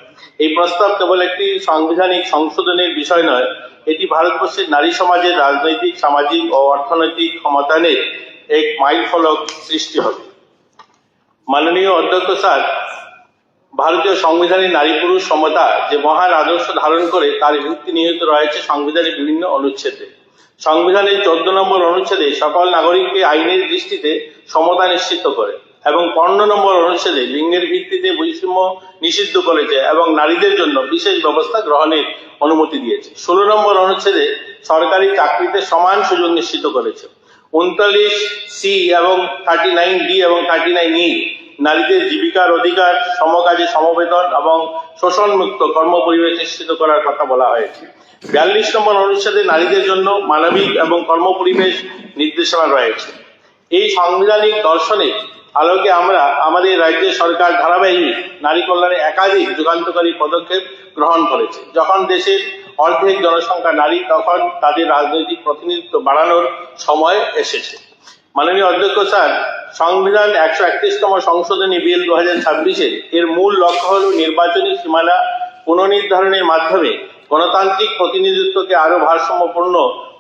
এই প্রস্তাব কেবল একটি সাংবিধানিক সংশোধনের বিষয় নয়, এটি ভারতবর্ষের নারী সমাজের রাজনৈতিক, সামাজিক ও অর্থনৈতিক ক্ষমতায়নের এক মাইলফলক সৃষ্টি হবে। মাননীয় অধ্যক্ষ স্যার, ভারতীয় সংবিধানের নারী পুরুষ সমতা যে মহান আদর্শ ধারণ করে তার ভিত্তি নিহিত রয়েছে সংবিধানের বিভিন্ন অনুচ্ছেদে। সংবিধানের 14 নম্বর অনুচ্ছেদে সকল নাগরিককে আইনের দৃষ্টিতে সমতা নিশ্চিত করে এবং 15 নম্বর অনুচ্ছেদে লিঙ্গের ভিত্তিতে বৈষম্য নিষিদ্ধ করেছে এবং নারীদের জন্য বিশেষ ব্যবস্থা গ্রহণের অনুমতি দিয়েছে। 16 নম্বর অনুচ্ছেদে সরকারি চাকরিতে সমান সুযোগ নিশ্চিত করেছে। 39C এবং 39D এবং 39E নারীদের জীবিকার অধিকার, সমকাজে সমবেতন এবং শোষণমুক্ত কর্মপরিবেশ নিশ্চিত করার কথা বলা হয়েছে। 42 নম্বর অনুচ্ছেদে নারীদের জন্য মানবিক এবং কর্মপরিবেশ নির্দেশনা রয়েছে। এই সাংবিধানিক দর্শনের আলোকে আমরা আমাদের রাজ্যের সরকার ধারাবাহিক নারী কল্যাণে একাধিক যুগান্তকারী পদক্ষেপ গ্রহণ করেছে। যখন দেশের অর্ধেক জনসংখ্যা নারী, তখন তাদের রাজনৈতিক প্রতিনিধিত্ব বাড়ানোর সময় এসেছে। মাননীয় অধ্যক্ষ স্যার, সংবিধান 131তম সংশোধনী বিল 2026 এর মূল লক্ষ্য হল নির্বাচনী সীমানা পুনর্নির্ধারণের মাধ্যমে গণতান্ত্রিক প্রতিনিধিত্বকে আরো ভারসাম্যপূর্ণ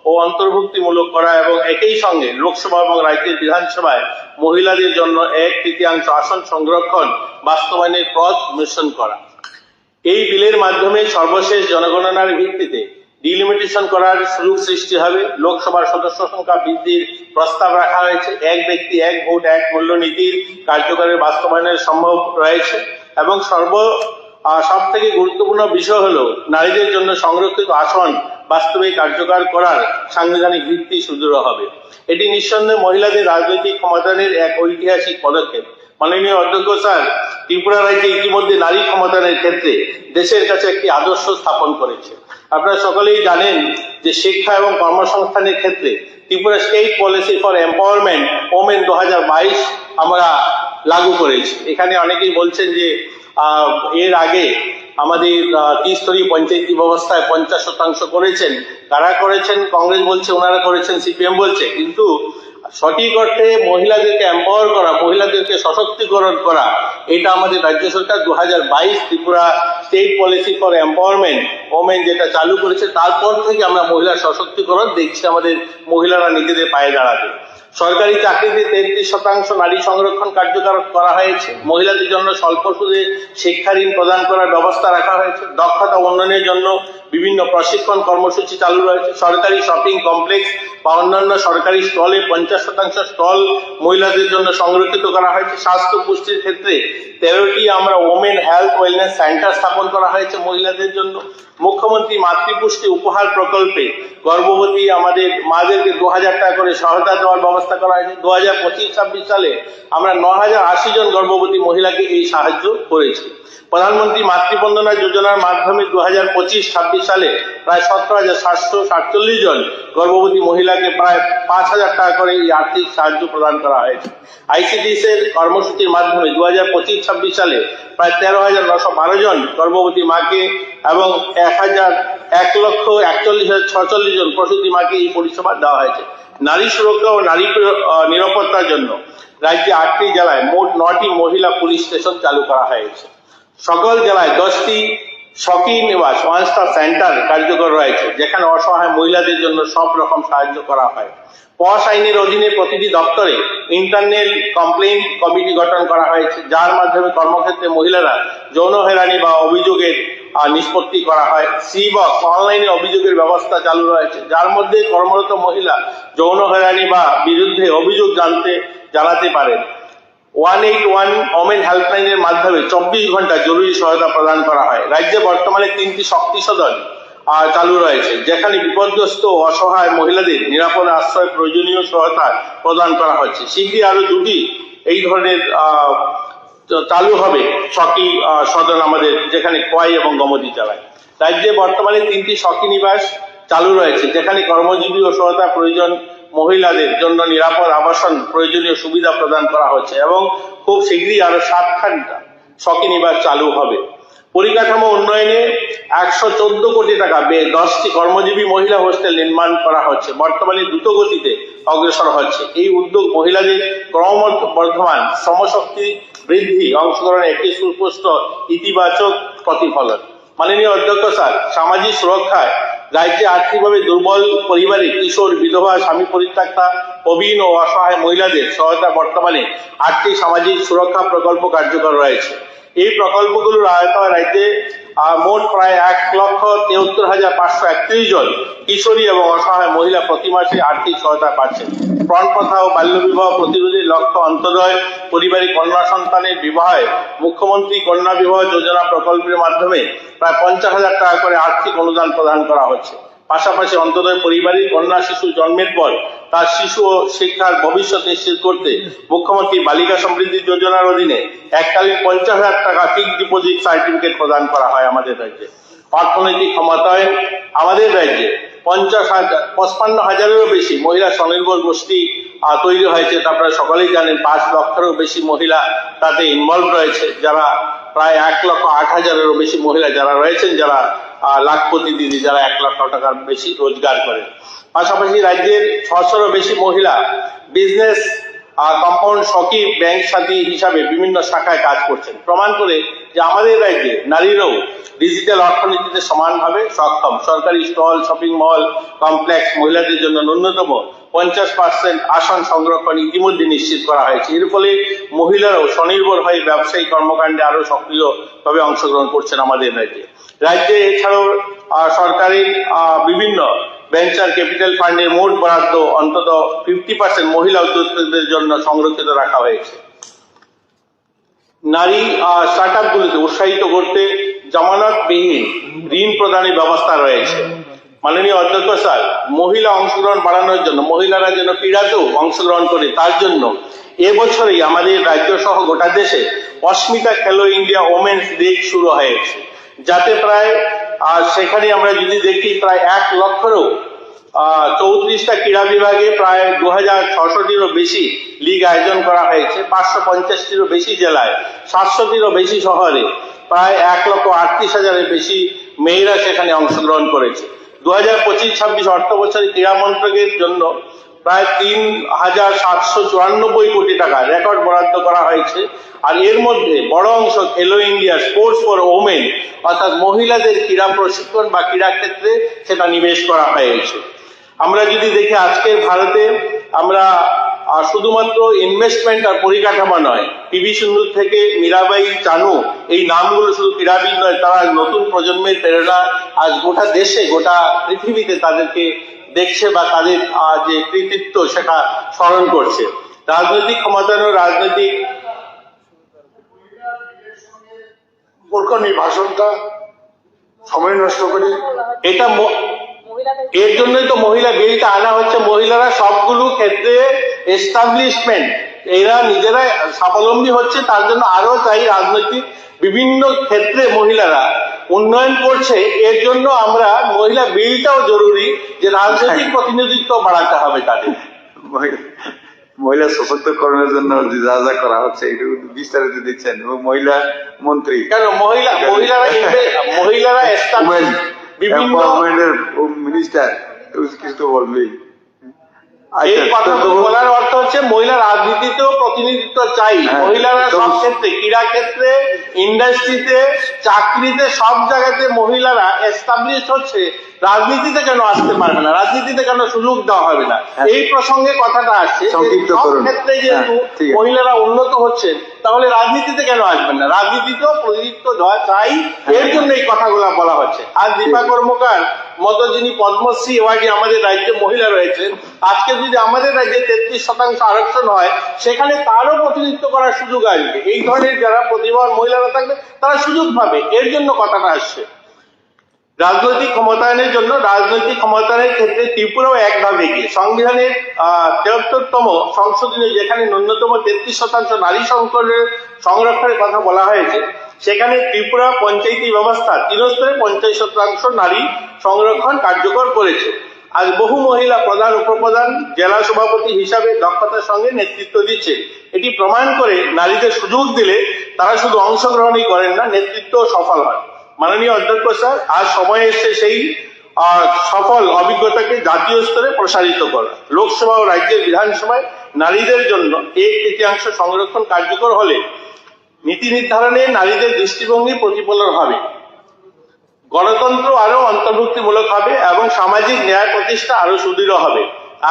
ও অন্তর্ভুক্তিমূলক করা এবং একই সঙ্গে লোকসভা এবং রাজ্যের বিধানসভায় মহিলাদের জন্য 1/3 আসন সংরক্ষণ বাস্তবায়নের পথ নির্দেশন করা। এই বিলের মাধ্যমে সর্বশেষ জনগণনার ভিত্তিতে ডিলিমিটেশন করার সুযোগ সৃষ্টি হবে। লোকসভার সদস্য সংখ্যা বৃদ্ধির প্রস্তাব রাখা হয়েছে। এক ব্যক্তি এক ভোট এক মূল্য নীতির কার্যকরের বাস্তবায়নের সম্ভব রয়েছে এবং সব থেকে গুরুত্বপূর্ণ বিষয় হলো নারীদের জন্য সংরক্ষিত আসন বাস্তবে কার্যকর করার সাংবিধানিক ভিত্তি সুদৃঢ় হবে। এটি নিঃসন্দেহে মহিলাদের রাজনৈতিক ক্ষমতায়নের এক ঐতিহাসিক পদক্ষেপ। মাননীয় অধ্যক্ষ স্যার, ত্রিপুরা রাজ্যে ইতিমধ্যে নারী ক্ষমতায়নের ক্ষেত্রে দেশের কাছে একটি আদর্শ স্থাপন করেছে। আপনারা সকলেই জানেন যে শিক্ষা এবং কর্মসংস্থানের ক্ষেত্রে Tripura state policy for empowerment women 2022 আমরা লাগু করেছি। এখানে অনেকেই বলছেন যে এর আগে আমাদের ত্রিস্তরীয় পঞ্চায়েতি ব্যবস্থায় 50% করেছেন। কারা করেছেন? কংগ্রেস বলছে ওনারা করেছেন, সিপিএম বলছে, কিন্তু সঠিক অর্থে মহিলাদেরকে এম্পাওয়ার করা, মহিলাদেরকে সশক্তিকরণ করা, এটা আমাদের রাজ্য সরকার 2022 Tripura state policy for empowerment women যেটা চালু করেছে, তারপর থেকে আমরা মহিলা সশক্তিকরণ দেখছি, আমাদের মহিলারা নিজেদের পায়ে দাঁড়াতে। সরকারি চাকরিতে 33% নারী সংরক্ষণ কার্যকর করা হয়েছে। মহিলাদের জন্য স্বল্প সুদে শিক্ষা ঋণ প্রদান করার ব্যবস্থা রাখা হয়েছে। দক্ষতা উন্নয়নের জন্য বিভিন্ন প্রশিক্ষণ কর্মসূচি চালু রয়েছে। সরকারি শপিং কমপ্লেক্স বা অন্যান্য সরকারি স্টলে 50% স্টল মহিলাদের জন্য সংরক্ষিত করা হয়েছে। স্বাস্থ্য পুষ্টির ক্ষেত্রে 13টি আমরা ওমেন হেলথ ওয়েলনেস সেন্টার স্থাপন করা হয়েছে মহিলাদের জন্য। মুখ্যমন্ত্রী মাতৃপুষ্টি উপহার প্রকল্পে গর্ভবতী আমাদের মাদেরকে 2000 টাকা করে সহায়তা দেওয়ার ব্যবস্থা করা হয়েছে। 2025-26 সালে আমরা 9080 জন গর্ভবতী মহিলাকে এই সাহায্য করেছি। প্রধানমন্ত্রী মাতৃবন্দনা যোজনার মাধ্যমে 2025-26 সালে প্রায় 17,747 জন গর্ভবতী মহিলাকে প্রায় 5000 টাকা করে এই আর্থিক সাহায্য প্রদান করা হয়েছে। আইসিডিএস এর কর্মসূচির মাধ্যমে 2025-26 সালে প্রায় 13,912 জন গর্ভবতী মাকে এবং 1,41,46 জন প্রসূতি মাকে এই পরিষেবা দেওয়া হয়েছে। নারী সুরক্ষা ও নারী নিরাপত্তার জন্য রাজ্যে 8টি জেলায় মোট 9টি মহিলা পুলিশ স্টেশন চালু করা হয়েছে। সকল জেলায় 10টি সখী নিবাস ওয়ান স্টপ সেন্টার কার্যকর রয়েছে, যেখানে অসহায় মহিলাদের জন্য সব রকম সাহায্য করা হয়। পশ আইনের অধীনে প্রতিটি দপ্তরে ইন্টারনাল কমপ্লেইন কমিটি গঠন করা হয়েছে, যার মাধ্যমে কর্মক্ষেত্রে মহিলারা যৌন হয়রানি বা অভিযোগের নিষ্পত্তি করা হয়। সিবক্স অনলাইনে অভিযোগের ব্যবস্থা চালু রয়েছে, যার মধ্যে কর্মরত মহিলা যৌন হয়রানি বা বিরুদ্ধে অভিযোগ জানাতে পারেন। 181 ওমেন হেল্পলাইনের মাধ্যমে 24 ঘন্টা জরুরি সহায়তা প্রদান করা হয়। রাজ্যে বর্তমানে 3টি শক্তি সদন চালু রয়েছে, যেখানে বিপর্যস্ত ও অসহায় মহিলাদের নিরাপদ আশ্রয় প্রয়োজনীয় সহায়তা প্রদান করা হচ্ছে। শীঘ্রই আরো 2টি এই ধরনের চালু হবে সখী সদন আমাদের, যেখানে খোয়াই এবং গোমতী জেলায়। রাজ্যে বর্তমানে 3টি সখী নিবাস চালু রয়েছে, যেখানে কর্মজীবী ও সহায়তা প্রয়োজন মহিলাদের জন্য নিরাপদ আবাসন প্রয়োজনীয় সুবিধা প্রদান করা হচ্ছে এবং খুব শীঘ্রই আরো 7খানা সখী নিবাস চালু হবে। পরিকাঠামো উন্নয়নে 114 কোটি টাকা ব্যয়ে 10টি কর্মজীবী মহিলা হোস্টেল নির্মাণ করা হচ্ছে, বর্তমানে দ্রুত গতিতে অগ্রসর হচ্ছে। এই উদ্যোগ মহিলাদের ক্রমবর্ধমান শ্রমশক্তি বৃদ্ধি অংশগ্রহণের একটি সুস্পষ্ট ইতিবাচক প্রতিফলন। মাননীয় অধ্যক্ষ স্যার, সামাজিক সুরক্ষায় রাজ্যে আর্থিকভাবে দুর্বল পরিবারে কিশোর, বিধবা, স্বামী পরিত্যক্তা, প্রবীণ ও অসহায় মহিলাদের সহায়তা বর্তমানে 8টি সামাজিক সুরক্ষা প্রকল্প কার্যকর রয়েছে। এই প্রকল্পগুলোর আয়তায় রাজ্যে মোট প্রায় 1,73,531 জন কিশোরী এবং অসহায় মহিলা প্রতি মাসে আর্থিক সহায়তা পাচ্ছেন। প্রাণপ্রথা ও বাল্যবিবাহ প্রতিরোধের লক্ষ্য অন্তর্দয় পরিবারে কন্যা সন্তানের বিবাহে মুখ্যমন্ত্রী কন্যা বিবাহ যোজনা প্রকল্পের মাধ্যমে প্রায় 50,000 টাকা করে আর্থিক অনুদান প্রদান করা হচ্ছে। পাশাপাশি অন্তর্দয় পরিবারে কন্যা শিশু জন্মের পর তার শিশু ও শিক্ষার ভবিষ্যৎ নিশ্চিত করতে মুখ্যমন্ত্রী বালিকা সমৃদ্ধি যোজনার অধীনে এককালীন 50,000 টাকা ফিক্সড ডিপোজিট সার্টিফিকেট প্রদান করা হয় আমাদের রাজ্যে। অর্থনৈতিক ক্ষমতায়ন আমাদের রাজ্যে 55,000-এরও বেশি মহিলা স্বনির্ভর গোষ্ঠী তৈরি হয়েছে। আপনারা সকলেই জানেন 5 লক্ষেরও বেশি মহিলা তাতে ইনভলভ রয়েছে, যারা প্রায় 1,08,000-এরও বেশি মহিলা যারা রয়েছেন, যারা লাখপতি দিদি, যারা 1 লক্ষ টাকার বেশি রোজগার করেন। পাশাপাশি রাজ্যের 600-এরও বেশি মহিলা বিজনেস কম্পাউন্ড সখী ব্যাংক সাথী হিসাবে বিভিন্ন শাখায় কাজ করছেন, প্রমাণ করে যে আমাদের রাজ্যে নারীরাও ডিজিটাল অর্থনীতিতে সমানভাবে সক্ষম। সরকারি স্টল, শপিং মল কমপ্লেক্স মহিলাদের জন্য ন্যূনতম 50% আসন সংরক্ষণ ইতিমধ্যে নিশ্চিত করা হয়েছে। এর ফলে মহিলারাও স্বনির্ভর হয়ে ব্যবসায়িক কর্মকাণ্ডে আরো সক্রিয়ভাবে অংশগ্রহণ করছেন আমাদের রাজ্যে। রাজ্যে এছাড়াও সরকারি বিভিন্ন ভেঞ্চার ক্যাপিটাল ফান্ডের মোট বরাদ্দ অন্তত 50% মহিলা উদ্যোক্তাদের জন্য সংরক্ষিত রাখা হয়েছে। নারী স্টার্টআপ গুলিকে উৎসাহিত করতে জামানতবিহীন ঋণ প্রদানের ব্যবস্থা রয়েছে। মাননীয় অধ্যক্ষ স্যার, মহিলা অংশগ্রহণ বাড়ানোর জন্য, মহিলারা যেন ক্রীড়াতেও অংশগ্রহণ করে, তার জন্য এবছরই আমাদের রাজ্য সহ গোটা দেশে অস্মিতা খেলো ইন্ডিয়া ওমেন্স লিগ শুরু হয়েছে, যাতে প্রায় সেখানে আমরা যদি দেখি প্রায় 1 লক্ষেরও 34টা ক্রীড়া বিভাগে প্রায় 2,600-টিরও বেশি লিগ আয়োজন করা হয়েছে। 550-টিরও বেশি জেলায়, 700-টিরও বেশি শহরে প্রায় 1,38,000-এর বেশি মেয়েরা সেখানে অংশগ্রহণ করেছে। 2025-26 অর্থ বছরে ক্রীড়া মন্ত্রকের জন্য প্রায় 3,794 কোটি টাকা রেকর্ড বরাদ্দ করা হয়েছে। আর এর মধ্যে বড় অংশ খেলো ইন্ডিয়া স্পোর্টস ফর ওমেন অর্থাৎ মহিলাদের ক্রীড়া প্রশিক্ষণ বা ক্রীড়া ক্ষেত্রে সেটা নিবেশ করা হয়েছে। আমরা যদি দেখি আজকের ভারতে আমরা শুধুমাত্র ইনভেস্টমেন্ট আর পরিকাঠামো নয়, পিভি সিন্ধু থেকে মীরাবাই চানু এই নামগুলো শুধু ক্রীড়াবিদ নয়, তারা নতুন প্রজন্মের প্রেরণা আজ গোটা দেশে গোটা পৃথিবীতে তাদেরকে দেখছে বা তাদের যে কৃতিত্ব সেটা স্মরণ করছে। রাজনৈতিক ক্ষমতায়ন, রাজনৈতিক ভাষণটা সময় নষ্ট করে এটা এর জন্যই তো মহিলা বিলটা আনা হচ্ছে। মহিলারা সবগুলো ক্ষেত্রে এস্টাবলিশমেন্ট, এরা নিজেরা স্বাবলম্বী হচ্ছে, তার জন্য আরো চাই রাজনৈতিক বিভিন্ন ক্ষেত্রে মহিলারা উন্নয়ন করছে। এর জন্য আমরা মহিলা বিলটাও জরুরি যে রাজনৈতিক প্রতিনিধিত্ব বাড়াতে হবে তাদের। মহিলা সশক্তকরণের জন্য যা যা করা হচ্ছে একটু বিস্তারিত দিচ্ছেন, এবং মহিলা মন্ত্রী কেন মহিলারা বিভিন্ন মিনিস্টার কিছু তো বলবেই। এই কথা বলার অর্থ হচ্ছে মহিলা রাজনীতিতেও প্রতিনিধিত্ব চাই। মহিলারা সব ক্ষেত্রে, ক্রীড়া ক্ষেত্রে, ইন্ডাস্ট্রিতে, চাকরিতে, সব জায়গাতে মহিলারা এস্টাবলিশ হচ্ছে। রাজনীতিতে কেন আসতে পারবে না? রাজনীতিতে কেন সুযোগ দেওয়া হবে না? এই প্রসঙ্গে কথাটা আসছে। সব ক্ষেত্রে যেহেতু মহিলারা উন্নত হচ্ছেন, তাহলে রাজনীতিতে কেন আসবেন না? রাজনীতিতেও প্রতিনিধিত্ব দেওয়া চাই, এর জন্য এই কথাগুলো বলা হচ্ছে। আর দীপা কর্মকার মতো যিনি পদ্মশ্রী অ্যাওয়ার্ডে আমাদের রাজ্যে মহিলা রয়েছেন, আজকে যদি আমাদের রাজ্যে 33% আরক্ষণ হয়, সেখানে তারও প্রতিনিধিত্ব করার সুযোগ আসবে। এই ধরনের যারা প্রতিভাবান মহিলারা থাকবে তারা সুযোগ পাবে, এর জন্য কথাটা আসছে। রাজনৈতিক ক্ষমতায়নের জন্য, রাজনৈতিক ক্ষমতায়নের ক্ষেত্রে ত্রিপুরাও একভাবে এগিয়ে। সংবিধানের 73তম সংশোধনী যেখানে ন্যূনতম 33% নারী সংরক্ষণের কথা বলা হয়েছে, সেখানে ত্রিপুরা পঞ্চায়েতি ব্যবস্থা 3 স্তরে 50% নারী সংরক্ষণ কার্যকর করেছে। আজ বহু মহিলা প্রধান, উপপ্রধান, জেলা সভাপতি হিসাবে দক্ষতার সঙ্গে নেতৃত্ব দিচ্ছে। এটি প্রমাণ করে নারীদের সুযোগ দিলে তারা শুধু অংশগ্রহণই করেন না, নেতৃত্ব সফল হয়। মাননীয় অধ্যক্ষ স্যার, আজ সময় এসেছে সেই সফল অভিজ্ঞতাকে জাতীয় স্তরে প্রসারিত করা। লোকসভা ও রাজ্যের বিধানসভায় নারীদের জন্য 1/3 সংরক্ষণ কার্যকর হলে নীতি নির্ধারণে নারীদের দৃষ্টিভঙ্গির প্রতিফলন হবে, গণতন্ত্র আরো অন্তর্ভুক্তিমূলক হবে এবং সামাজিক ন্যায় প্রতিষ্ঠা আরো সুদৃঢ় হবে।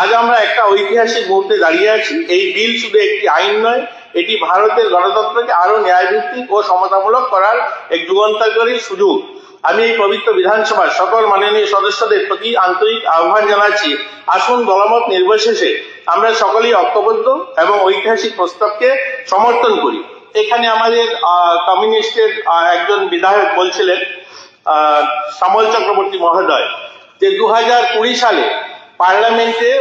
আজ আমরা একটা ঐতিহাসিক মুহূর্তে দাঁড়িয়ে আছি। এই বিল শুধু একটি আইন নয়, এটি ভারতের গণতন্ত্রকে আরো ন্যায়ভিত্তিক ও সমতামূলক করার এক যুগান্তকারী সুযোগ। আমি এই পবিত্র বিধানসভার সকল মাননীয় সদস্যদের প্রতি আন্তরিক আহ্বান জানাচ্ছি, আসুন দলমত নির্বিশেষে আমরা সকলেই ঐক্যবদ্ধ এবং ঐতিহাসিক প্রস্তাবকে সমর্থন করি। এখানে আমাদের কমিউনিস্টের একজন বিধায়ক বলছিলেন, শ্যামল চক্রবর্তী মহোদয়, যে 2020 সালে পার্লামেন্টে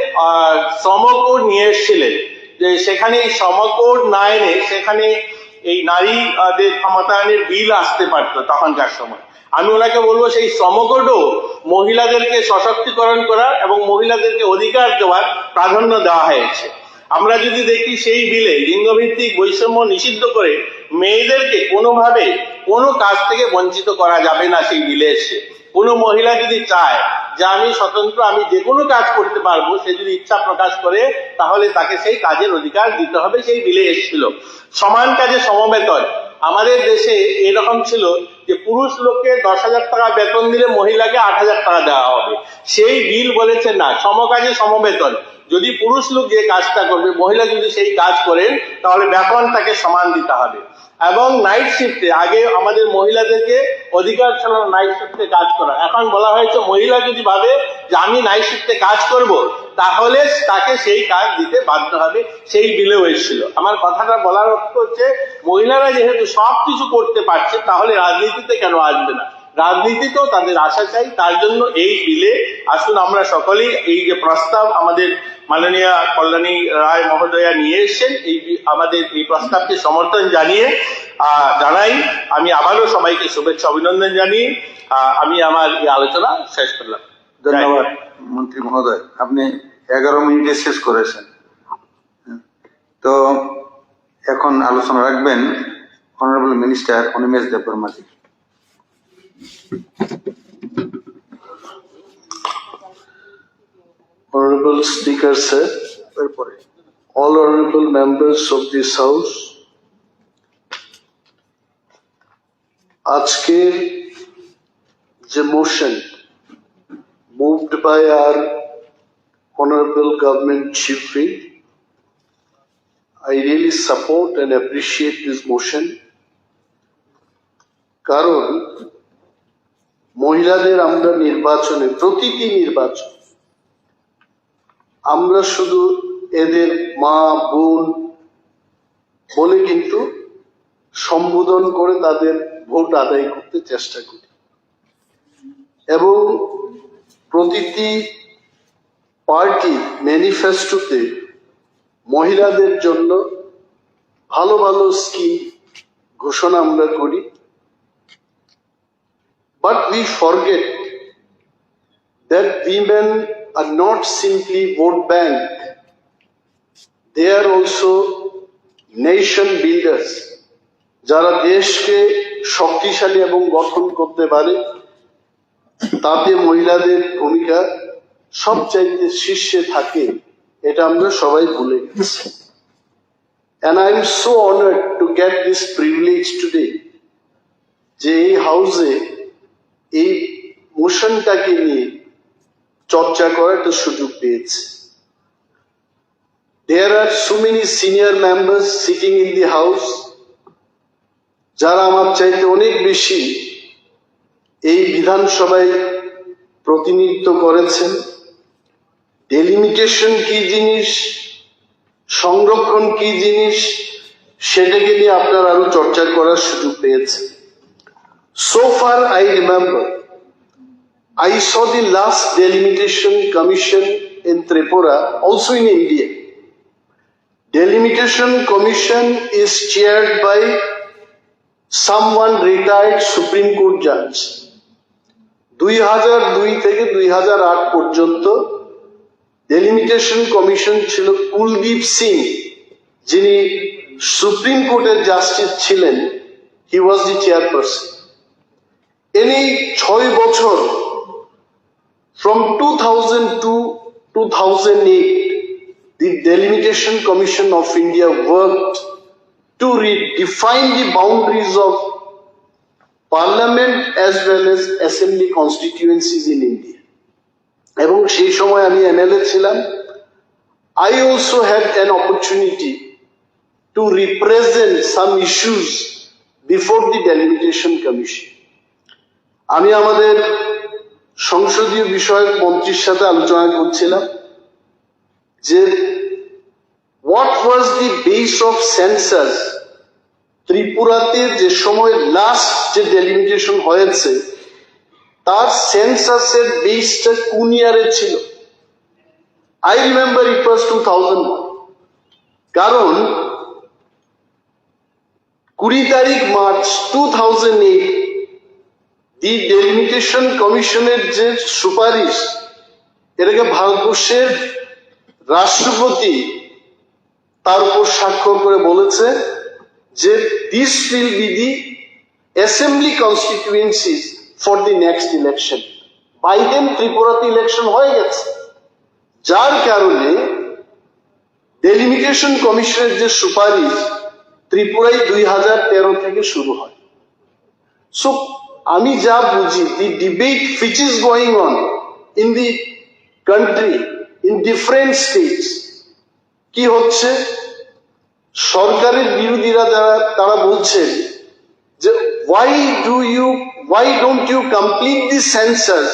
শ্রম কোড নিয়ে এসেছিলেন, যে সেখানে এই শ্রম কোড না এনে সেখানে এই নারীদের ক্ষমতায়নের বিল আসতে পারতো তখনকার সময়। আমি ওনাকে বলবো, সেই শ্রম কোডও মহিলাদেরকে সশক্তিকরণ করার এবং মহিলাদেরকে অধিকার দেওয়ার প্রাধান্য দেওয়া হয়েছে। আমরা যদি দেখি সেই বিলে লিঙ্গভিত্তিক বৈষম্য নিষিদ্ধ করে মেয়েদেরকে কোনোভাবে কোনো কাজ থেকে বঞ্চিত করা যাবে না। সেই বিলে এসে কোনো মহিলা যদি চায় যে আমি স্বতন্ত্র, আমি যে কোনো কাজ করতে পারবো, সে যদি ইচ্ছা প্রকাশ করে, তাহলে তাকে সেই কাজের অধিকার দিতে হবে, সেই বিলে এসেছিল। সমান কাজে সমবেতন। আমাদের দেশে এরকম ছিল যে পুরুষ লোককে 10,000 টাকা বেতন দিলে মহিলাকে 8,000 টাকা দেওয়া হবে। সেই বিল বলেছে না, সমকাজে সমবেতন। যদি পুরুষ লোক যে কাজটা করবে, মহিলা যদি সেই কাজ করেন, তাহলে বেতন তাকে সমান দিতে হবে। এবং নাইট শিফটে, আগে আমাদের মহিলাদেরকে অধিকার ছিল নাইট শিফটে কাজ করা। এখন বলা হয়েছে মহিলা যদি ভাবে যে আমি নাইট শিফটে কাজ করব, তাহলে তাকে সেই কাজ দিতে বাধ্য হবে। সেই বিলেও এসেছিল। আমার কথাটা বলার অর্থ হচ্ছে, মহিলারা যেহেতু সবকিছু করতে পারছে, তাহলে রাজনীতিতে কেন আসবে না? রাজনীতিতেও তাদের আশা চাই। তার জন্য এই বিলে আসুন আমরা সকলেই, এই যে প্রস্তাব আমাদের মাননীয় কল্যাণী রায় মহোদয়া নিয়ে এসেছেন, এই আমাদের এই প্রস্তাবকে সমর্থন জানাই। আমি আবারও সবাইকে শুভেচ্ছা অভিনন্দন জানিয়ে আমি আমার এই আলোচনা শেষ করলাম। ধন্যবাদ মন্ত্রী মহোদয়, আপনি 11 মিনিটে শেষ করেছেন। তো এখন আলোচনা রাখবেন Honorable Minister Onimesh Devbarma ji. Honorable Speaker sir, all honorable members of this house, আজকের যে motion moved by our honorable government chief whip, I really support and appreciate this motion কারণ মহিলাদের আমরা নির্বাচনে প্রতিটি নির্বাচন আমরা শুধু এদের মা বোন বলে কিন্তু সম্বোধন করে তাদের ভোট আদায় করতে চেষ্টা করি এবং প্রতিটি পার্টি ম্যানিফেস্টোতে মহিলাদের জন্য ভালো ভালো স্কিম ঘোষণা আমরা করি but we forget that women are not simply vote bank, they are also nation builders যারা দেশকে শক্তিশালী এবং গঠন করতে পারে তাতে মহিলাদের ভূমিকা সবচাইতে শীর্ষে থাকে এটা আমরা সবাই ভুলে গেছি and I am so honored to get this privilege today যে এই হাউসে এই মোশনটাকে নিয়ে চর্চা করার একটা সুযোগ পেয়েছি There are so many senior members sitting in the house যারা আমার চাইতে অনেক বেশি এই বিধানসভায় প্রতিনিধিত্ব করেছেন ডেলিমিটেশন কি জিনিস সংরক্ষণ কি জিনিস সেটাকে নিয়ে আপনারা আরো চর্চা করার সুযোগ পেয়েছেন So far I remember, I saw the last delimitation commission in Tripura, also in India. Delimitation commission is chaired by someone retired Supreme Court judge. 2002 থেকে 2008 পর্যন্ত delimitation commission ছিল কুলদীপ সিং যিনি সুপ্রিম কোর্টের জাস্টিস ছিলেন he was the chairperson. In 6 বছর from 2002 to 2008 the Delimitation Commission of India worked to redefine the boundaries of parliament as well as assembly constituencies in India এবং সেই সময় আমি এমএলএ ছিলাম I also had an opportunity to represent some issues before the Delimitation Commission আমি আমাদের সংসদীয় বিষয়ক মন্ত্রীর সাথে আলোচনা করছিলাম যে what was the base of census ত্রিপুরাতে যে সময় লাস্ট যে ডেলিমিটেশন হয়েছে তার সেন্সাসের বেসটা কোন ইয়ারে ছিল I remember it was 2001 কারণ 20 তারিখ মার্চ 2008 The Delimitation Commissioner যে সুপারিশ এটাকে ভারতবর্ষের রাষ্ট্রপতি তার উপর স্বাক্ষর করে বলেছে যে this will be the assembly constituencies for the next election. By then ত্রিপুরাতে ইলেকশন হয়ে গেছে যার কারণে Delimitation Commissioner যে সুপারিশ ত্রিপুরায় 2013 থেকে শুরু হয় So আমি যা বুঝি the debate which is going on in the country in different states কি হচ্ছে সরকারের বিরোধীরা তারা বলছেন যে why don't you complete the census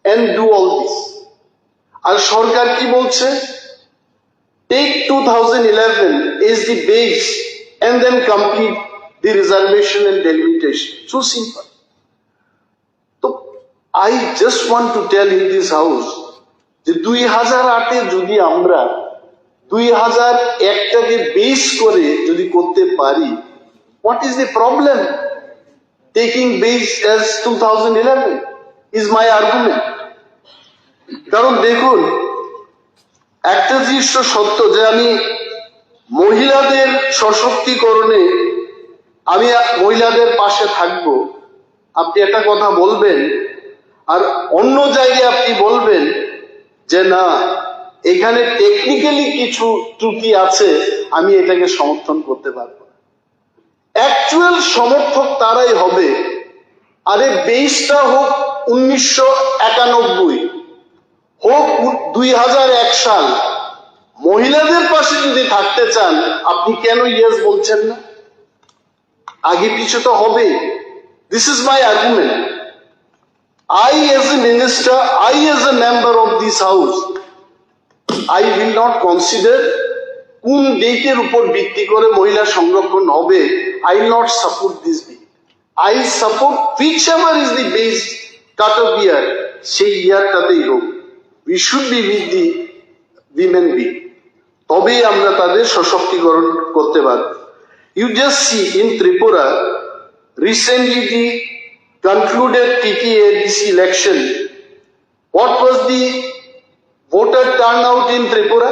and do all this আর সরকার কি বলছে take 2011 is the base and then complete the reservation and delimitation. So simple. So I just want to tell in this house যে 2008 যদি আমরা 2001 টাকে base করে যদি করতে পারি what is the problem taking base as 2011 is my argument কারণ দেখুন একটা জিনিস সত্য যে আমি মহিলাদের সশক্তিকরণে আমি মহিলাদের পাশে থাকব, আপনি একটা কথা বলবেন, আর অন্য জায়গায় আপনি বলবেন যে না এখানে টেকনিক্যালি কিছু ত্রুটি আছে, আমি এটাকে সমর্থন করতে পারবো। অ্যাকচুয়াল সমর্থক তারাই হবে, আরে বেসটা হোক 1991 হোক 2001 সাল, মহিলাদের পাশে যদি থাকতে চান আপনি কেন ইয়েস বলছেন না? আগে পিছু তো হবে। This is my argument. I as a minister, I as a member of this house, I will not consider কোন ডেটের উপর ভিত্তি করে মহিলা সংরক্ষণ হবে। I will not support this bill. I support whichever is the base cut of year, সেই ইয়ারটাতেই হোক। We should be with the women bill. তবেই আমরা তাদের সশক্তিকরণ করতে পারব। You just see in Tripura, recently the concluded TTADC election, what was the voter turnout in Tripura?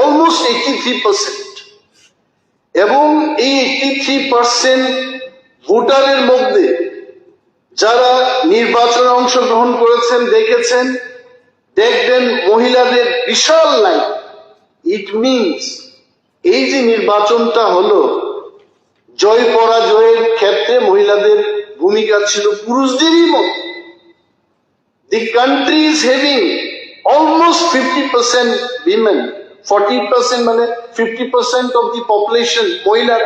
Almost 83%. এবং এই 83% ভোটারের মধ্যে যারা নির্বাচনে অংশগ্রহণ করেছেন দেখেছেন, দেখবেন মহিলাদের বিশাল লাইন। ইট মিনস এই যে নির্বাচনটা হলো, জয় পরাজয়ের ক্ষেত্রে মহিলাদের ভূমিকা ছিল পুরুষদেরই মতো। The country is having almost 50% women, 40% মানে 50% of the population মহিলা।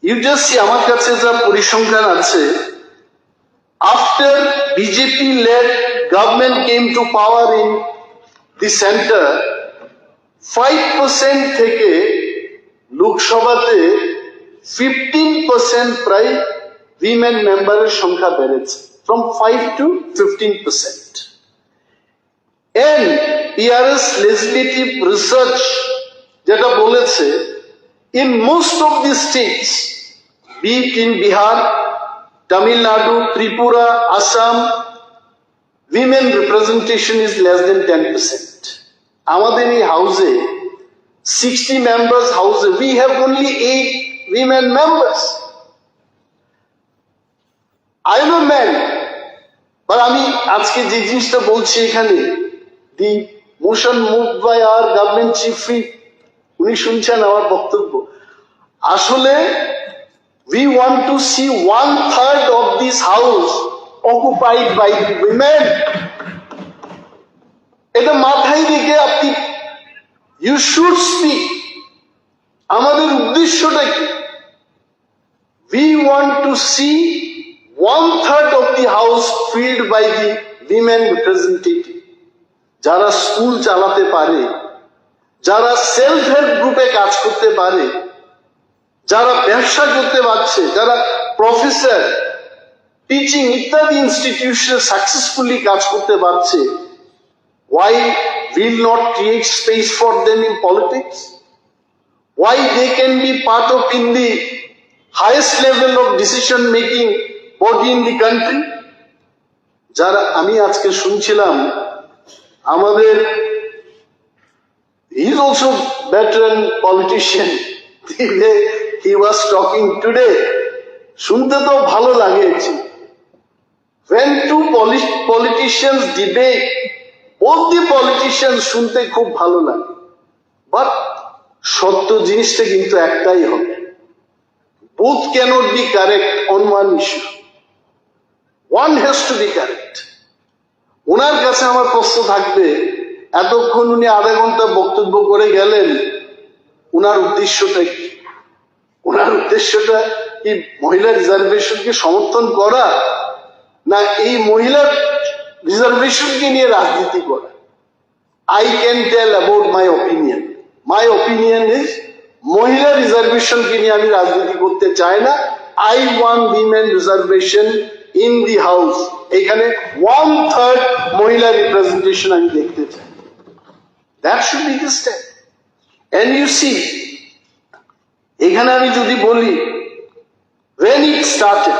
You just see, আমার কাছে যা পরিসংখ্যান আছে, after BJP led government came to power in the center, 5% থেকে লোকসভাতে 15% প্রায় women মেম্বারের সংখ্যা বেড়েছে, from 5 to 15%. And PRS legislative research যেটা বলেছে, in most of the states, be it in Bihar, Tamil Nadu, Tripura, Assam, women representation is less than 10%. আমাদের এই হাউসে 60 members হাউসে we have only 8 women members. I am a man, but আমি আজকে যে জিনিসটা বলছি এখানে, the motion moved by our government chief whip, উনি শুনছেন আমার বক্তব্য। আসলে we want to see 1/3 of this house occupied by the women. এটা মাথায় রেখে আপনি you should speak. আমাদের উদ্দেশ্যটা কি? We want to see 1/3 of the house filled by the women representative. যারা স্কুল চালাতে পারে, যারা সেলফ হেল্প গ্রুপে কাজ করতে পারে, যারা ব্যবসা করতে পারছে, যারা প্রফেসর, টিচিং ইত্যাদি ইনস্টিটিউশনে সাকসেসফুলি কাজ করতে পারছে, why will not create space for them in politics? Why they can be part of in the highest level of decision making body in the country? যারা আমি আজকে শুনছিলাম আমাদের, he is also veteran politician, he was talking today, শুনতে তো ভালো লাগে। when two politicians debate, both the politicians শুনতে খুব ভালো লাগে, বাট সত্য জিনিসটা কিন্তু একটাই হবে, both cannot be correct on one issue, one has to be correct. ওনার কাছে আমার প্রশ্ন থাকবে, এতক্ষণ উনি আধা ঘন্টা বক্তব্য করে গেলেন, ওনার উদ্দেশ্যটা কি? ওনার উদ্দেশ্যটা কি মহিলা রিজার্ভেশনকে সমর্থন করা, না এই মহিলা রিজার্ভেশনকে নিয়ে রাজনীতি করা? I can tell about my opinion. My opinion is মহিলা রিজার্ভেশনকে নিয়ে আমি রাজনীতি করতে চাই না। I want women reservation in the house. এখানে 1/3 মহিলা রিপ্রেজেন্টেশন আমি দেখতে চাই। That should be the step. And you see, এখানে আমি যদি বলি when it started,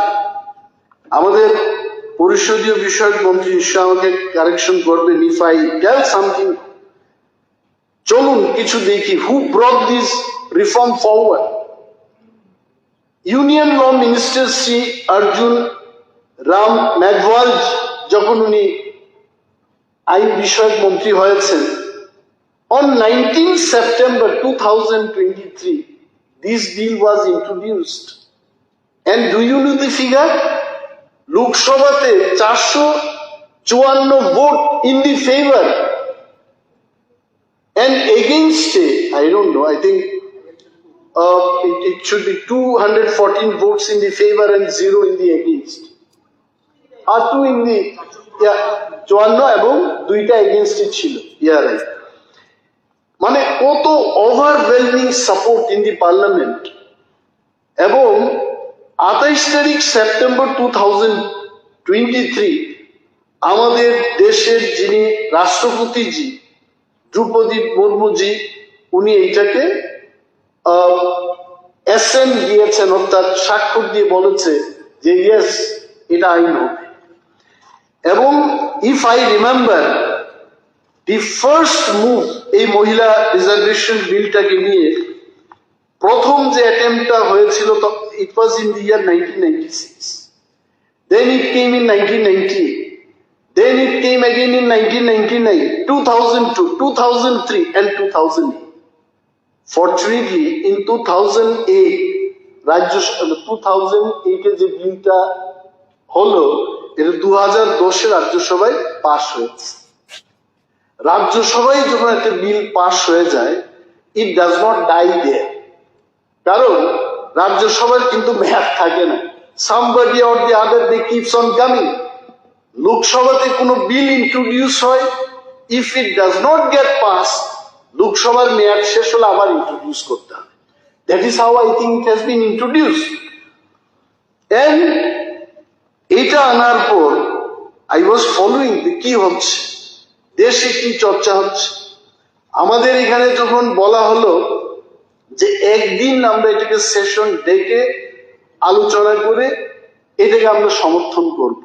আমাদের পরিষদীয় বিষয়ক মন্ত্রী নিশ্চয় আমাকে কারেকশন করবেন if I tell something. চলুন কিছু দেখি who brought this reform forward. Union law minister Shri Arjun Ram Meghwal যখন উনি আইন বিষয়ক মন্ত্রী হয়েছেন, on 19 September 2023 this bill was introduced, and do you know the figure? লোকসভাতে 454 vote in the favor and against I don't know, I think it should be 214 votes in the favor and 0 in the against, or 2 in the 54 এবং 2টা against it ছিল, right. মানে কত overwhelming support in the parliament. এবং 28 তারিখ September 2023 আমাদের দেশের যিনি রাষ্ট্রপতিজি দ্রৌপদী মুর্মুজি, উনি এইটাকে অ্যাসেন্ট দিয়েছেন, অর্থাৎ স্বাক্ষর দিয়ে বলেছে যে ইয়েস, এটা আইন হবে। এবং if I remember, the first move এই মহিলা রিজার্ভেশন বিলটাকে নিয়ে প্রথম যে অ্যাটেম্পটা হয়েছিল, it was in the year 1996, then it came in 1998, then it came again in 1999, 2002, 2003 and 2008. Fortunately in 2008 2008 যে বিলটা হলো, এটা 2010 রাজ্যসভায় পাশ হয়েছে। রাজ্যসভায় যখন একটা বিল পাস হয়ে যায়, it does not die there, কারণ রাজ্যসভার কিন্তু মেয়াদ থাকে না। Somebody or the other they keeps on coming. লোকসভাতে কোনো বিল ইন্ট্রোডিউস হয়, if it does not get pass, লোকসভার মেয়াদ শেষ হলে আবার ইন্ট্রোডিউস করতে হবে। That is how I think it has been introduce. And এটা আনার পর আই ওয়াজ ফলোইং কি হচ্ছে, দেশে কি চর্চা হচ্ছে। আমাদের এখানে যখন বলা হলো যে একদিন আমরা এটাকে সেশন ডেকে আলোচনা করে এটাকে আমরা সমর্থন করব,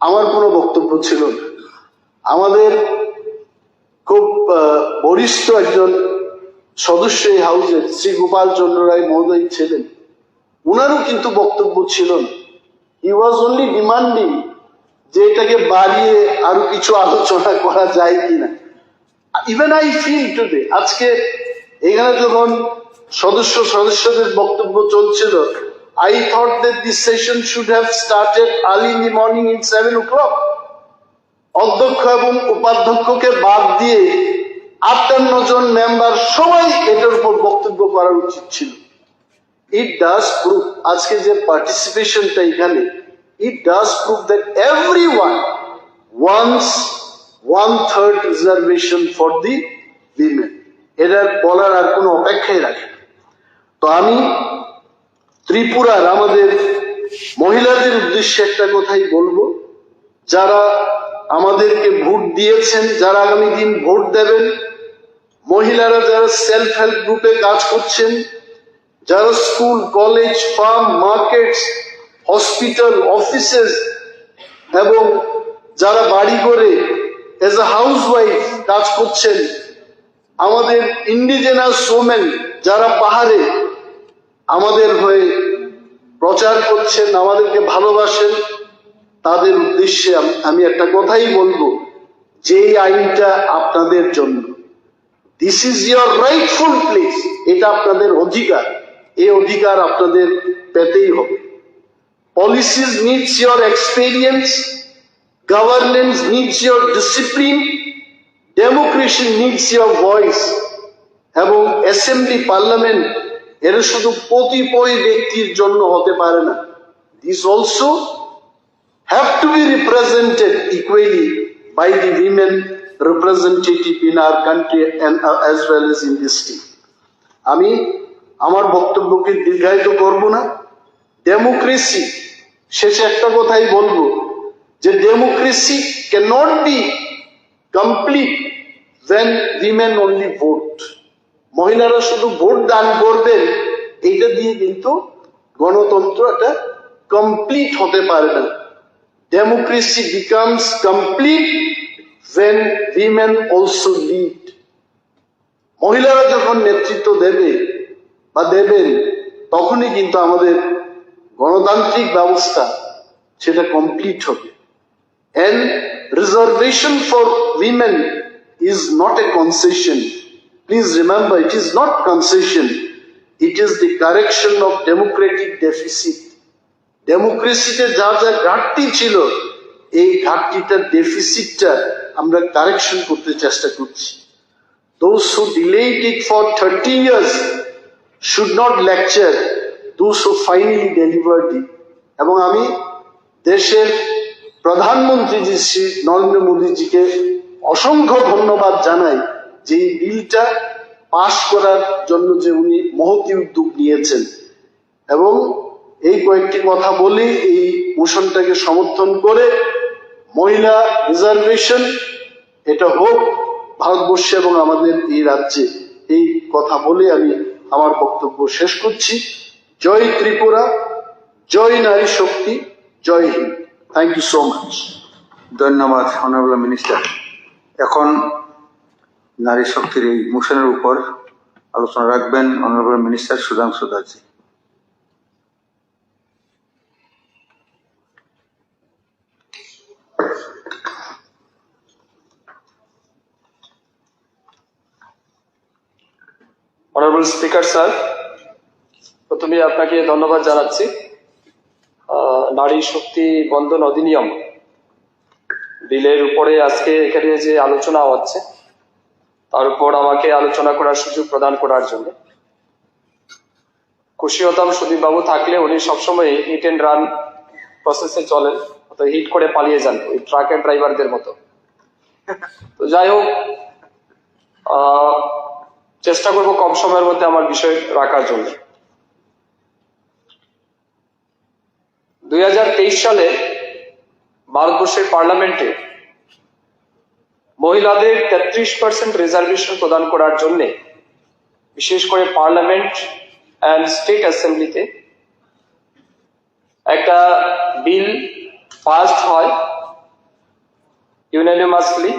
আমার কোনো বক্তব্য ছিল না। আমাদের খুব বরিষ্ঠ একজন সদস্য এই হাউসের শ্রী গোপাল চন্দ্র রায় মহোদয় ছিলেন, ওনারও কিন্তু বক্তব্য ছিল না। হি ওয়াজ অনলি ডিমান্ডিং যে এটাকে বাড়িয়ে আরো কিছু আলোচনা করা যায় কিনা। ইভেন আই ফিল টুডে, আজকে এখানে যখন সদস্যদের বক্তব্য চলছিল, I thought that this session should have started early in the morning in 7 o'clock। অধ্যক্ষ এবং উপাধ্যক্ষকে বাদ দিয়ে 58 জন মেম্বার সবাই এটার উপর বক্তব্য করা উচিত ছিল। ইট ডাজ প্রুভ, আজকে যে পার্টিসিপেশনটা এখানে, it does prove that everyone wants 1/3 reservation for the women. এটার বলার আর কোনো অপেক্ষাই রাখে না। তো আমি ত্রিপুরার আমাদের মহিলাদের উদ্দেশ্যে একটা কথাই বলবো, যারা আমাদেরকে ভোট দিয়েছেন, যারা আগামী দিন ভোট দেবেন, মহিলারা যারা সেলফ হেল্প গ্রুপে কাজ করছেন, যারা school, college, farm, markets, hospital, offices এবং যারা বাড়ি করে এজ এ হাউস ওয়াইফ কাজ করছেন, আমাদের ইন্ডিজেনাস ওমেন যারা পাহাড়ে আমাদের হয়ে প্রচার করছেন, আমাদেরকে ভালোবাসেন, তাদের উদ্দেশ্যে আমি একটা কথাই বলবো, যে আইনটা আপনাদের জন্য। This is your rightful place, এটা আপনাদের অধিকার, এই অধিকার আপনাদের পেতেই হবে। Policies needs your experience, governance needs your discipline, democracy needs your voice, এবং অ্যাসেম্বলি, পার্লামেন্ট এর শুধু কতিপয় ব্যক্তির জন্য হতে পারে না। These also have to be represented equally by the women representative in our country and as well as in this state. আমি আমার বক্তব্যকে দীর্ঘায়িত করব না। ডেমোক্রেসি, শেষে একটা কথাই বলবো, যে democracy cannot be complete when women only vote. মহিলারা শুধু ভোট দান করবেন, এইটা দিয়ে কিন্তু গণতন্ত্র এটা কমপ্লিট হতে পারে না। Democracy becomes complete when women also lead. মহিলারা যখন নেতৃত্ব দেবে বা দেবেন, তখনই কিন্তু আমাদের গণতান্ত্রিক ব্যবস্থা সেটা কমপ্লিট হবে। And reservation for women is not a concession. Please remember, it is not concession. It is the correction of democratic deficit. ডেমোক্রেসিতে যা যা ঘাটতি ছিল, এই ঘাটতিটার ডেফিসিটটা আমরা কারেকশন করতে চেষ্টা করছি। Those who delayed it for 30 years should not lecture those who finally delivered it. এবং আমি দেশের প্রধানমন্ত্রী শ্রী নরেন্দ্র মোদীজিকে অসংখ্য ধন্যবাদ জানাই যে এই বিলটা পাশ করার জন্য যে উনি মহতী উদ্যোগ নিয়েছেন। এবং এই কয়েকটি কথা বলি, এই মোশনটাকে সমর্থন করে মহিলা রিজার্ভেশন এটা হোক ভারতবর্ষে এবং আমাদের এই রাজ্যে, এই কথা বলে আমি আমার বক্তব্য শেষ করছি। জয় ত্রিপুরা, জয় নারী শক্তি, জয় Hind. Thank you so much. ধন্যবাদ অনারেবল মিনিস্টার। এখন নারী শক্তির এই মোশনের উপর আলোচনা রাখবেন honourable minister Sudhanshu Dasji. Honourable speaker sir, প্রথমে আপনাকে ধন্যবাদ জানাচ্ছি। নারী শক্তি বন্ধন অধিনিয়ম বিলের উপরে আজকে এখানে যে আলোচনা হচ্ছে তার উপর আমাকে আলোচনা করার সুযোগ প্রদান করার জন্য খুশি হতাম। সুদীপ বাবু থাকলে উনি সবসময় হিট এন্ড রান প্রসেসে চলেন, হিট করে পালিয়ে যান ওই ট্রাকের ড্রাইভারদের মতো। তো যাই হোক, চেষ্টা করব কম সময়ের মধ্যে আমার বিষয় রাখার জন্য। 2023 সালে ভারতবর্ষের পার্লামেন্টে মহিলাদের 33% রিজার্ভেশন প্রদান করার জন্য বিশেষ করে পার্লামেন্ট অ্যান্ড স্টেট অ্যাসেম্বলিতে একটা বিল পাসড হয় ইউনানিমাসলি।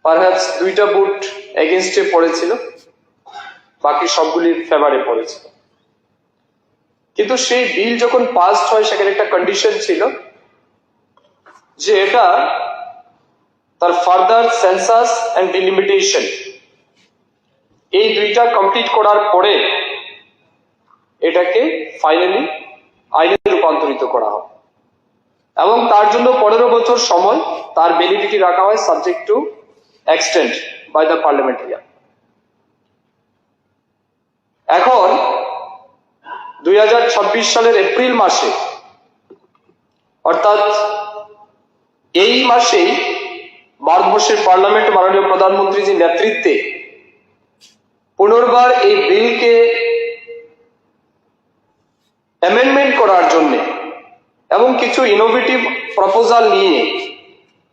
পারহ্যাপস 2টা ভোট এগেইনস্টে পড়েছিল, বাকি সবগুলির ফেভারে পড়েছিল। কিন্তু সেই বিল যখন পাসড হয় সেখানে একটা কন্ডিশন ছিল যে এটা তার ফার্দার সেন্সাস এন্ড ডিলিমিটেশন এই দুইটা কমপ্লিট করার পরে এটাকে ফাইনালি আইনে রূপান্তরিত করা হবে এবং তার জন্য 15 বছর সময় তার ভ্যালিডিটি রাখা হয়, subject to extend by the parliamentarian. এখন 2026 সালের এপ্রিল মাসে, অর্থাৎ এই মাসেই ভারতবর্ষের পার্লামেন্ট মাননীয় প্রধানমন্ত্রীজির নেতৃত্বে পুনর্বার এই বিলকে অ্যামেন্ডমেন্ট করার জন্য এবং কিছু ইনোভেটিভ প্রপোজাল নিয়ে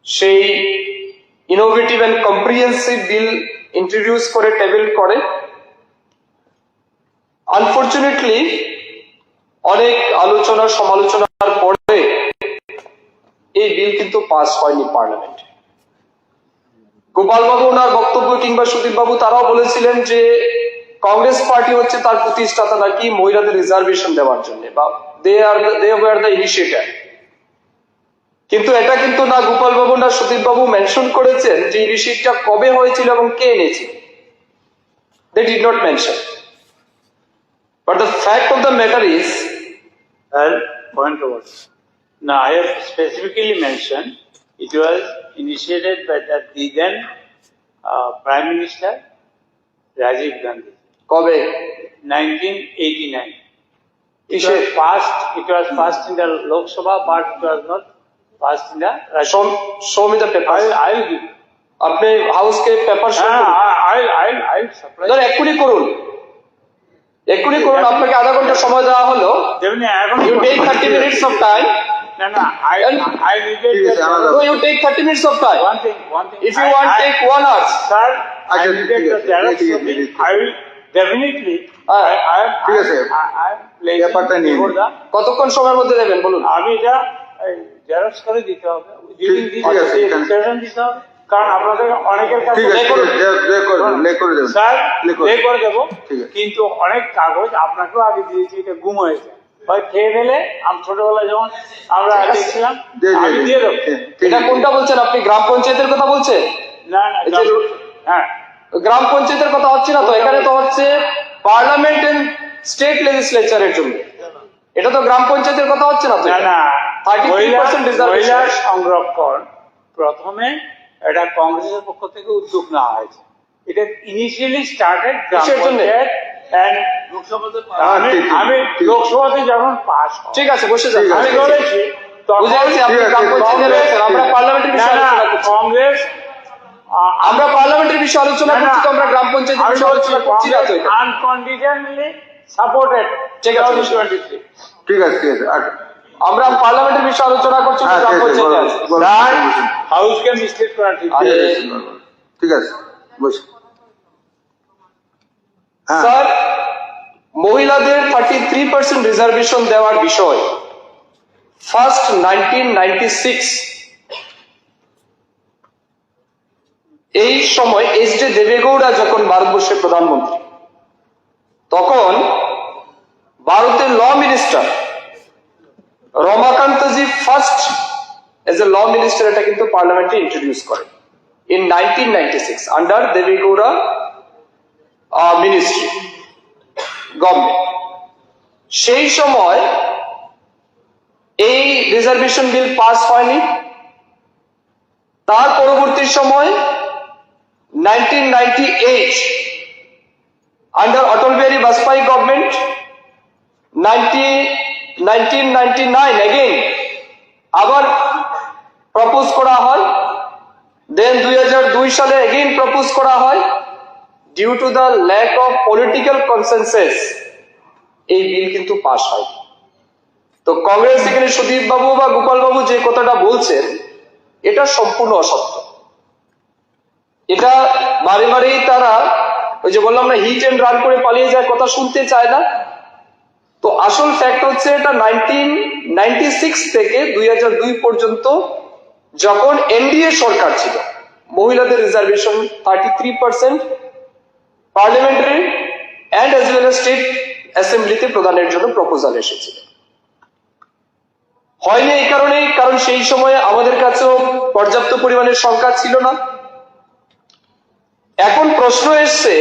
সেই innovative and comprehensive bill introduce করে টেবিল করে। আনফরচুনেটলি অনেক আলোচনা সমালোচনার পরে এই বিল কিন্তু পাস হয়নি পার্লামেন্টে। গোপাল বাবু ওনার বক্তব্য কিংবা সুদীপ বাবু তারাও বলেছিলেন যে কংগ্রেস পার্টি হচ্ছে তার প্রতিষ্ঠাতা নাকি মহিলাদের রিজার্ভেশন দেওয়ার জন্য, বা দে ওয়ার দ্য ইনিশিয়েটর। কিন্তু এটা কিন্তু না গোপাল বাবু না সুদীপ বাবু মেনশন করেছেন যে ইনিশিয়েটিভটা কবে হয়েছিল এবং কে এনেছিল। They did not mention. But the fact of the matter is, point of order. Now, I have specifically mentioned it was initiated by the then Prime Minister Rajiv Gandhi. কবে? 1989. It was passed in the Lok Sabha, but it was not passed in the Rajya. Show me the paper. I'll give. আপনি হাউসকে paper show করুন। I'll supply. ধর এক্ষুনি করুন, এক্ষুনি করুন। আপনাকে আধা ঘন্টা সময় দেওয়া হলো। You take 30 minutes of time. No, I needed. No, you take 30 minutes of time. One thing. If you want, take 1 hour. Sir, I Okay, needed the Xerox copy. I will definitely. ঠিক আছে, ব্যাপারটা নিয়ে নিন। কতক্ষণ সময়ের মধ্যে দেবেন বলুন? আমি এটা জেরক্স করে দিতে হবে, ঠিক আছে, দিতে হবে। কারণ আপনাদের অনেকের কাছে ঠিক আছে লে করে দেবেন স্যার লে করে পে করে দেবো, ঠিক আছে। কিন্তু অনেক কাগজ আপনাকেও আগে দিয়েছি, এটা গুম হয়েছে, হয় খেয়ে ফেলে। আমি ছোটবেলায় যখন আমরা দেখছিলাম, আমি দিয়ে দেবো। এটা কোনটা বলছেন আপনি? গ্রাম পঞ্চায়েতের কথা বলছেন? না না, এই যে- হ্যাঁ, গ্রাম পঞ্চায়েতের কথা হচ্ছে না তো, এখানে তো হচ্ছে পার্লামেন্ট এন্ড স্টেট লেজিসলেচারের জন্য। এটা তো গ্রাম পঞ্চায়েতের কথা হচ্ছে না তো। না না, 33% reservation। মহিলা সংরক্ষণ প্রথমে এটা কংগ্রেসের পক্ষ থেকে উদ্যোগ নেওয়া হয়েছে। এটা ইনিশিয়ালি স্টার্টেড গ্রাম কিসের জন্য? পঞ্চায়েত and আমি লোকসভাতে যখন পাস, ঠিক আছে, বসে যান। আমি বলেছি তখন বুঝে গেছি আপনি গ্রাম পঞ্চায়েতের রয়েছেন, আমরা পার্লামেন্টের বিষয়ে না, না, আলোচনা করছি। কংগ্রেস আমরা পার্লামেন্টের বিষয়ে আলোচনা করছি তো, আমরা গ্রাম পঞ্চায়েতের বিষয়ে আলোচনা করছি না তো এটা। আনকন্ডিশনালি সাপোর্টেড ঠিক আছে। 2023। ঠিক আছে ঠিক আছে আমরা পার্লামেন্টের বিষয়ে আলোচনা করছি তো, হ্যাঁ গ্রাম ঠিক আছে পঞ্চায়েতে আছে। স্যার, হাউসকে মিসলিড করা ঠিক আরে, ঠিক আছে বসে হ্যাঁ স্যার, মহিলাদের 33% রিজার্ভেশন দেওয়ার বিষয় ফার্স্ট 1996 এই সময় এইচ ডি দেবেগৌড়া যখন ভারতবর্ষের প্রধানমন্ত্রী, তখন ভারতের law minister Ramakantaji first as a law minister এটা কিন্তু পার্লামেন্টে ইন্ট্রোডিউস করেন in 1996 under Deve Gowda ministry government. সেই সময় এই রিজার্ভেশন বিল পাস হয়নি। তার পরবর্তী সময় 1998 under Atal Bihari Vajpayee government, 1999 again আবার প্রপোজ করা হয়, দেন 2002 সালে এগেইন প্রপোজ করা হয়। Due to the lack of political consensus এই বিল কিন্তু পাস হয়। তো কংগ্রেস এখানে সুদীপ বাবু বা গোপাল বাবু যে কথাটা বলছেন এটা সম্পূর্ণ অসত্য। এটা বারে বারেই তারা ওই যে বললাম না, হিট এন্ড রান করে পালিয়ে যায়, কথা শুনতে চায় না। তো আসল ফ্যাক্ট হচ্ছে এটা 1996 থেকে 2002 পর্যন্ত যখন এনডিএ সরকার ছিল, মহিলাদের reservation 33% parliamentary and as well as state অ্যাসেম্বলিতে প্রদানের জন্য প্রপোজাল এসেছিল। হয়নি এই কারণেই, কারণ সেই সময় আমাদের কাছেও পর্যাপ্ত পরিমাণের সংখ্যা ছিল না। এখন প্রশ্ন এসছে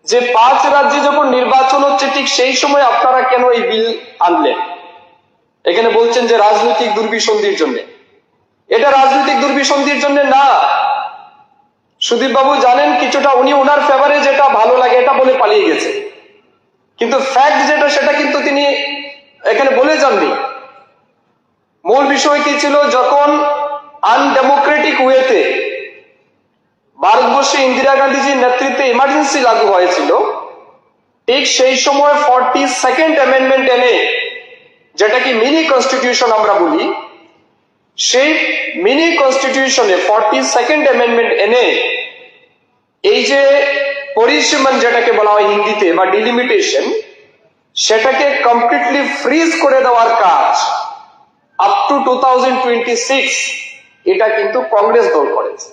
যে 5 রাজ্যে যখন নির্বাচন হচ্ছে ঠিক সেই সময় আপনারা কেন এই বিল আনলেন? এখানে বলছেন যে রাজনৈতিক দুর্বিসন্ধির জন্য। এটা রাজনৈতিক দুর্বিসন্ধির জন্য না। সুদীপ বাবু জানেন কিছুটা, উনি ওনার ফেভারে যেটা ভালো লাগে এটা বলে পালিয়ে গেছে, কিন্তু ফ্যাক্ট যেটা সেটা কিন্তু তিনি এখানে বলে যাননি। মূল বিষয় কি ছিল, যখন আনডেমোক্রেটিক ওয়েতে ভারতবর্ষে ইন্দিরা গান্ধীজির নেতৃত্বে ইমার্জেন্সি লাগু হয়েছিল, ঠিক সেই সময় 42nd অ্যামেন্ডমেন্ট এনে, যেটা কি মিনি কনস্টিটিউশন আমরা বলি, সেই মিনি কনস্টিটিউশনে 42nd অ্যামেন্ডমেন্ট এনে এই যে পরিসীমা যেটাকে বলা হয় হিন্দিতে বা ডিলিমিটেশন, সেটাকে কমপ্লিটলি ফ্রিজ করে দেওয়ার কাজ আপ টু 2026 এটা কিন্তু কংগ্রেস দল করেছে।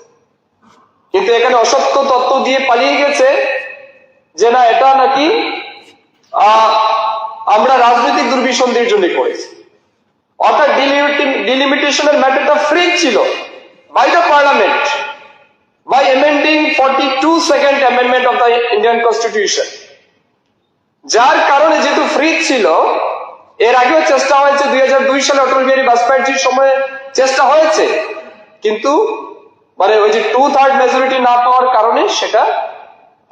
কিন্তু এখানে অসত্য তথ্য দিয়ে পালিয়ে গেছে যে না, এটা নাকি আমরা রাজনৈতিক দুর্বিসন্ধির জন্য করেছি। অর্থাৎ ডিলিমিটেশনের ম্যাটারটা ফ্রিজ ছিল by the parliament by amending 42nd amendment of the Indian Constitution, যার কারণে যেহেতু ফ্রিজ ছিল, এর আগেও চেষ্টা হয়েছে 2002 সালে অটল বিহারী বাজপেয়ীর সময় চেষ্টা হয়েছে, কিন্তু মানে ওই যে 2/3 মেজরিটি না পাওয়ার কারণে সেটা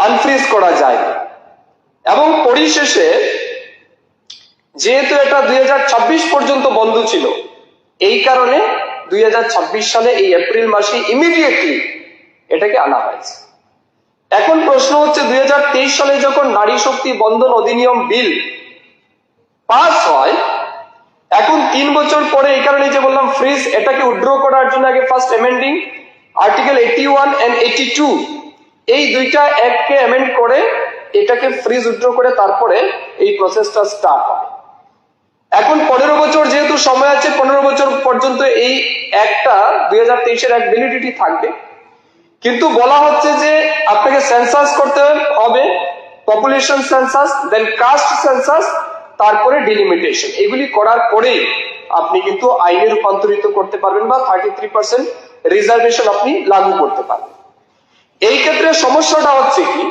আনফ্রিজ করা যায়। এবং পরিশেষে যেহেতু এটা 2026 পর্যন্ত বন্ধ ছিল, এই কারণে 2026 সালে এই এপ্রিল মাসে ইমিডিয়েটলি এটাকে আনা হয়েছে। এখন প্রশ্ন হচ্ছে 2023 সালে যখন নারী শক্তি বন্ধন অধিনিয়ম বিল পাস হয়, এখন 3 বছর পরে, এই কারণে যে বললাম ফ্রিজ, এটাকে উইথড্র করার জন্য আগে ফার্স্ট অ্যামেন্ডিং আর্টিকেল 81 and 82 এই দুইটা অ্যাক্টকে অ্যামেন্ড করে এটাকে ফ্রিজ উইথড্র করে তারপরে এই প্রসেসটা স্টার্ট হবে। এখন 15 বছর যেহেতু সময় আছে, 15 বছর পর্যন্ত এই একটা 2023 এর এক ভ্যালিডিটি থাকবে। কিন্তু বলা হচ্ছে যে আপনাকে সেন্সাস করতে হবে, পপুলেশন সেন্সাস, দেন কাস্ট সেন্সাস, তারপরে ডিলিমিটেশন। এগুলি করার পরেই আপনি কিন্তু আইনে রূপান্তরিত করতে পারবেন বা 33% রিজার্ভেশন আপনি লাগু করতে পারবেন। এই ক্ষেত্রে সমস্যাটা হচ্ছে কি,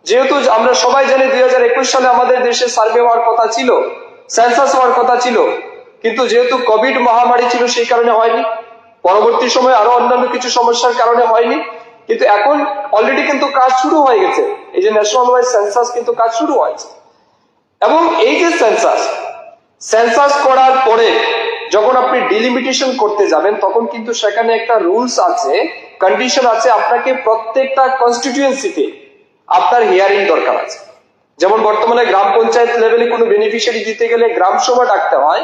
যেহেতু আমরা সবাই জানি 2021 সালে আমাদের দেশে সার্ভে হওয়ার কথা ছিল, সেন্সাস হওয়ার কথা ছিল, কিন্তু যেহেতু কোভিড মহামারী ছিল সেই কারণে হয়নি, পরবর্তী সময়ে আরো অন্যান্য কিছু সমস্যার কারণে হয়নি। কিন্তু এখন অলরেডি কিন্তু কাজ শুরু হয়ে গেছে, এই যে ন্যাশনাল ওয়াইজ সেন্সাস কিন্তু কাজ শুরু হয়েছে। এবং এই যে সেন্সাস করার পরে যখন আপনি ডিলিমিটেশন করতে যাবেন তখন কিন্তু সেখানে একটা রুলস আছে, কন্ডিশন আছে, আপনাকে প্রত্যেকটা কনস্টিটিউয়েন্সিতে আপনার হিয়ারিং দরকার আছে। যেমন বর্তমানে গ্রাম পঞ্চায়েত লেভেলে কোনো বেনিফিশিয়ারি দিতে গেলে গ্রাম সভা ডাকতে হয়,